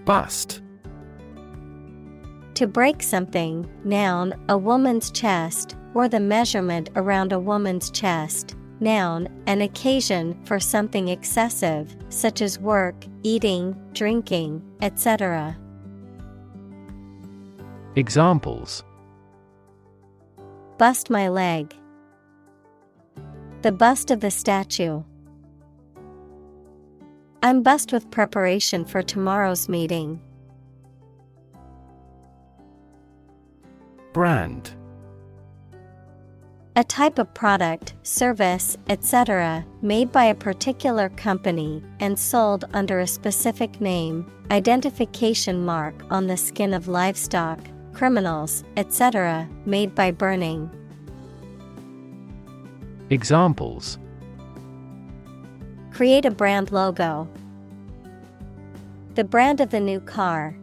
Bust. To break something, noun, a woman's chest, or the measurement around a woman's chest. Noun, an occasion for something excessive, such as work, eating, drinking, etc. Examples. Bust my leg. The bust of the statue. I'm bust with preparation for tomorrow's meeting. Brand. A type of product, service, etc., made by a particular company and sold under a specific name, identification mark on the skin of livestock, criminals, etc., made by burning. Examples. Create a brand logo. The brand of the new car.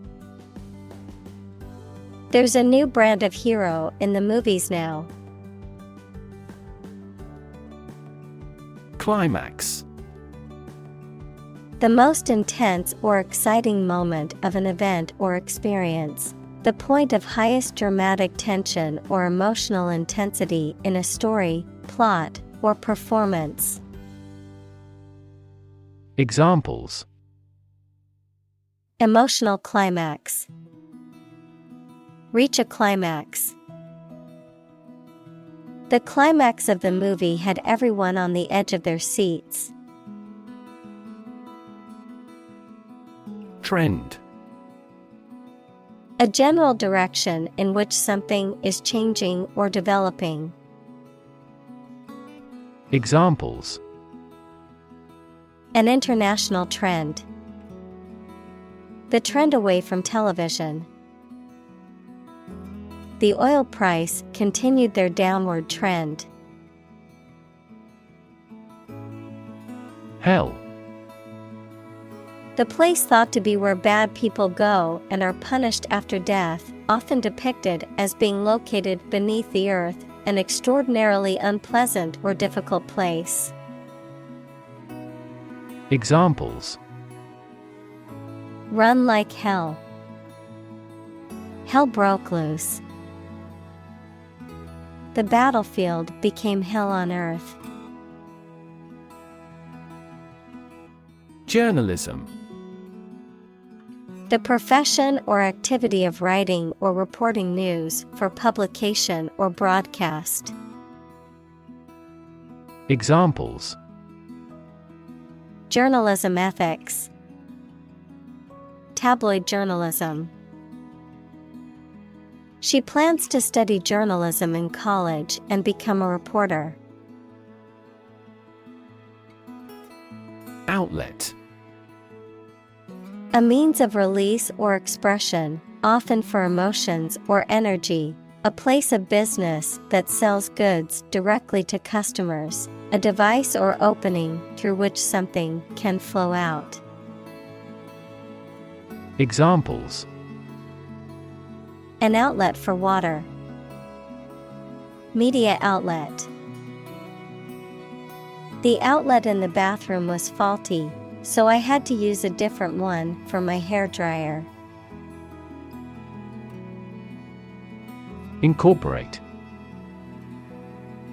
There's a new brand of hero in the movies now. Climax. The most intense or exciting moment of an event or experience. The point of highest dramatic tension or emotional intensity in a story, plot, or performance. Examples. Emotional climax. Reach a climax. The climax of the movie had everyone on the edge of their seats. Trend. A general direction in which something is changing or developing. Examples. An international trend. The trend away from television. The oil price continued their downward trend. Hell. The place thought to be where bad people go and are punished after death, often depicted as being located beneath the earth, an extraordinarily unpleasant or difficult place. Examples. Run like hell. Hell broke loose. The battlefield became hell on earth. Journalism. The profession or activity of writing or reporting news for publication or broadcast. Examples. Journalism ethics. Tabloid journalism. She plans to study journalism in college and become a reporter. Outlet. A means of release or expression, often for emotions or energy. A place of business that sells goods directly to customers. A device or opening through which something can flow out. Examples. An outlet for water. Media outlet. The outlet in the bathroom was faulty, so I had to use a different one for my hairdryer. Incorporate.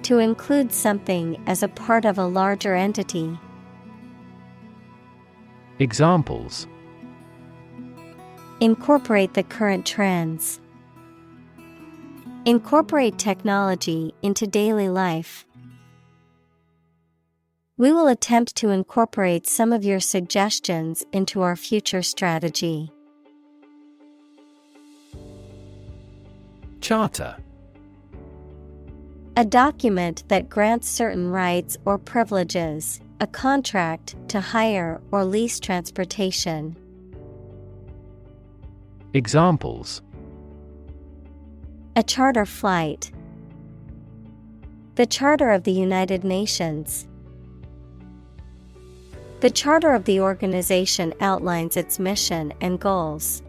To include something as a part of a larger entity. Examples: Incorporate the current trends. Incorporate technology into daily life. We will attempt to incorporate some of your suggestions into our future strategy. Charter. A document that grants certain rights or privileges, a contract to hire or lease transportation. Examples: A charter flight. The Charter of the United Nations. The charter of the organization outlines its mission and goals.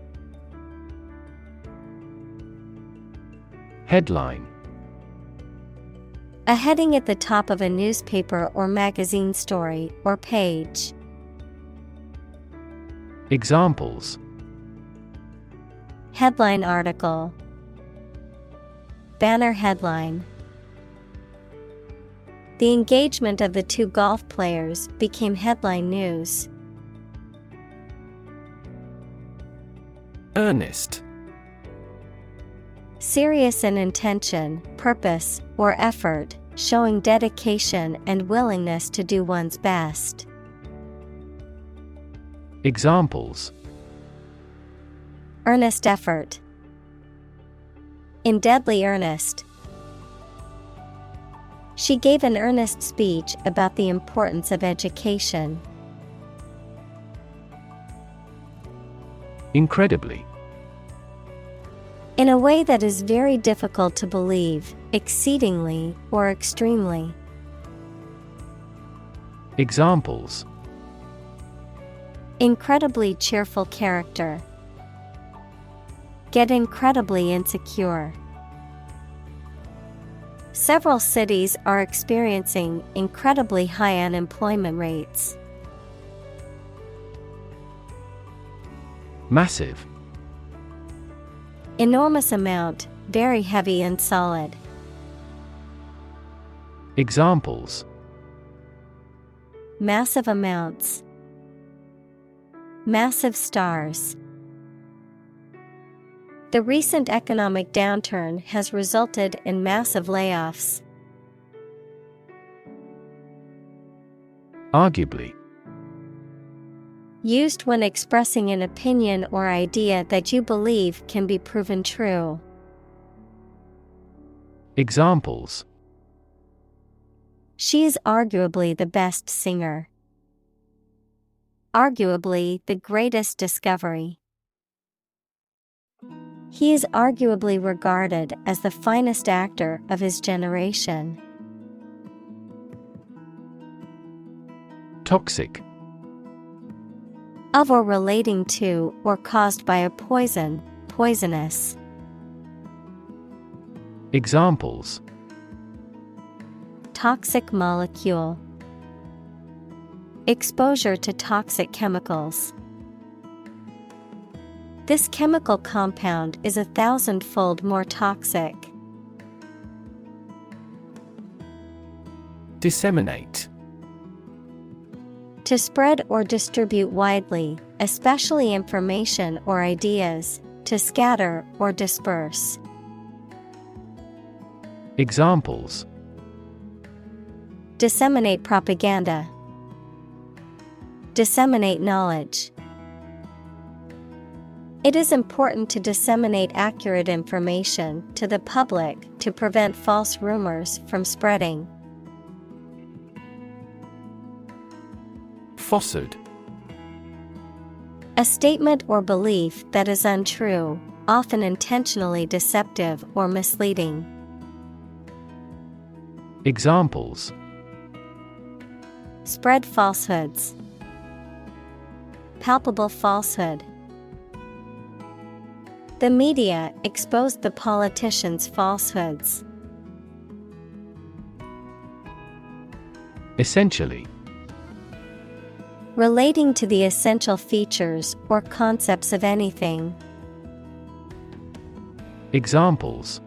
Headline. A heading at the top of a newspaper or magazine story or page. Examples: Headline article. Banner headline. The engagement of the two golf players became headline news. Earnest. Serious in intention, purpose, or effort, showing dedication and willingness to do one's best. Examples: Earnest effort. In deadly earnest. She gave an earnest speech about the importance of education. Incredibly. In a way that is very difficult to believe, exceedingly or extremely. Examples: Incredibly cheerful character. Get incredibly insecure. Several cities are experiencing incredibly high unemployment rates. Massive. Enormous amount, very heavy and solid. Examples: Massive amounts. Massive stars. The recent economic downturn has resulted in massive layoffs. Arguably. Used when expressing an opinion or idea that you believe can be proven true. Examples: She is arguably the best singer. Arguably the greatest discovery. He is arguably regarded as the finest actor of his generation. Toxic. Of or relating to or caused by a poison, poisonous. Examples: Toxic molecule. Exposure to toxic chemicals. This chemical compound is 1,000-fold more toxic. Disseminate. To spread or distribute widely, especially information or ideas, to scatter or disperse. Examples: Disseminate propaganda. Disseminate knowledge. It is important to disseminate accurate information to the public to prevent false rumors from spreading. Falsehood. A statement or belief that is untrue, often intentionally deceptive or misleading. Examples: Spread falsehoods. Palpable falsehood. The media exposed the politicians' falsehoods. Essentially. Relating to the essential features or concepts of anything. Examples: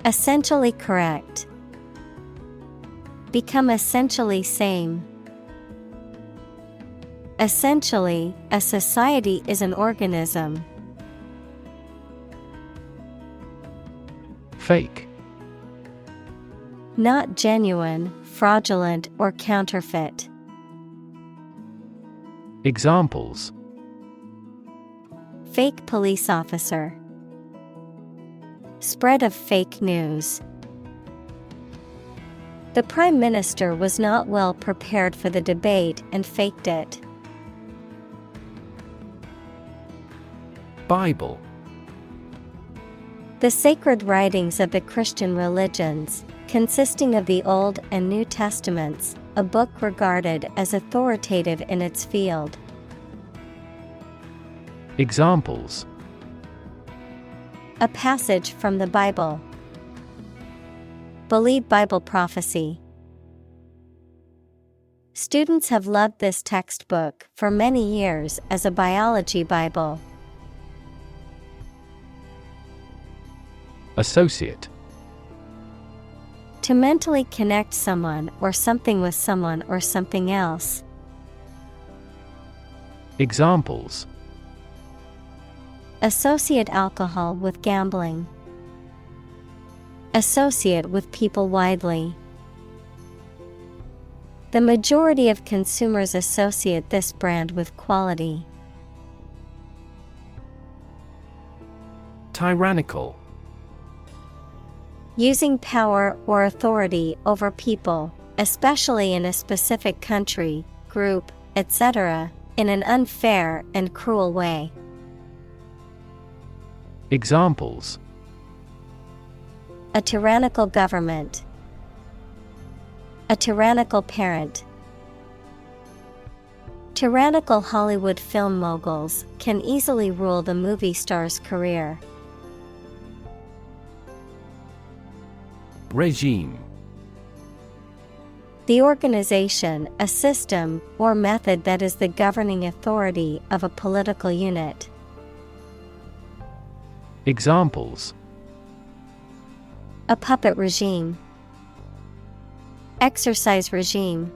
Essentially correct. Become essentially same. Essentially, a society is an organism. Fake. Not genuine, fraudulent, or counterfeit. Examples: Fake police officer. Spread of fake news. The Prime Minister was not well prepared for the debate and faked it. Bible. The sacred writings of the Christian religions, consisting of the Old and New Testaments, a book regarded as authoritative in its field. Examples: A passage from the Bible. Believe Bible prophecy. Students have loved this textbook for many years as a biology Bible. Associate. To mentally connect someone or something with someone or something else. Examples: Associate alcohol with gambling. Associate with people widely. The majority of consumers associate this brand with quality. Tyrannical. Using power or authority over people, especially in a specific country, group, etc., in an unfair and cruel way. Examples: A tyrannical government. A tyrannical parent. Tyrannical Hollywood film moguls can easily rule the movie star's career. Regime. The organization, a system, or method that is the governing authority of a political unit. Examples: A puppet regime. Exercise regime.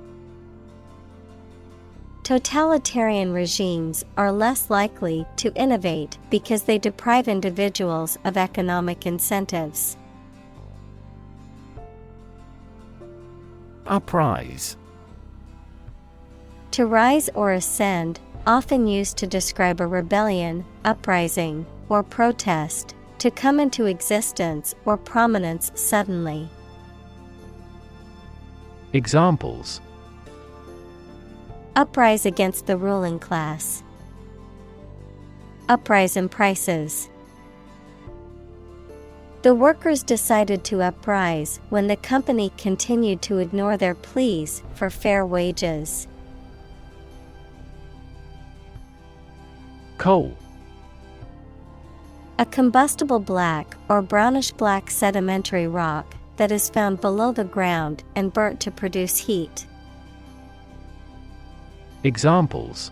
Totalitarian regimes are less likely to innovate because they deprive individuals of economic incentives. Uprise. To rise or ascend, often used to describe a rebellion, uprising, or protest, to come into existence or prominence suddenly. Examples: Uprise against the ruling class. Uprise in prices. The workers decided to uprise when the company continued to ignore their pleas for fair wages. Coal. A combustible black or brownish-black sedimentary rock that is found below the ground and burnt to produce heat. Examples: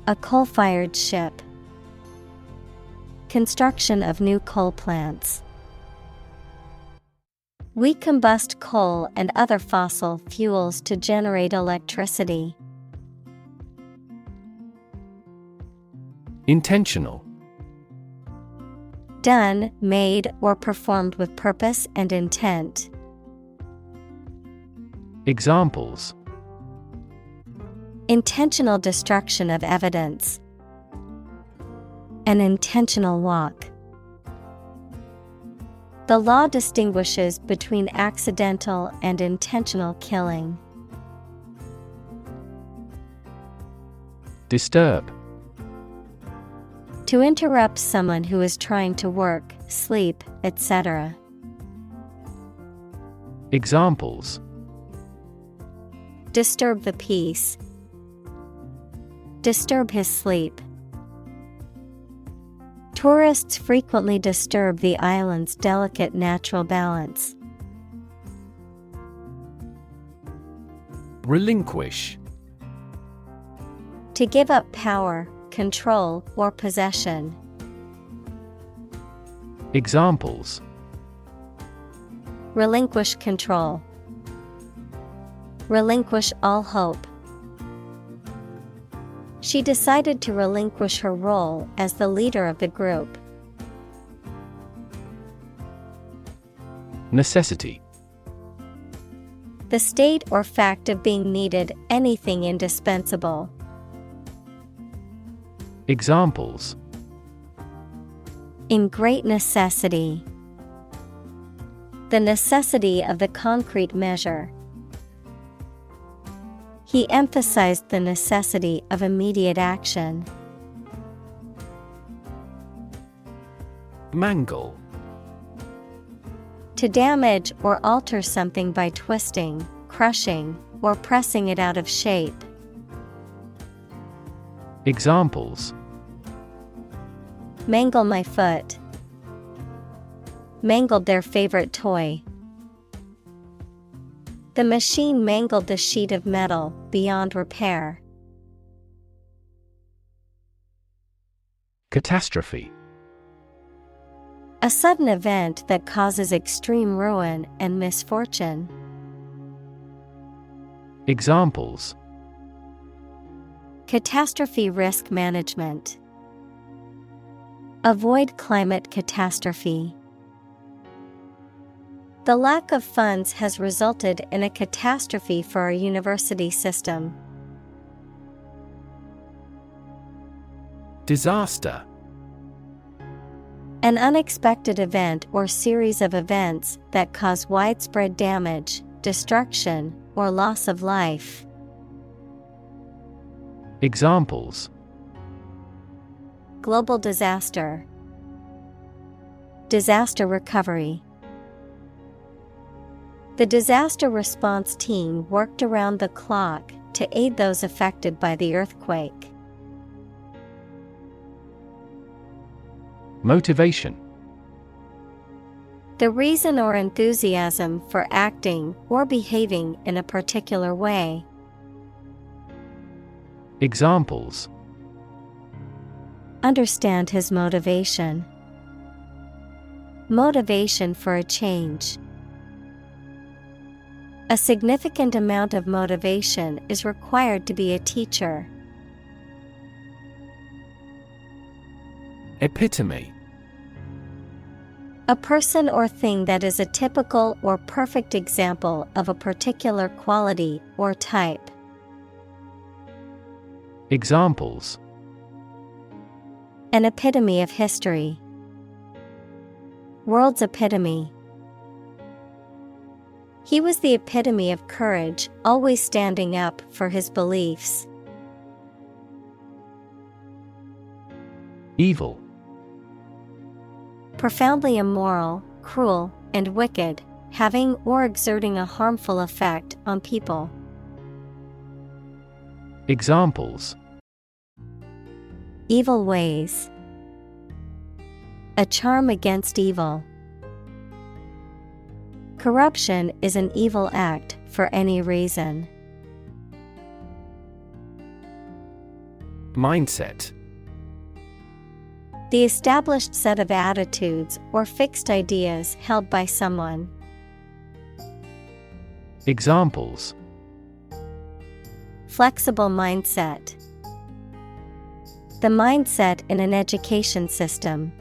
A coal-fired ship. Construction of new coal plants. We combust coal and other fossil fuels to generate electricity. Intentional. Done, made, or performed with purpose and intent. Examples: Intentional destruction of evidence. An intentional walk. The law distinguishes between accidental and intentional killing. Disturb. To interrupt someone who is trying to work, sleep, etc. Examples: Disturb the peace. Disturb his sleep. Tourists frequently disturb the island's delicate natural balance. Relinquish. To give up power, control, or possession. Examples: Relinquish control. Relinquish all hope. She decided to relinquish her role as the leader of the group. Necessity. The state or fact of being needed, anything indispensable. Examples: In great necessity. The necessity of the concrete measure. He emphasized the necessity of immediate action. Mangle. To damage or alter something by twisting, crushing, or pressing it out of shape. Examples: Mangle my foot. Mangled their favorite toy. The machine mangled the sheet of metal beyond repair. Catastrophe. A sudden event that causes extreme ruin and misfortune. Examples: Catastrophe risk management. Avoid climate catastrophe. The lack of funds has resulted in a catastrophe for our university system. Disaster. An unexpected event or series of events that cause widespread damage, destruction, or loss of life. Examples: Global disaster. Disaster recovery. The disaster response team worked around the clock to aid those affected by the earthquake. Motivation. The reason or enthusiasm for acting or behaving in a particular way. Examples: Understand his motivation. Motivation for a change. A significant amount of motivation is required to be a teacher. Epitome. A person or thing that is a typical or perfect example of a particular quality or type. Examples: An epitome of history. World's epitome. He was the epitome of courage, always standing up for his beliefs. Evil. Profoundly immoral, cruel, and wicked, having or exerting a harmful effect on people. Examples: Evil ways. A charm against evil. Corruption is an evil act for any reason. Mindset. The established set of attitudes or fixed ideas held by someone. Examples: Flexible mindset. The mindset in an education system.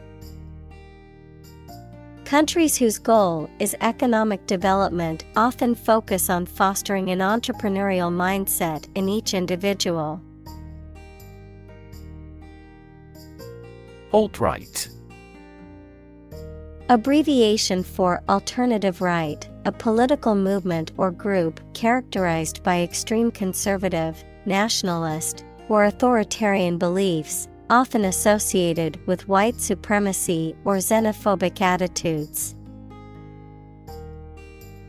Countries whose goal is economic development often focus on fostering an entrepreneurial mindset in each individual. Alt-right. Abbreviation for alternative right, a political movement or group characterized by extreme conservative, nationalist, or authoritarian beliefs, often associated with white supremacy or xenophobic attitudes.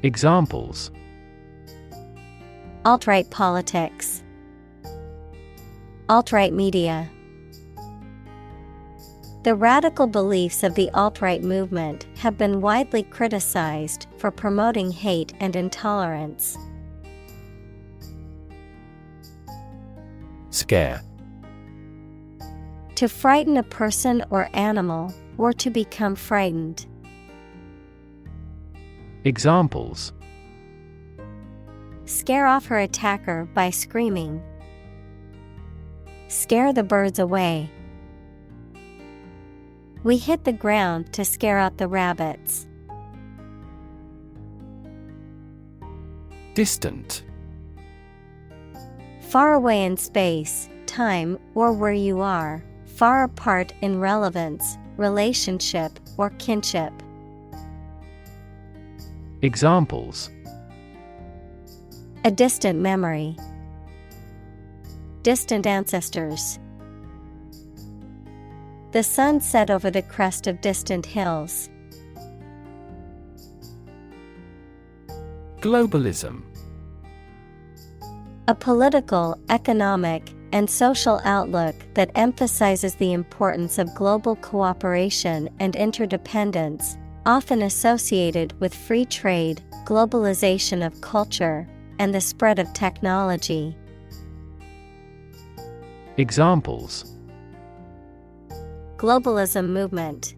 Examples: Alt-right politics. Alt-right media. The radical beliefs of the alt-right movement have been widely criticized for promoting hate and intolerance. Scare. To frighten a person or animal, or to become frightened. Examples: Scare off her attacker by screaming. Scare the birds away. We hit the ground to scare out the rabbits. Distant. Far away in space, time, or where you are, far apart in relevance, relationship, or kinship. Examples: A distant memory. Distant ancestors. The sun set over the crest of distant hills. Globalism. A political, economic, and social outlook that emphasizes the importance of global cooperation and interdependence, often associated with free trade, globalization of culture, and the spread of technology. Examples: Globalism movement.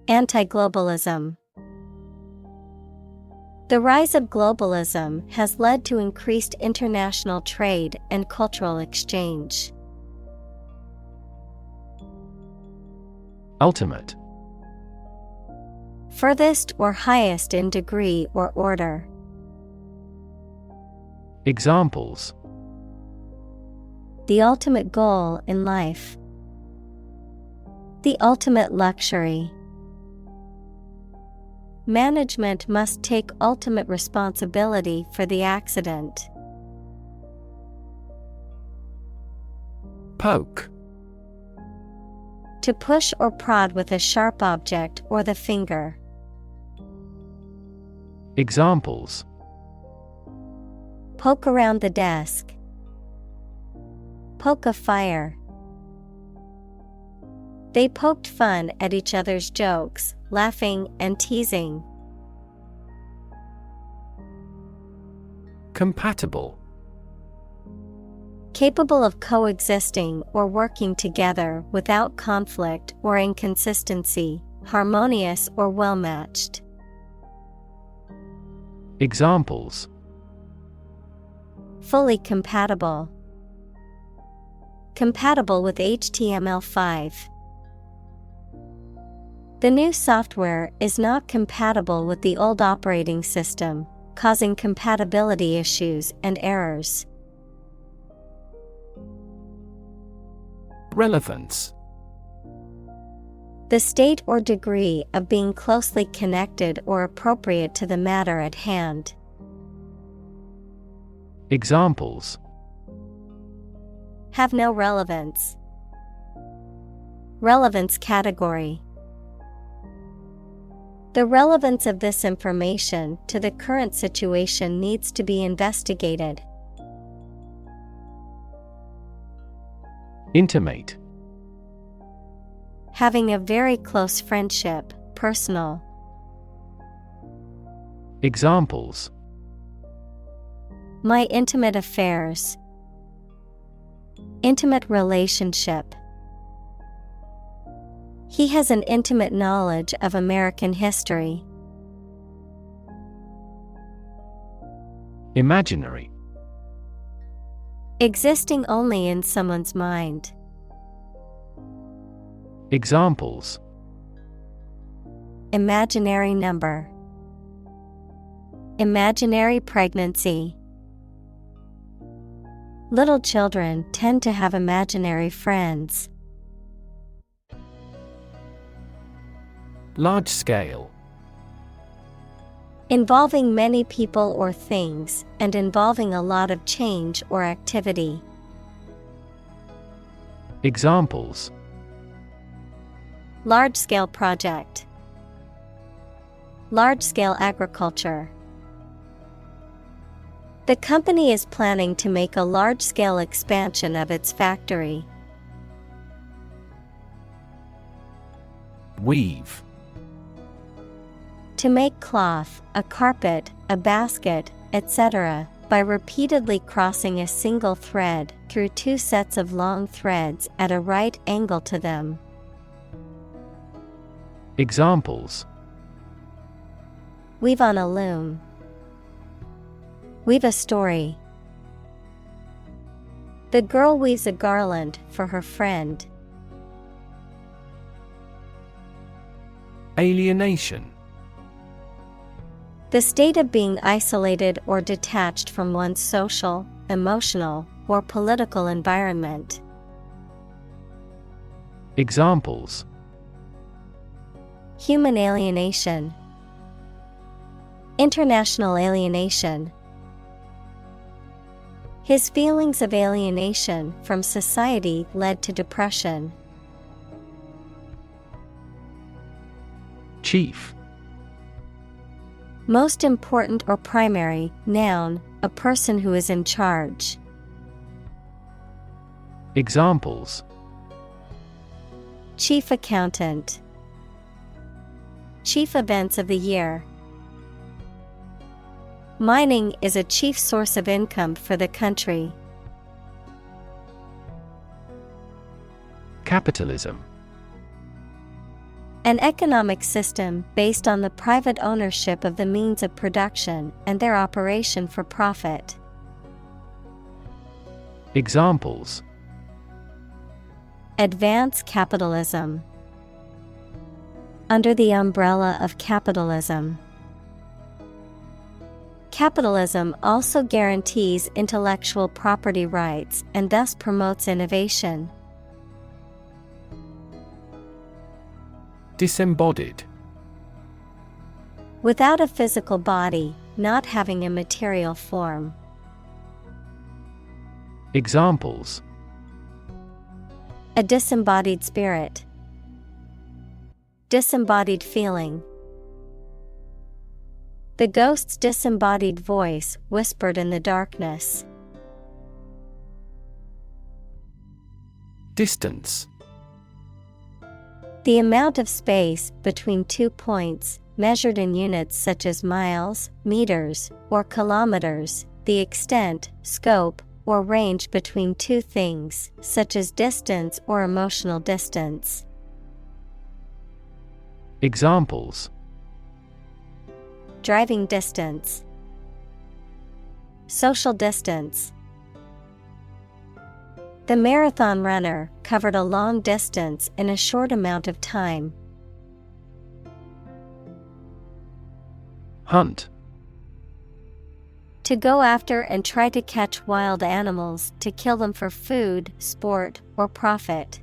Anti-globalism. The rise of globalism has led to increased international trade and cultural exchange. Ultimate. Furthest or highest in degree or order. Examples: The ultimate goal in life. The ultimate luxury. Management must take ultimate responsibility for the accident. Poke. To push or prod with a sharp object or the finger. Examples: Poke around the desk. Poke a fire. They poked fun at each other's jokes, laughing and teasing. Compatible. Capable of coexisting or working together without conflict or inconsistency, harmonious or well-matched. Examples: Fully compatible. Compatible with HTML5. The new software is not compatible with the old operating system, causing compatibility issues and errors. Relevance. The state or degree of being closely connected or appropriate to the matter at hand. Examples: Have no relevance. Relevance category. The relevance of this information to the current situation needs to be investigated. Intimate. Having a very close friendship, personal. Examples: My intimate affairs. Intimate relationship. He has an intimate knowledge of American history. Imaginary. Existing only in someone's mind. Examples: Imaginary number. Imaginary pregnancy. Little children tend to have imaginary friends. Large scale. Involving many people or things, and involving a lot of change or activity. Examples: Large-scale project. Large-scale agriculture. The company is planning to make a large-scale expansion of its factory. Weave. To make cloth, a carpet, a basket, etc., By repeatedly crossing a single thread through two sets of long threads at a right angle to them. Examples: Weave on a loom. Weave a story. The girl weaves a garland for her friend. Alienation. The state of being isolated or detached from one's social, emotional, or political environment. Examples: Human alienation. International alienation. His feelings of alienation from society led to depression. Chief. Most important or primary, noun, a person who is in charge. Examples: Chief accountant. Chief events of the year. Mining is a chief source of income for the country. Capitalism. An economic system based on the private ownership of the means of production and their operation for profit. Examples: Advance capitalism. Under the umbrella of capitalism. Capitalism also guarantees intellectual property rights and thus promotes innovation. Disembodied. Without a physical body, not having a material form. Examples: A disembodied spirit. Disembodied feeling. The ghost's disembodied voice whispered in the darkness. Distance. The amount of space between 2 points, measured in units such as miles, meters, or kilometers, the extent, scope, or range between two things, such as distance or emotional distance. Examples: Driving distance. Social distance. The marathon runner covered a long distance in a short amount of time. Hunt. To go after and try to catch wild animals to kill them for food, sport, or profit.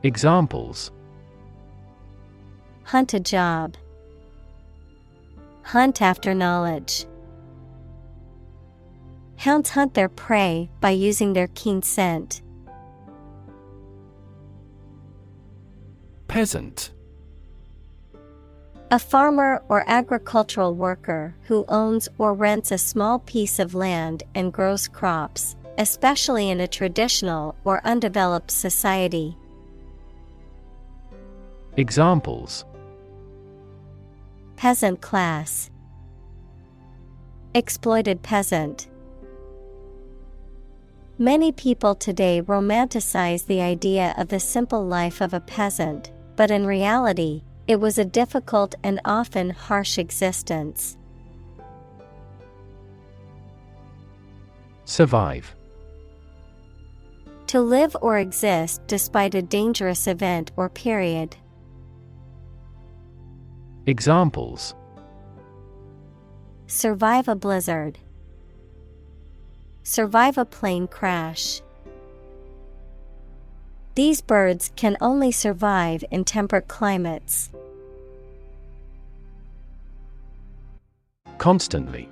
Examples: Hunt a job. Hunt after knowledge. Hounds hunt their prey by using their keen scent. Peasant. A farmer or agricultural worker who owns or rents a small piece of land and grows crops, especially in a traditional or undeveloped society. Examples: Peasant class. Exploited peasant. Many people today romanticize the idea of the simple life of a peasant, but in reality, it was a difficult and often harsh existence. Survive. To live or exist despite a dangerous event or period. Examples: Survive a blizzard. Survive a plane crash. These birds can only survive in temperate climates. Constantly.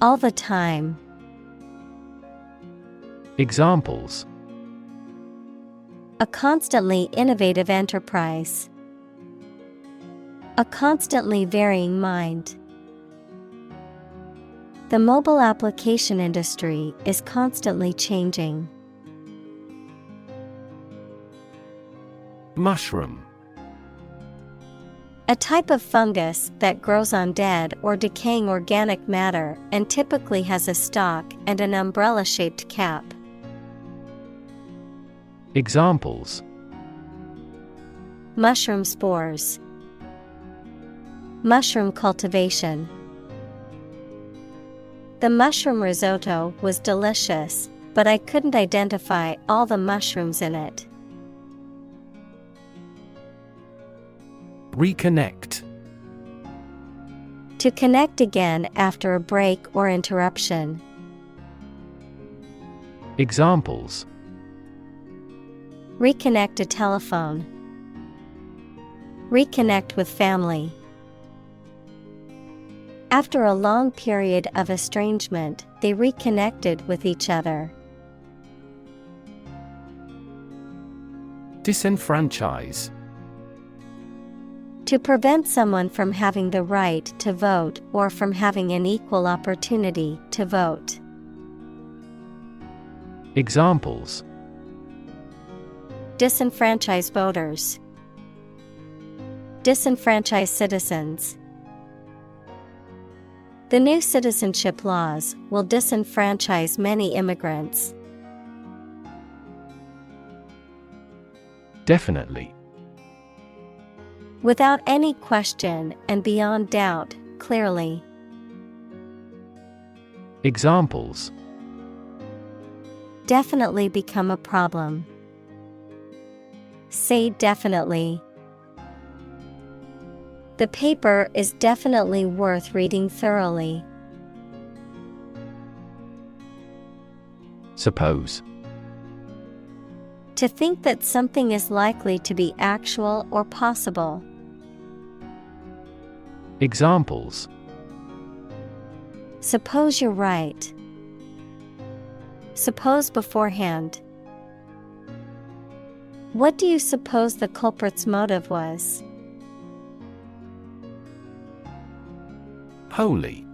All the time. Examples: A constantly innovative enterprise. A constantly varying mind. The mobile application industry is constantly changing. Mushroom. A type of fungus that grows on dead or decaying organic matter and typically has a stalk and an umbrella-shaped cap. Examples: Mushroom spores. Mushroom cultivation. The mushroom risotto was delicious, but I couldn't identify all the mushrooms in it. Reconnect. To connect again after a break or interruption. Examples: Reconnect a telephone. Reconnect with family. After a long period of estrangement, they reconnected with each other. Disenfranchise. To prevent someone from having the right to vote or from having an equal opportunity to vote. Examples: Disenfranchise voters. Disenfranchise citizens. The new citizenship laws will disenfranchise many immigrants. Definitely. Without any question and beyond doubt, clearly. Examples: Definitely become a problem. Say definitely. The paper is definitely worth reading thoroughly. Suppose. To think that something is likely to be actual or possible. Examples: Suppose you're right. Suppose beforehand. What do you suppose the culprit's motive was? Wholly.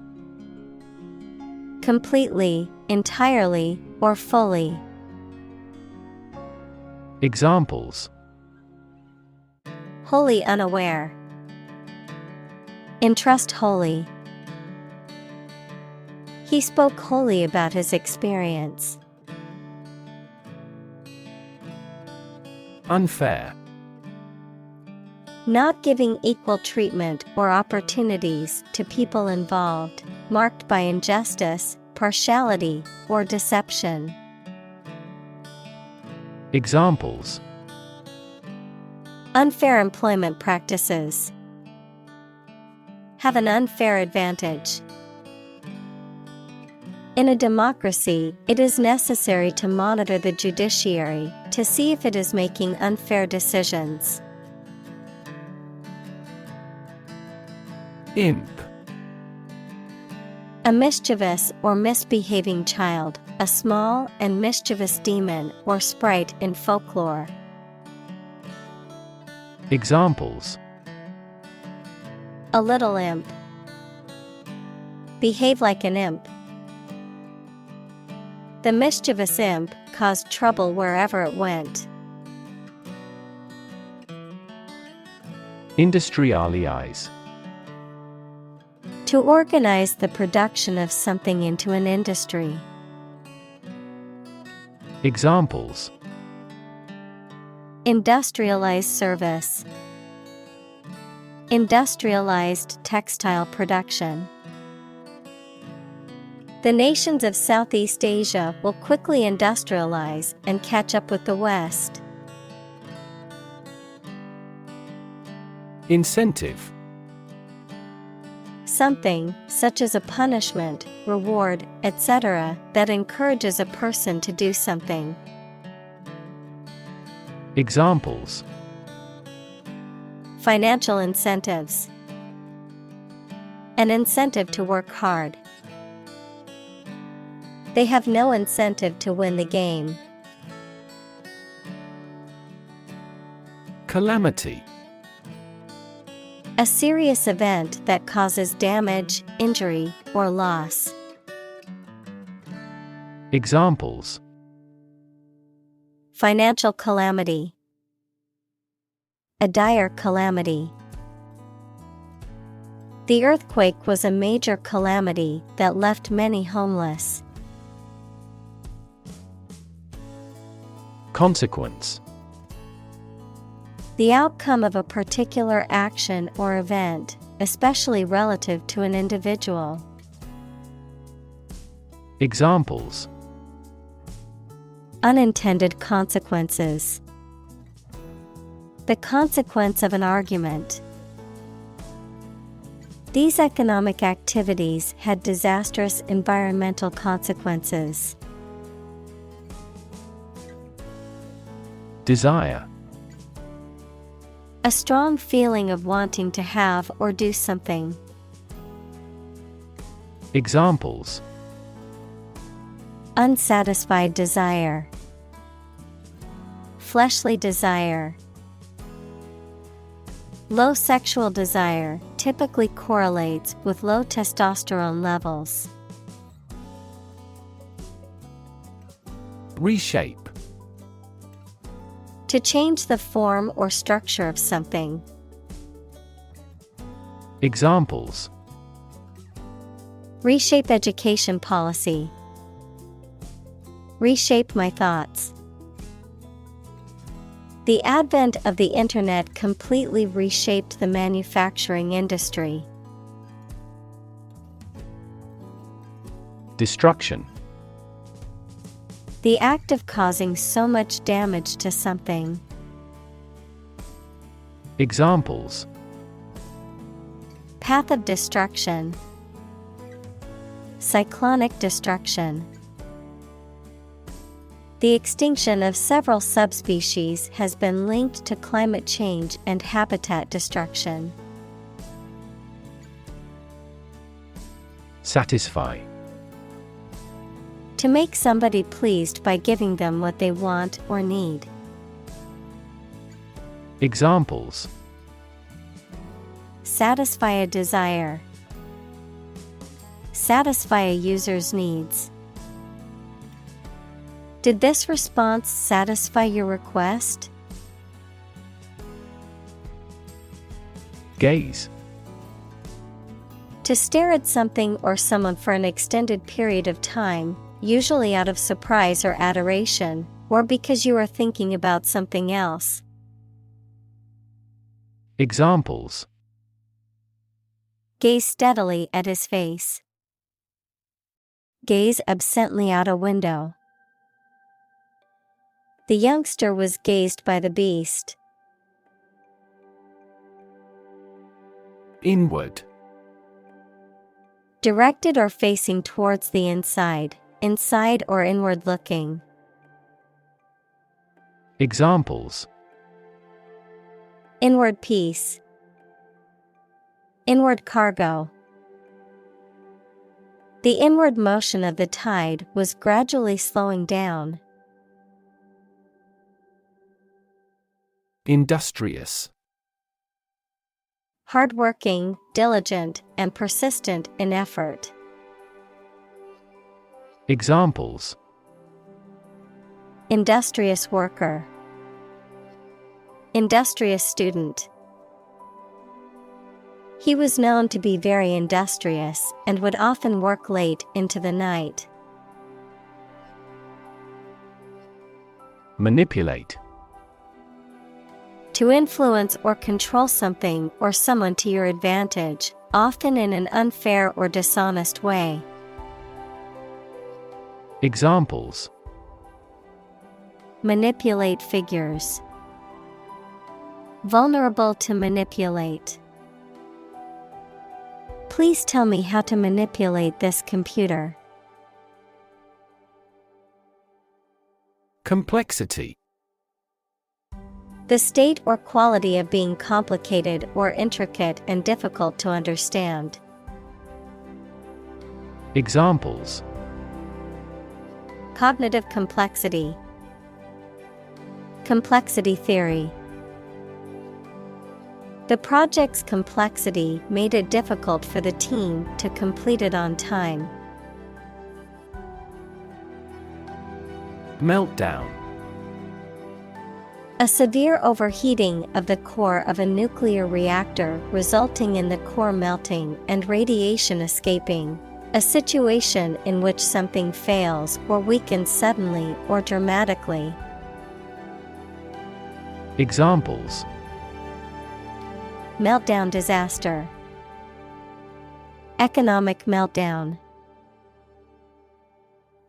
Completely, entirely, or fully. Examples: Wholly unaware. Entrust wholly. He spoke wholly about his experience. Unfair. Not giving equal treatment or opportunities to people involved, marked by injustice, partiality, or deception. Examples: Unfair employment practices. Have an unfair advantage. In a democracy, it is necessary to monitor the judiciary to see if it is making unfair decisions. Imp. A mischievous or misbehaving child, a small and mischievous demon or sprite in folklore. Examples: A little imp. Behave like an imp. The mischievous imp caused trouble wherever it went. Industrialize. To organize the production of something into an industry. Examples: Industrialized service. Industrialized textile production. The nations of Southeast Asia will quickly industrialize and catch up with the West. Incentive. Something, such as a punishment, reward, etc., that encourages a person to do something. Examples: Financial incentives. An incentive to work hard. They have no incentive to win the game. Calamity. A serious event that causes damage, injury, or loss. Examples: Financial calamity. A dire calamity. The earthquake was a major calamity that left many homeless. Consequence. The outcome of a particular action or event, especially relative to an individual. Examples. Unintended consequences. The consequence of an argument. These economic activities had disastrous environmental consequences. Desire. A strong feeling of wanting to have or do something. Examples. Unsatisfied desire. Fleshly desire. Low sexual desire typically correlates with low testosterone levels. Reshape. To change the form or structure of something. Examples. Reshape education policy. Reshape my thoughts. The advent of the internet completely reshaped the manufacturing industry. Destruction. The act of causing so much damage to something. Examples. Path of destruction. Cyclonic destruction. The extinction of several subspecies has been linked to climate change and habitat destruction. Satisfy. To make somebody pleased by giving them what they want or need. Examples. Satisfy a desire. Satisfy a user's needs. Did this response satisfy your request? Gaze. To stare at something or someone for an extended period of time, usually out of surprise or adoration, or because you are thinking about something else. Examples. Gaze steadily at his face. Gaze absently out a window. The youngster was gazed by the beast. Inward. Directed or facing towards the inside, inside or inward looking. Examples. Inward peace. Inward cargo. The inward motion of the tide was gradually slowing down. Industrious. Hardworking, diligent, and persistent in effort. Examples. Industrious worker. Industrious student. He was known to be very industrious and would often work late into the night. Manipulate. To influence or control something or someone to your advantage, often in an unfair or dishonest way. Examples. Manipulate figures. Vulnerable to manipulate. Please tell me how to manipulate this computer. Complexity. The state or quality of being complicated or intricate and difficult to understand. Examples. Cognitive complexity. Complexity theory. The project's complexity made it difficult for the team to complete it on time. Meltdown. A severe overheating of the core of a nuclear reactor resulting in the core melting and radiation escaping. A situation in which something fails or weakens suddenly or dramatically. Examples: Meltdown disaster. Economic meltdown.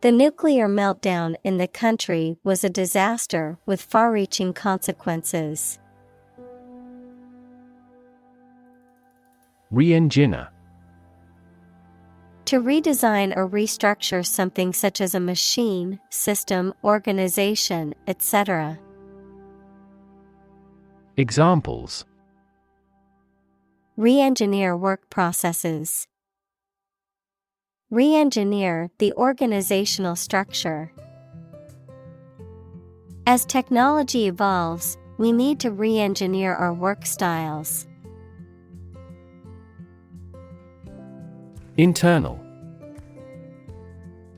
The nuclear meltdown in the country was a disaster with far-reaching consequences. Re-engineer. To redesign or restructure something such as a machine, system, organization, etc. Examples: Re-engineer work processes. Re-engineer the organizational structure. As technology evolves, we need to re-engineer our work styles. Internal.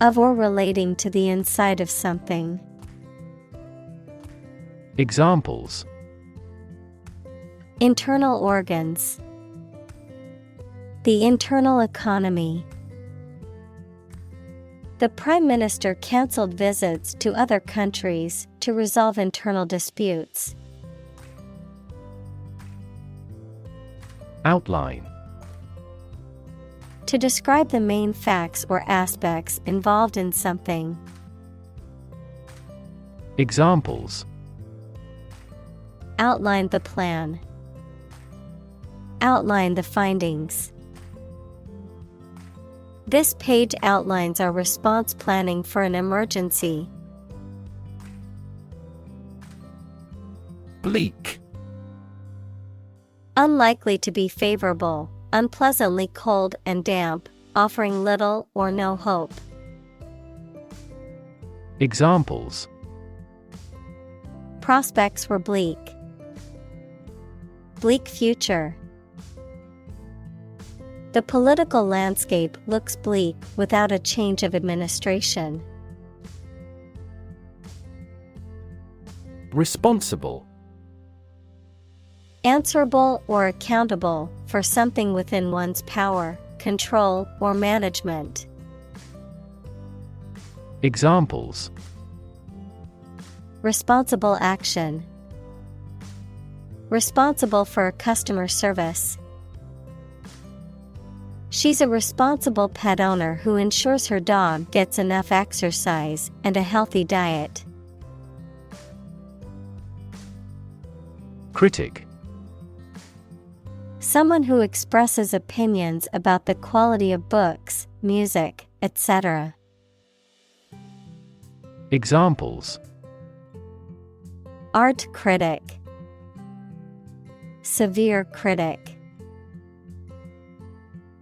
Of or relating to the inside of something. Examples: Internal organs. The internal economy. The Prime Minister cancelled visits to other countries to resolve internal disputes. Outline. To describe the main facts or aspects involved in something. Examples: Outline the plan. Outline the findings. This page outlines our response planning for an emergency. Bleak. Unlikely to be favorable, unpleasantly cold and damp, offering little or no hope. Examples: Prospects were bleak. Bleak future. The political landscape looks bleak without a change of administration. Responsible. Answerable or accountable for something within one's power, control, or management. Examples: Responsible action. Responsible for customer service. She's a responsible pet owner who ensures her dog gets enough exercise and a healthy diet. Critic. Someone who expresses opinions about the quality of books, music, etc. Examples: Art critic. Severe critic.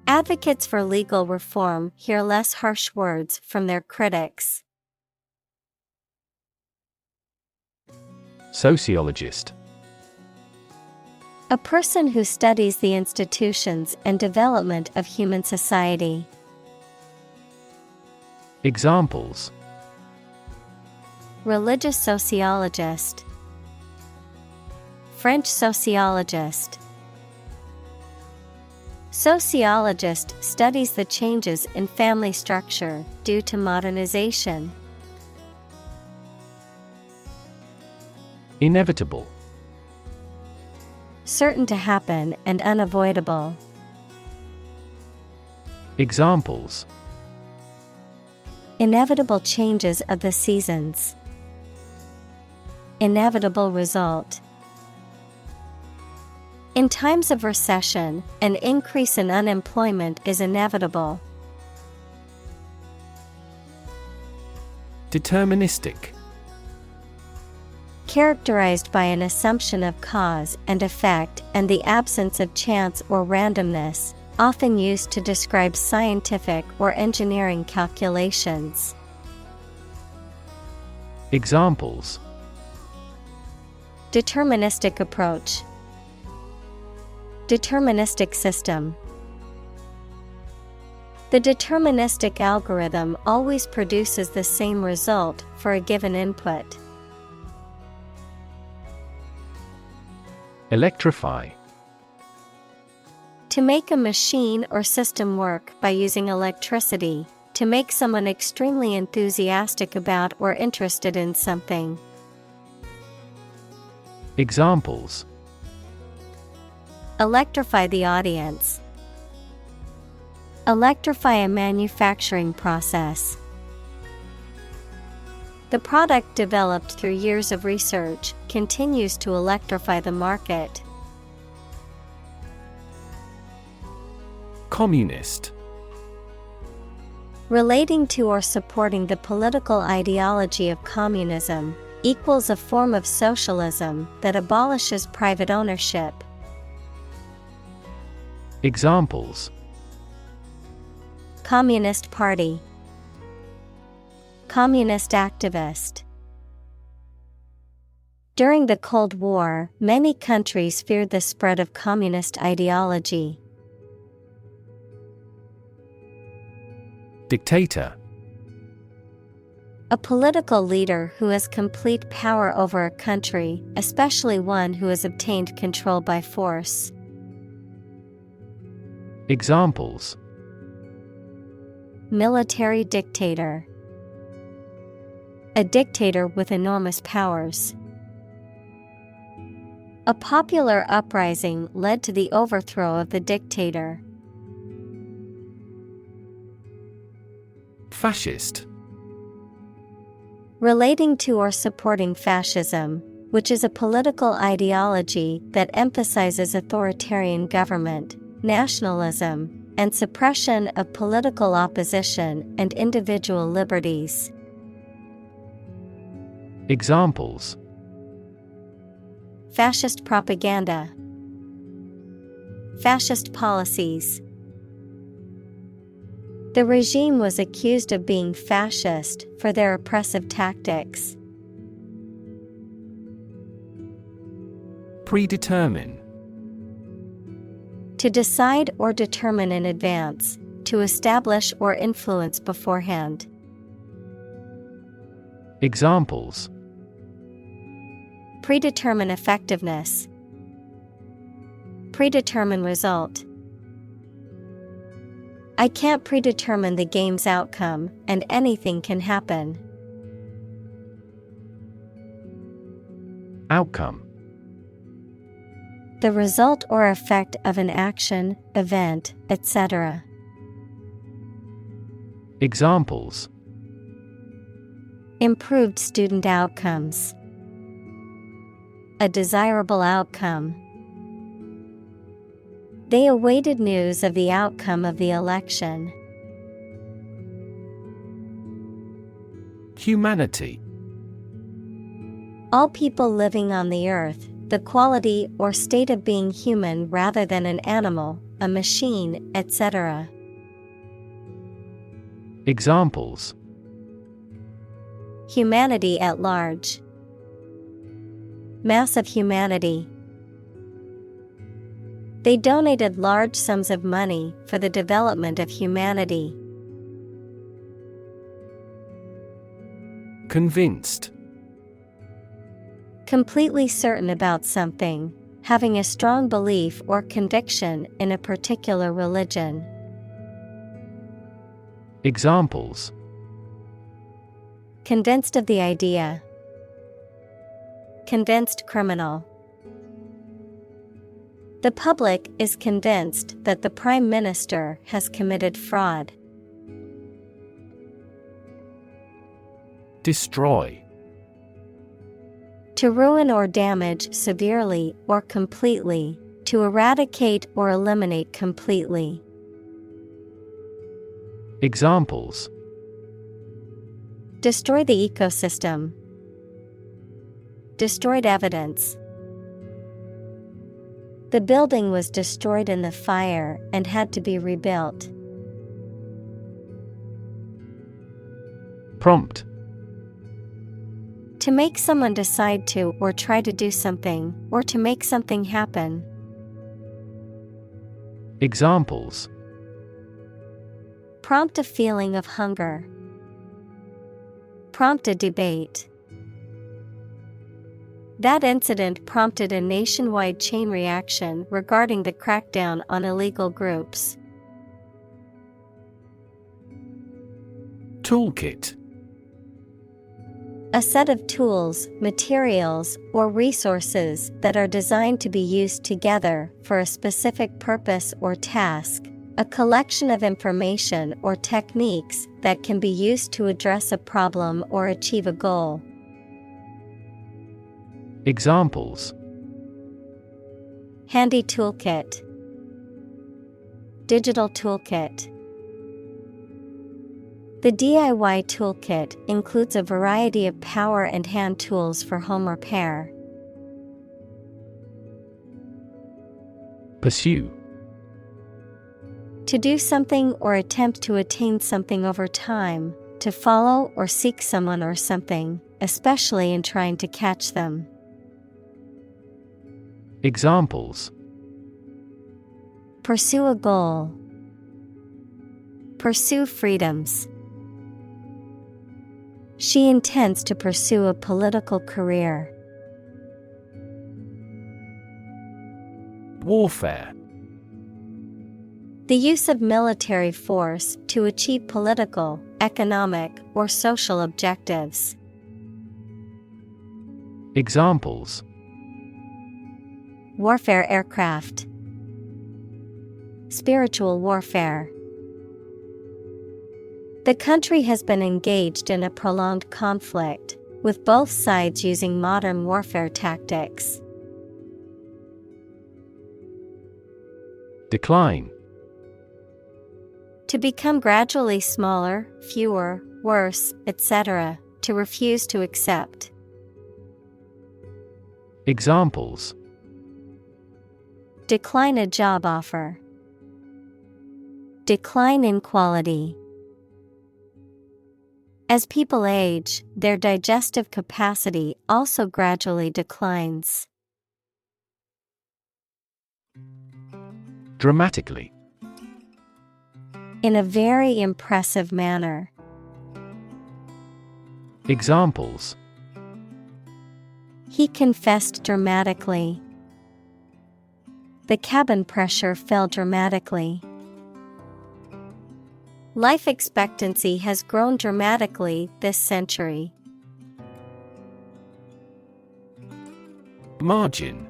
Advocates for legal reform hear less harsh words from their critics. Sociologist. A person who studies the institutions and development of human society. Examples: Religious sociologist. French sociologist. Sociologist studies the changes in family structure due to modernization. Inevitable. Certain to happen and unavoidable. Examples: Inevitable changes of the seasons. Inevitable result. In times of recession, an increase in unemployment is inevitable. Deterministic. Characterized by an assumption of cause and effect and the absence of chance or randomness, often used to describe scientific or engineering calculations. Examples: Deterministic approach. Deterministic system. The deterministic algorithm always produces the same result for a given input. Electrify. To make a machine or system work by using electricity, to make someone extremely enthusiastic about or interested in something. Examples: Electrify the audience. Electrify a manufacturing process. The product developed through years of research continues to electrify the market. Communist. Relating to or supporting the political ideology of communism, equals a form of socialism that abolishes private ownership. Examples: Communist Party. Communist activist. During the Cold War, many countries feared the spread of communist ideology. Dictator. A political leader who has complete power over a country, especially one who has obtained control by force. Examples: Military dictator. A dictator with enormous powers. A popular uprising led to the overthrow of the dictator. Fascist. Relating to or supporting fascism, which is a political ideology that emphasizes authoritarian government, nationalism, and suppression of political opposition and individual liberties. Examples: Fascist propaganda. Fascist policies. The regime was accused of being fascist for their oppressive tactics. Predetermine. To decide or determine in advance, to establish or influence beforehand. Examples: Predetermine effectiveness. Predetermine result. I can't predetermine the game's outcome, and anything can happen. Outcome. The result or effect of an action, event, etc. Examples: Improved student outcomes. A desirable outcome. They awaited news of the outcome of the election. Humanity. All people living on the earth, the quality or state of being human rather than an animal, a machine, etc. Examples: Humanity at large. Mass of humanity. They donated large sums of money for the development of humanity. Convinced. Completely certain about something, having a strong belief or conviction in a particular religion. Examples: Convinced of the idea. Convinced criminal. The public is convinced that the Prime Minister has committed fraud. Destroy. To ruin or damage severely or completely, to eradicate or eliminate completely. Examples: Destroy the ecosystem. Destroyed evidence. The building was destroyed in the fire and had to be rebuilt. Prompt. To make someone decide to or try to do something, or to make something happen. Examples: Prompt a feeling of hunger. Prompt a debate. That incident prompted a nationwide chain reaction regarding the crackdown on illegal groups. Toolkit. A set of tools, materials, or resources that are designed to be used together for a specific purpose or task. A collection of information or techniques that can be used to address a problem or achieve a goal. Examples: Handy toolkit, digital toolkit. The DIY toolkit includes a variety of power and hand tools for home repair. Pursue. To do something or attempt to attain something over time, to follow or seek someone or something, especially in trying to catch them. Examples: Pursue a goal, pursue freedoms. She intends to pursue a political career. Warfare. The use of military force to achieve political, economic, or social objectives. Examples: Warfare aircraft, spiritual warfare. The country has been engaged in a prolonged conflict, with both sides using modern warfare tactics. Decline. To become gradually smaller, fewer, worse, etc., to refuse to accept. Examples: Decline a job offer. Decline in quality. As people age, their digestive capacity also gradually declines. Dramatically. In a very impressive manner. Examples: He confessed dramatically. The cabin pressure fell dramatically. Life expectancy has grown dramatically this century. Margin.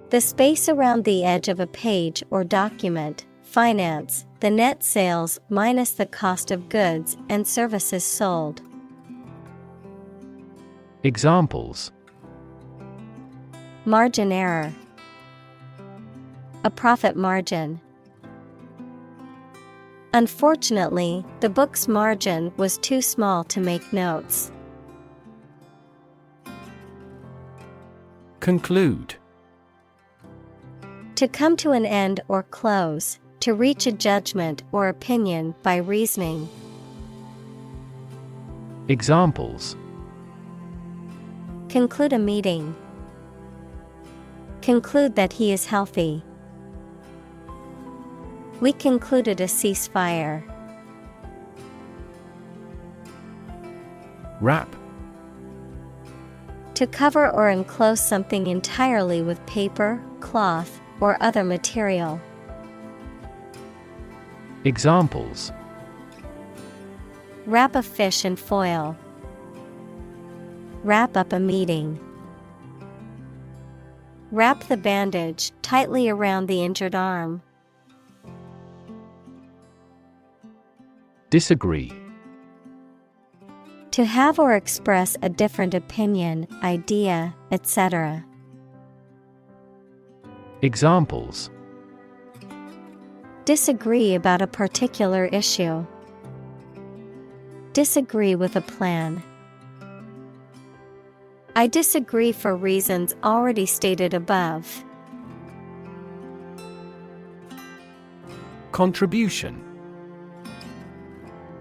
The space around the edge of a page or document. Finance, the net sales minus the cost of goods and services sold. Examples: Margin error. A profit margin. Unfortunately, the book's margin was too small to make notes. Conclude. To come to an end or close, to reach a judgment or opinion by reasoning. Examples: Conclude a meeting. Conclude that he is healthy. We concluded a ceasefire. Wrap. To cover or enclose something entirely with paper, cloth, or other material. Examples: Wrap a fish in foil. Wrap up a meeting. Wrap the bandage tightly around the injured arm. Disagree. To have or express a different opinion, idea, etc. Examples: Disagree about a particular issue. Disagree with a plan. I disagree for reasons already stated above. Contribution.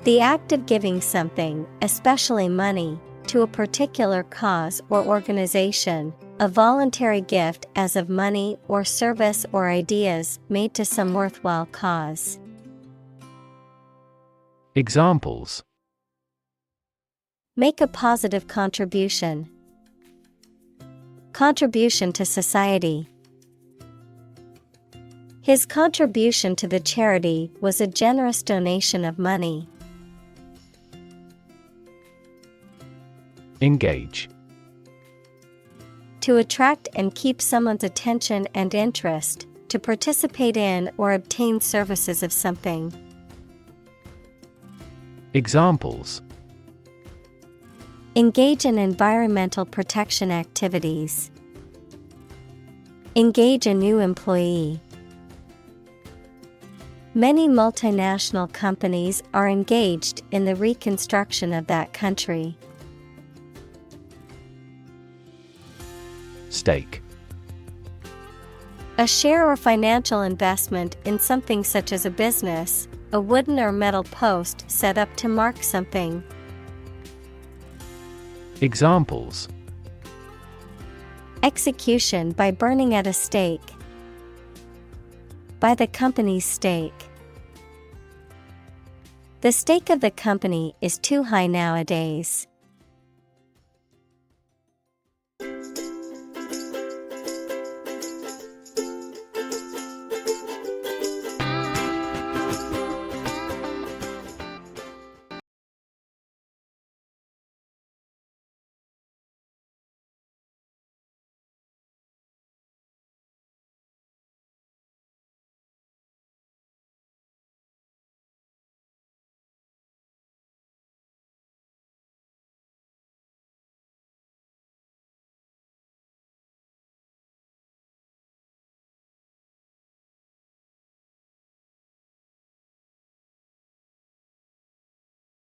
The act of giving something, especially money, to a particular cause or organization, a voluntary gift as of money or service or ideas made to some worthwhile cause. Examples: Make a positive contribution. Contribution to society. His contribution to the charity was a generous donation of money. Engage. To attract and keep someone's attention and interest, to participate in or obtain services of something. Examples: engage in environmental protection activities. Engage a new employee. Many multinational companies are engaged in the reconstruction of that country. Stake. A share or financial investment in something such as a business, a wooden or metal post set up to mark something. Examples: execution by burning at a stake. By the company's stake. The stake of the company is too high nowadays.